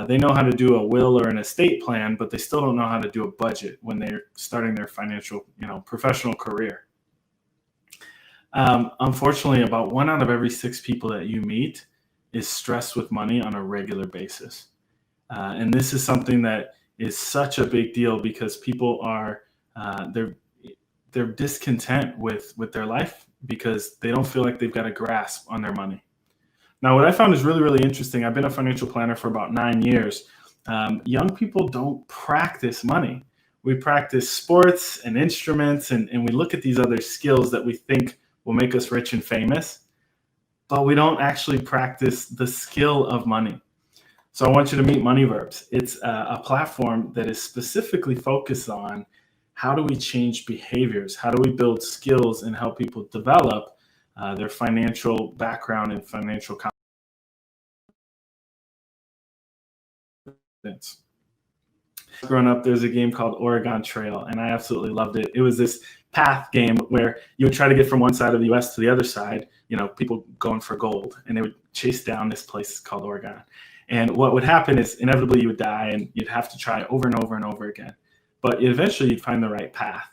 they know how to do a will or an estate plan, but they still don't know how to do a budget when they're starting their financial, professional career. Unfortunately, about 1 out of every 6 people that you meet is stressed with money on a regular basis. And this is something that is such a big deal because people are, they're discontent with their life because they don't feel like they've got a grasp on their money. Now, what I found is really, really interesting. I've been a financial planner for about 9 years. Young people don't practice money. We practice sports and instruments, and we look at these other skills that we think will make us rich and famous, but we don't actually practice the skill of money. So I want you to meet MoneyVerbs. It's a platform that is specifically focused on how do we change behaviors? How do we build skills and help people develop their financial background and financial confidence. Growing up, there's a game called Oregon Trail, and I absolutely loved it. It was this path game where you would try to get from one side of the U.S. to the other side, people going for gold, and they would chase down this place called Oregon. And what would happen is inevitably you would die, and you'd have to try over and over and over again. But eventually you'd find the right path.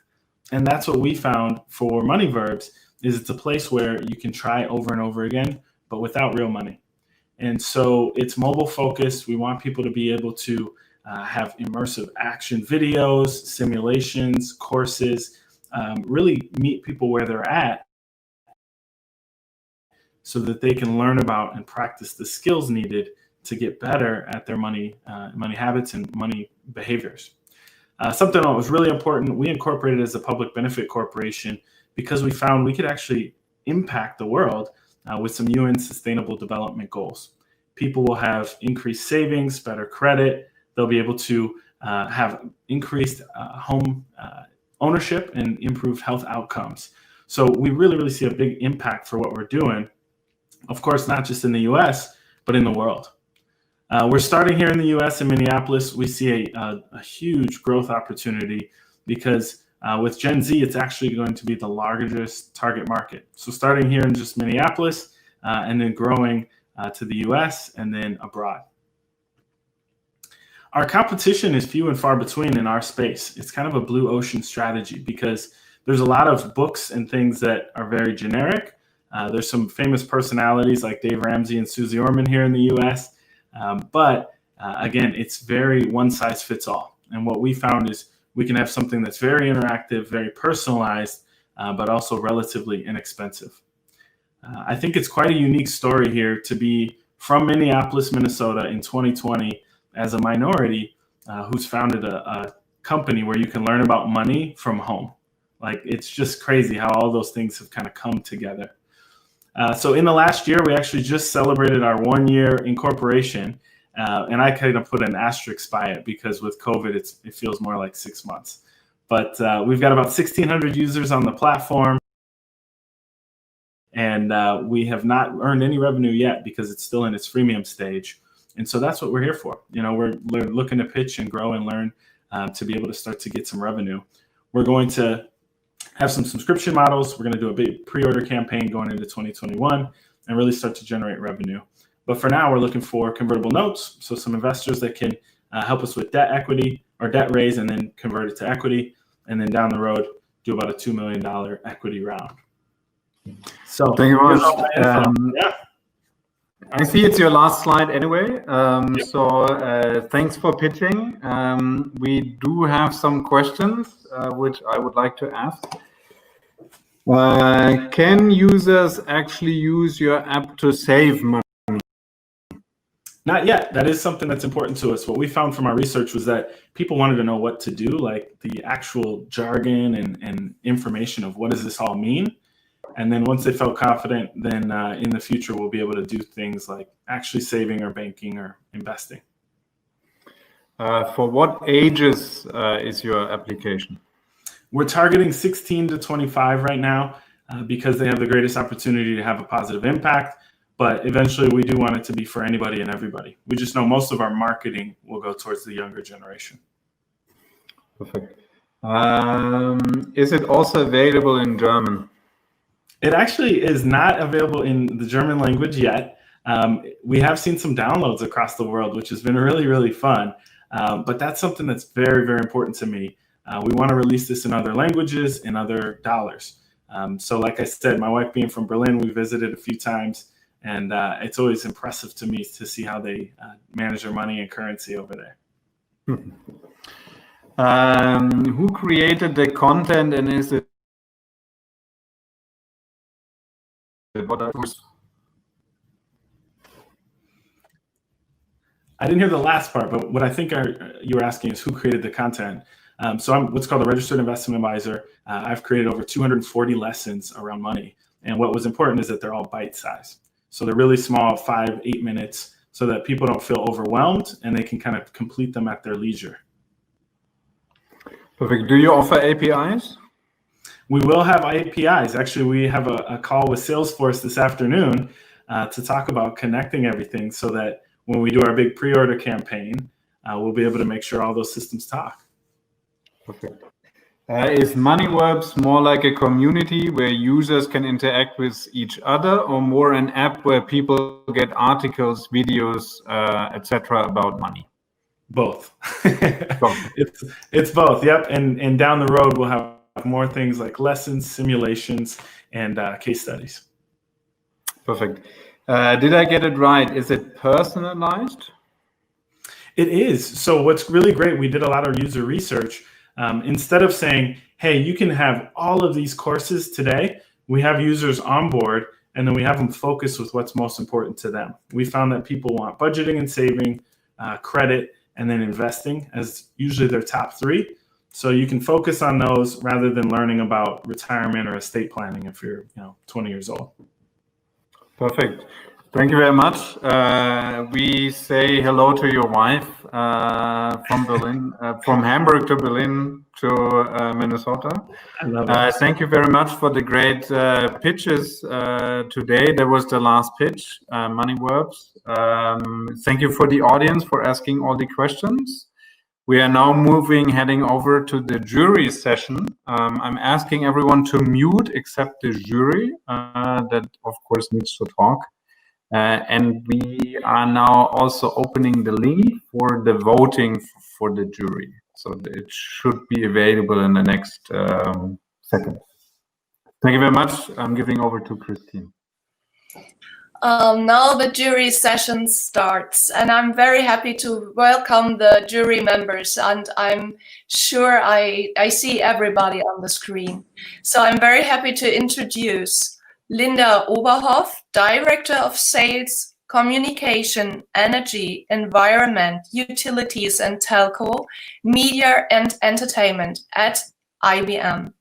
And that's what we found for MoneyVerbs, is it's a place where you can try over and over again, but without real money. And so it's mobile focused. We want people to be able to have immersive action videos, simulations, courses, really meet people where they're at so that they can learn about and practice the skills needed to get better at their money habits and money behaviors. Something that was really important, we incorporated as a public benefit corporation because we found we could actually impact the world with some UN Sustainable Development Goals. People will have increased savings, better credit. They'll be able to have increased home ownership and improved health outcomes. So we really, really see a big impact for what we're doing. Of course, not just in the US, but in the world. We're starting here in the US in Minneapolis. We see a huge growth opportunity because with Gen Z, it's actually going to be the largest target market. So starting here in just Minneapolis and then growing to the US and then abroad. Our competition is few and far between in our space. It's kind of a blue ocean strategy because there's a lot of books and things that are very generic. There's some famous personalities like Dave Ramsey and Susie Orman here in the US. But again, it's very one size fits all. And what we found is we can have something that's very interactive, very personalized, but also relatively inexpensive. I think it's quite a unique story here to be from Minneapolis, Minnesota in 2020 as a minority who's founded a company where you can learn about money from home. Like, it's just crazy how all those things have kind of come together. So in the last year, we actually just celebrated our 1-year incorporation. And I kind of put an asterisk by it because with COVID, it feels more like 6 months. But we've got about 1,600 users on the platform. And we have not earned any revenue yet because it's still in its freemium stage. And so that's what we're here for. We're looking to pitch and grow and learn to be able to start to get some revenue. We're going to have some subscription models. We're going to do a big pre-order campaign going into 2021 and really start to generate revenue. But for now, we're looking for convertible notes. So some investors that can help us with debt equity or debt raise and then convert it to equity. And then down the road, do about a $2 million equity round. So thank you very much. I see it's your last slide anyway. So thanks for pitching. We do have some questions, which I would like to ask. Can users actually use your app to save money? Not yet. That is something that's important to us. What we found from our research was that people wanted to know what to do, like the actual jargon and information of what does this all mean. And then once they felt confident, then in the future, we'll be able to do things like actually saving or banking or investing. For what ages is your application? We're targeting 16 to 25 right now because they have the greatest opportunity to have a positive impact. But eventually, we do want it to be for anybody and everybody. We just know most of our marketing will go towards the younger generation. Perfect. Is it also available in German? It actually is not available in the German language yet. We have seen some downloads across the world, which has been really, really fun. But that's something that's very, very important to me. We want to release this in other languages, in other dollars. So like I said, my wife being from Berlin, we visited a few times. And it's always impressive to me to see how they manage their money and currency over there. Who created the content, and is it what are those? I didn't hear the last part, but what I think you were asking is who created the content. So I'm what's called a registered investment advisor. I've created over 240 lessons around money. And what was important is that they're all bite-sized. So they're really small, 5-8 minutes, so that people don't feel overwhelmed and they can kind of complete them at their leisure. Perfect. Do you offer APIs? We will have APIs. Actually, we have a call with Salesforce this afternoon to talk about connecting everything so that when we do our big pre-order campaign, we'll be able to make sure all those systems talk. Perfect. Is MoneyVerbs more like a community where users can interact with each other, or more an app where people get articles, videos, etc. about money? Both. It's both. Yep. And down the road, we'll have more things like lessons, simulations, and case studies. Perfect. Did I get it right? Is it personalized? It is. So what's really great, we did a lot of user research. Instead of saying, hey, you can have all of these courses today, we have users on board, and then we have them focus with what's most important to them. We found that people want budgeting and saving, credit, and then investing as usually their top three. So you can focus on those rather than learning about retirement or estate planning if you're 20 years old. Perfect. Thank you very much. We say hello to your wife from Berlin, from Hamburg to Berlin to Minnesota. I love it. Thank you very much for the great pitches today. That was the last pitch, MoneyVerbs. Thank you for the audience for asking all the questions. We are now heading over to the jury session. I'm asking everyone to mute except the jury that, of course, needs to talk. And we are now also opening the link for the voting for the jury. So it should be available in the next second. Thank you very much. I'm giving over to Christine. Now the jury session starts, and I'm very happy to welcome the jury members, and I'm sure I see everybody on the screen. So I'm very happy to introduce Linda Oberhoff, Director of Sales, Communication, Energy, Environment, Utilities and Telco, Media and Entertainment at IBM.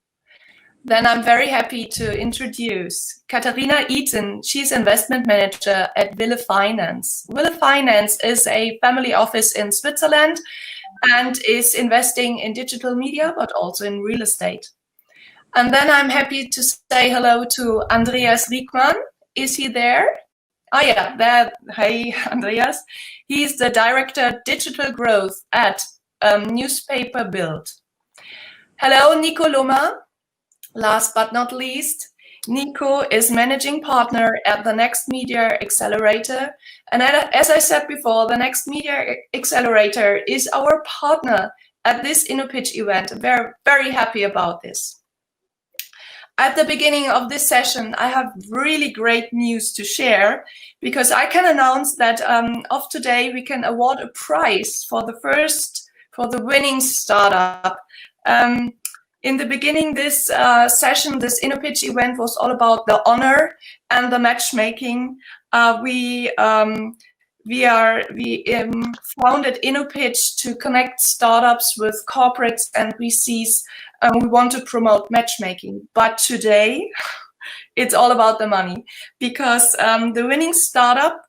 Then I'm very happy to introduce Katharina Eaton. She's Investment Manager at Wille Finance. Wille Finance is a family office in Switzerland and is investing in digital media, but also in real estate. And then I'm happy to say hello to Andreas Riekmann. Is he there? Oh yeah, there. Hey, Andreas. He's the Director Digital Growth at Newspaper Bild. Hello, Nico Lummer. Last but not least, Nico is Managing Partner at the Next Media Accelerator. And as I said before, the Next Media Accelerator is our partner at this Innopitch event. We're very happy about this. At the beginning of this session, I have really great news to share because I can announce that of today we can award a prize for the winning startup. In the beginning, this session, this Innopitch event was all about the honor and the matchmaking. We founded Innopitch to connect startups with corporates and VCs. We want to promote matchmaking. But today, it's all about the money because the winning startup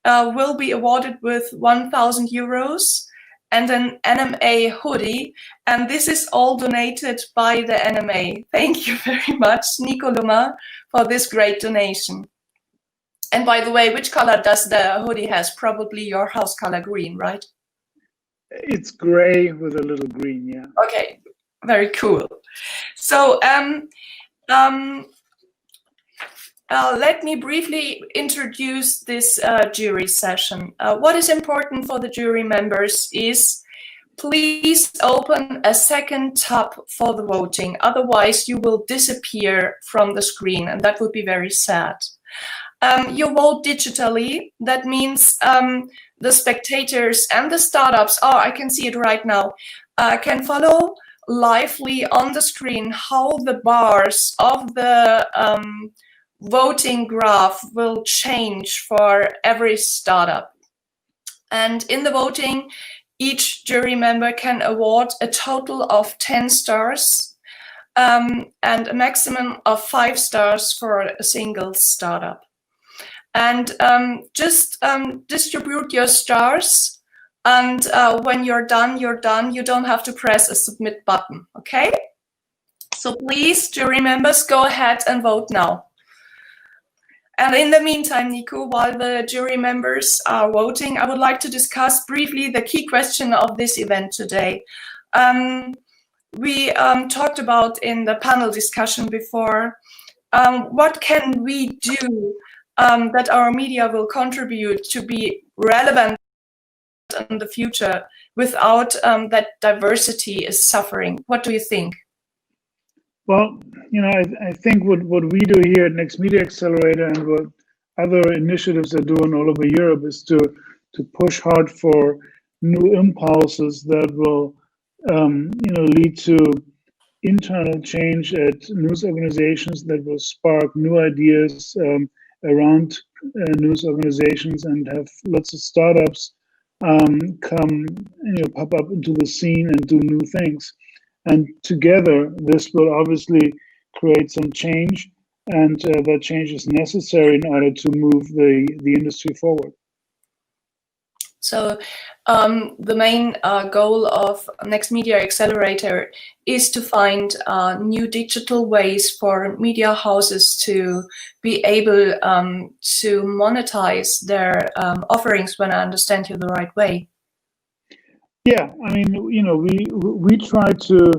will be awarded with 1,000 euros. and an NMA hoodie. And this is all donated by the NMA. Thank you very much, Nico Lummer, for this great donation. And by the way, which color does the hoodie has? Probably your house color, green, right? It's gray with a little green, yeah. Okay, very cool. So let me briefly introduce this jury session. What is important for the jury members is please open a second tab for the voting. Otherwise, you will disappear from the screen, and that would be very sad. You vote digitally. That means the spectators and the startups, oh, I can see it right now, can follow lively on the screen how the bars of the voting graph will change for every startup. And in the voting, each jury member can award a total of 10 stars and a maximum of 5 stars for a single startup. And just distribute your stars. And when you're done, you're done. You don't have to press a submit button, okay? So please, jury members, go ahead and vote now. And in the meantime, Nico, while the jury members are voting, I would like to discuss briefly the key question of this event today. We talked about in the panel discussion before, what can we do that our media will contribute to be relevant in the future without that diversity is suffering? What do you think? Well, you know, I think what we do here at Next Media Accelerator and what other initiatives are doing all over Europe is to push hard for new impulses that will, you know, lead to internal change at news organizations, that will spark new ideas around news organizations, and have lots of startups come, you know, pop up into the scene and do new things. And together, this will obviously create some change, and that change is necessary in order to move the industry forward. So the main goal of Next Media Accelerator is to find new digital ways for media houses to be able to monetize their offerings, when I understand you the right way. Yeah, I mean, you know, we try to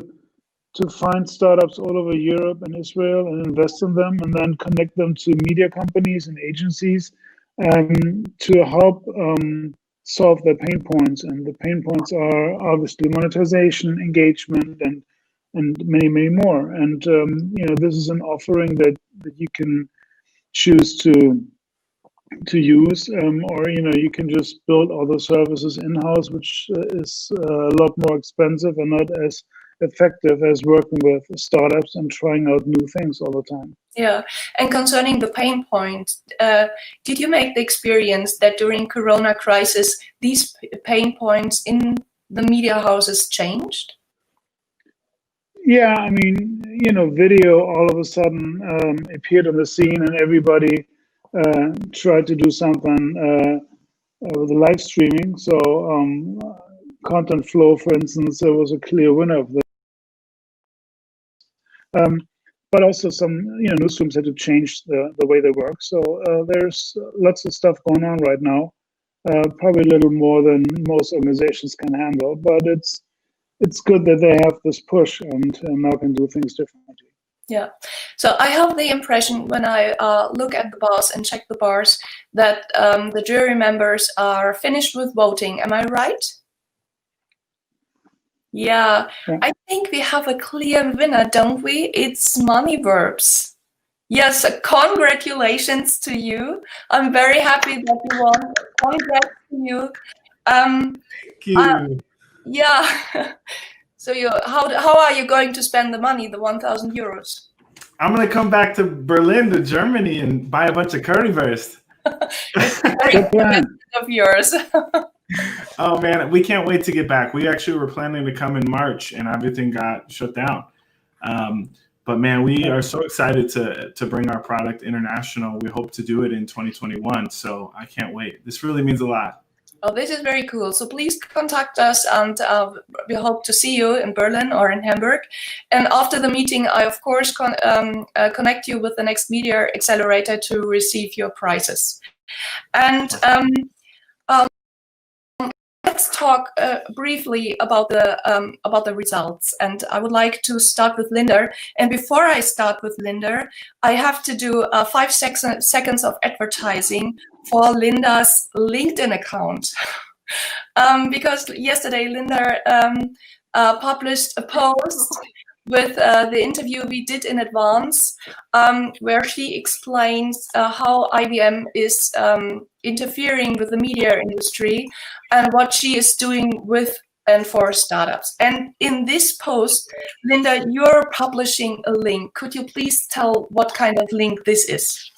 find startups all over Europe and Israel and invest in them, and then connect them to media companies and agencies to help solve their pain points. And the pain points are obviously monetization, engagement, and many, many more. And you know, this is an offering that you can choose to use, or you know, you can just build other services in-house, which is a lot more expensive and not as effective as working with startups and trying out new things all the time. Yeah, and concerning the pain point, did you make the experience that during Corona crisis, these pain points in the media houses changed? Yeah, I mean, you know, video all of a sudden appeared on the scene, and everybody tried to do something with the live streaming. So Contentflow, for instance, was a clear winner of this. But also some, you know, newsrooms had to change the way they work. So there's lots of stuff going on right now, probably a little more than most organizations can handle. But it's good that they have this push and now can do things differently. Yeah, so I have the impression when I look at the bars and check the bars that the jury members are finished with voting. Am I right? Yeah, I think we have a clear winner, don't we? It's MoneyVerbs. Yes, congratulations to you. I'm very happy that you won. Congrats to you. Thank you. Yeah. So how are you going to spend the money, the 1,000 euros? I'm going to come back to Berlin, to Germany, and buy a bunch of currywurst. Good plan. Of yours. Oh man, we can't wait to get back. We actually were planning to come in March, and everything got shut down. But man, we are so excited to bring our product international. We hope to do it in 2021. So I can't wait. This really means a lot. Oh, this is very cool. So please contact us, and we hope to see you in Berlin or in Hamburg. And after the meeting, I, of course, connect you with the Next Media Accelerator to receive your prizes. And let's talk briefly about the results. And I would like to start with Linda. And before I start with Linda, I have to do 5 seconds of advertising for Linda's LinkedIn account. Because yesterday Linda published a post with the interview we did in advance, where she explains how IBM is interfering with the media industry and what she is doing with and for startups. And in this post, Linda, you're publishing a link. Could you please tell what kind of link this is?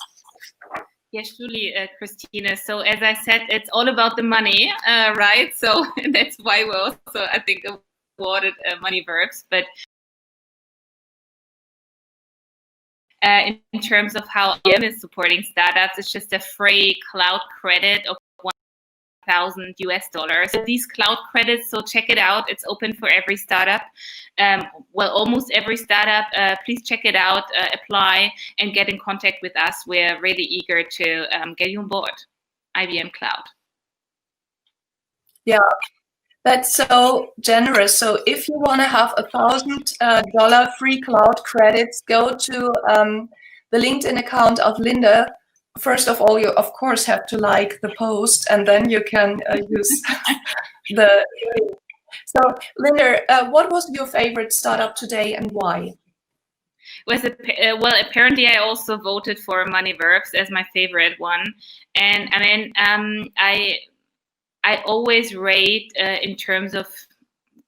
Yes, surely, Christina. So as I said, it's all about the money, right? So that's why we also, I think, awarded MoneyVerbs. But in terms of how IBM is supporting startups, it's just a free cloud credit of $1,000. So these cloud credits, so check it out. It's open for every startup. Well, almost every startup. Please check it out, apply, and get in contact with us. We're really eager to get you on board IBM Cloud. Yeah, that's so generous. So if you want to have $1,000 free cloud credits, go to the LinkedIn account of Linda. First of all, you of course have to like the post, and then you can use the. So, Linda, what was your favorite startup today and why? Well, apparently I also voted for MoneyVerbs as my favorite one. And I mean, I always rate in terms of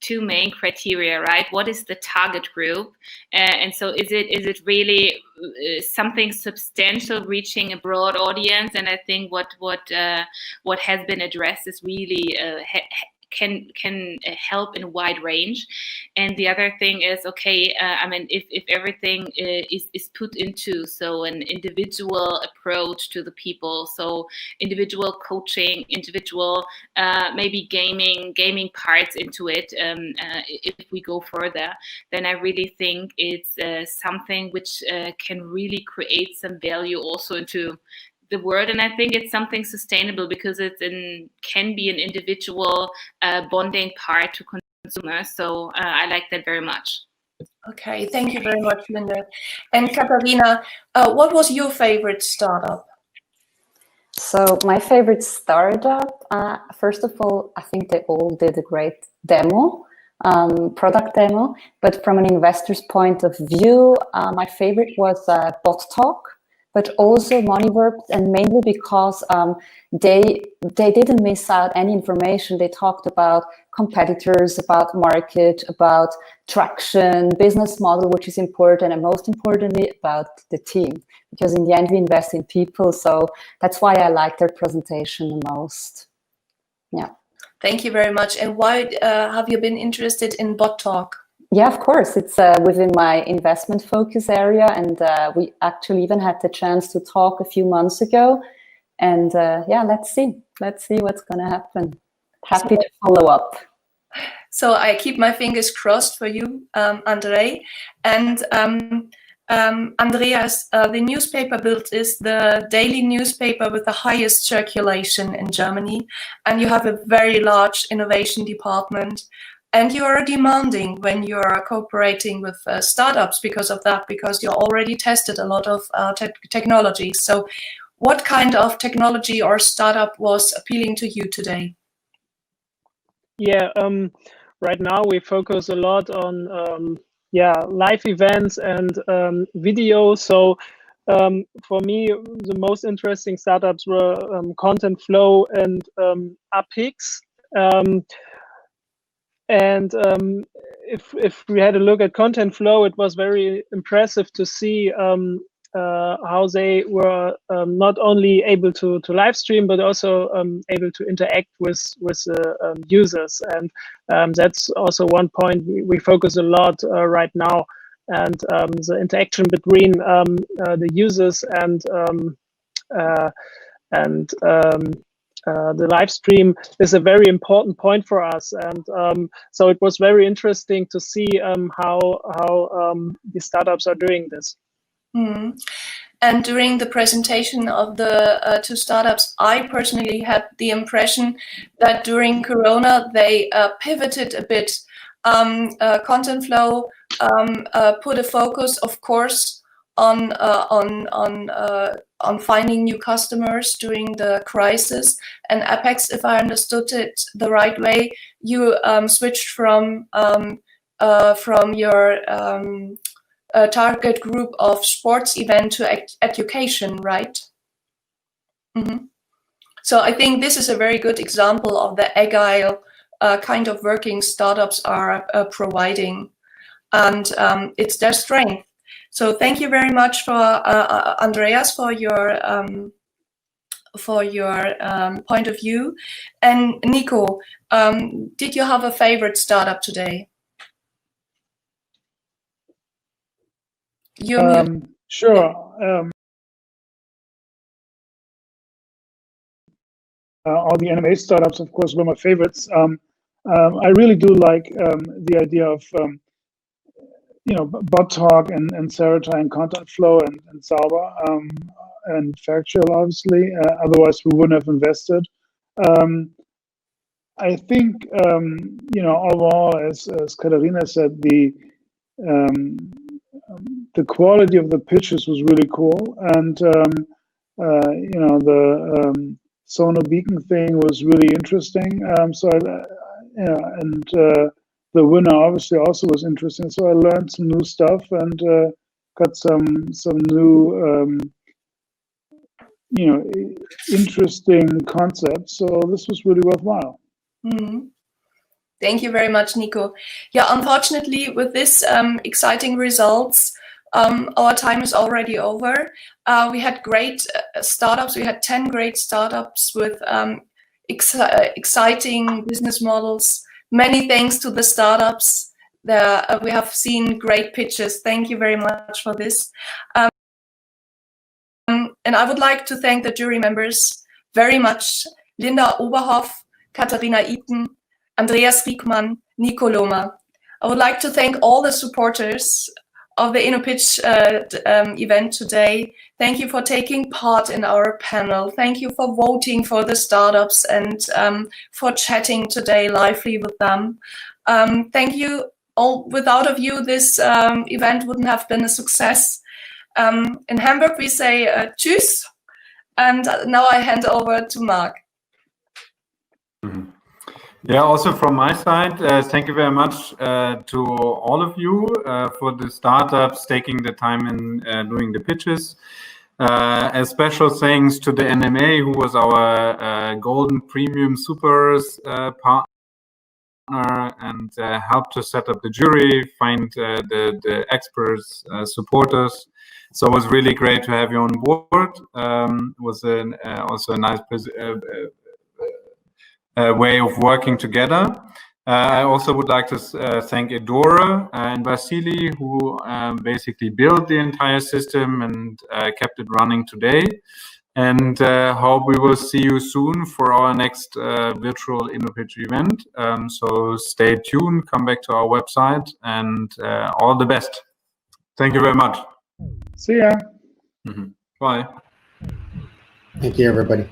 2 main criteria, right? What is the target group? And so is it really something substantial reaching a broad audience? And I think what has been addressed is really can help in a wide range. And the other thing is, okay, I mean, if everything is put into, so an individual approach to the people, so individual coaching, individual maybe gaming parts into it, if we go further, then I really think it's something which can really create some value also into the world. And I think it's something sustainable because can be an individual bonding part to consumers. So I like that very much. Okay, thank you very much, Linda. And Katharina, what was your favorite startup? So my favorite startup, first of all, I think they all did a great demo, product demo. But from an investor's point of view, my favorite was BotTalk, but also MoneyVerbs, and mainly because they didn't miss out any information. They talked about competitors, about market, about traction, business model, which is important, and most importantly, about the team. Because in the end, we invest in people. So that's why I like their presentation the most. Yeah. Thank you very much. And why have you been interested in BotTalk? Yeah, of course. It's within my investment focus area. And we actually even had the chance to talk a few months ago. And yeah, let's see what's going to happen. Happy to follow up. So I keep my fingers crossed for you, Andre. And Andreas, the newspaper Bild is the daily newspaper with the highest circulation in Germany. And you have a very large innovation department. And you are demanding when you are cooperating with startups because of that, because you already tested a lot of technology. So what kind of technology or startup was appealing to you today? Yeah, right now we focus a lot on live events and video. So for me, the most interesting startups were Contentflow and APPIX. And if we had a look at Contentflow, it was very impressive to see how they were not only able to live stream, but also able to interact with users. And that's also one point we focus a lot right now. And the interaction between the users and the live stream is a very important point for us, and so it was very interesting to see how the startups are doing this. Mm. And during the presentation of the two startups, I personally had the impression that during Corona they pivoted a bit. Contentflow put a focus, of course, on finding new customers during the crisis. And APPIX, if I understood it the right way, you switched from your target group of sports event to education, right? Mm-hmm. So I think this is a very good example of the agile kind of working startups are providing, and it's their strength. So thank you very much for Andreas for your point of view. And Nico, did you have a favorite startup today? Sure. All the NMA startups, of course, were my favorites. I really do like the idea of BotTalk and Ceretai and Contentflow and Zaubar and Factual, obviously. Otherwise, we wouldn't have invested. I think overall, as Katharina said, the quality of the pitches was really cool, and the SonoBeacon thing was really interesting. The winner obviously also was interesting. So I learned some new stuff and got some new interesting concepts. So this was really worthwhile. Mm-hmm. Thank you very much, Nico. Yeah, unfortunately, with this exciting results, our time is already over. We had great startups. We had 10 great startups with exciting business models. Many thanks to the startups. We have seen great pitches. Thank you very much for this. And I would like to thank the jury members very much. Linda Oberhoff, Katharina Iten, Andreas Riekmann, Nico Lohmer. I would like to thank all the supporters of the Innopitch event today. Thank you for taking part in our panel. Thank you for voting for the startups and for chatting today lively with them. Thank you all. Without of you, this event wouldn't have been a success. In Hamburg, we say tschüss. And now I hand over to Mark. Mm-hmm. Yeah, also from my side, thank you very much to all of you for the startups taking the time in doing the pitches. A special thanks to the NMA, who was our Golden Premium Supers partner and helped to set up the jury, find the experts, supporters. So it was really great to have you on board. It was also a nice way of working together. I also would like to thank Edora and Vasily, who basically built the entire system and kept it running today. And hope we will see you soon for our next virtual Innopitch event. So stay tuned, come back to our website, and all the best. Thank you very much. See ya. Mm-hmm. Bye. Thank you, everybody.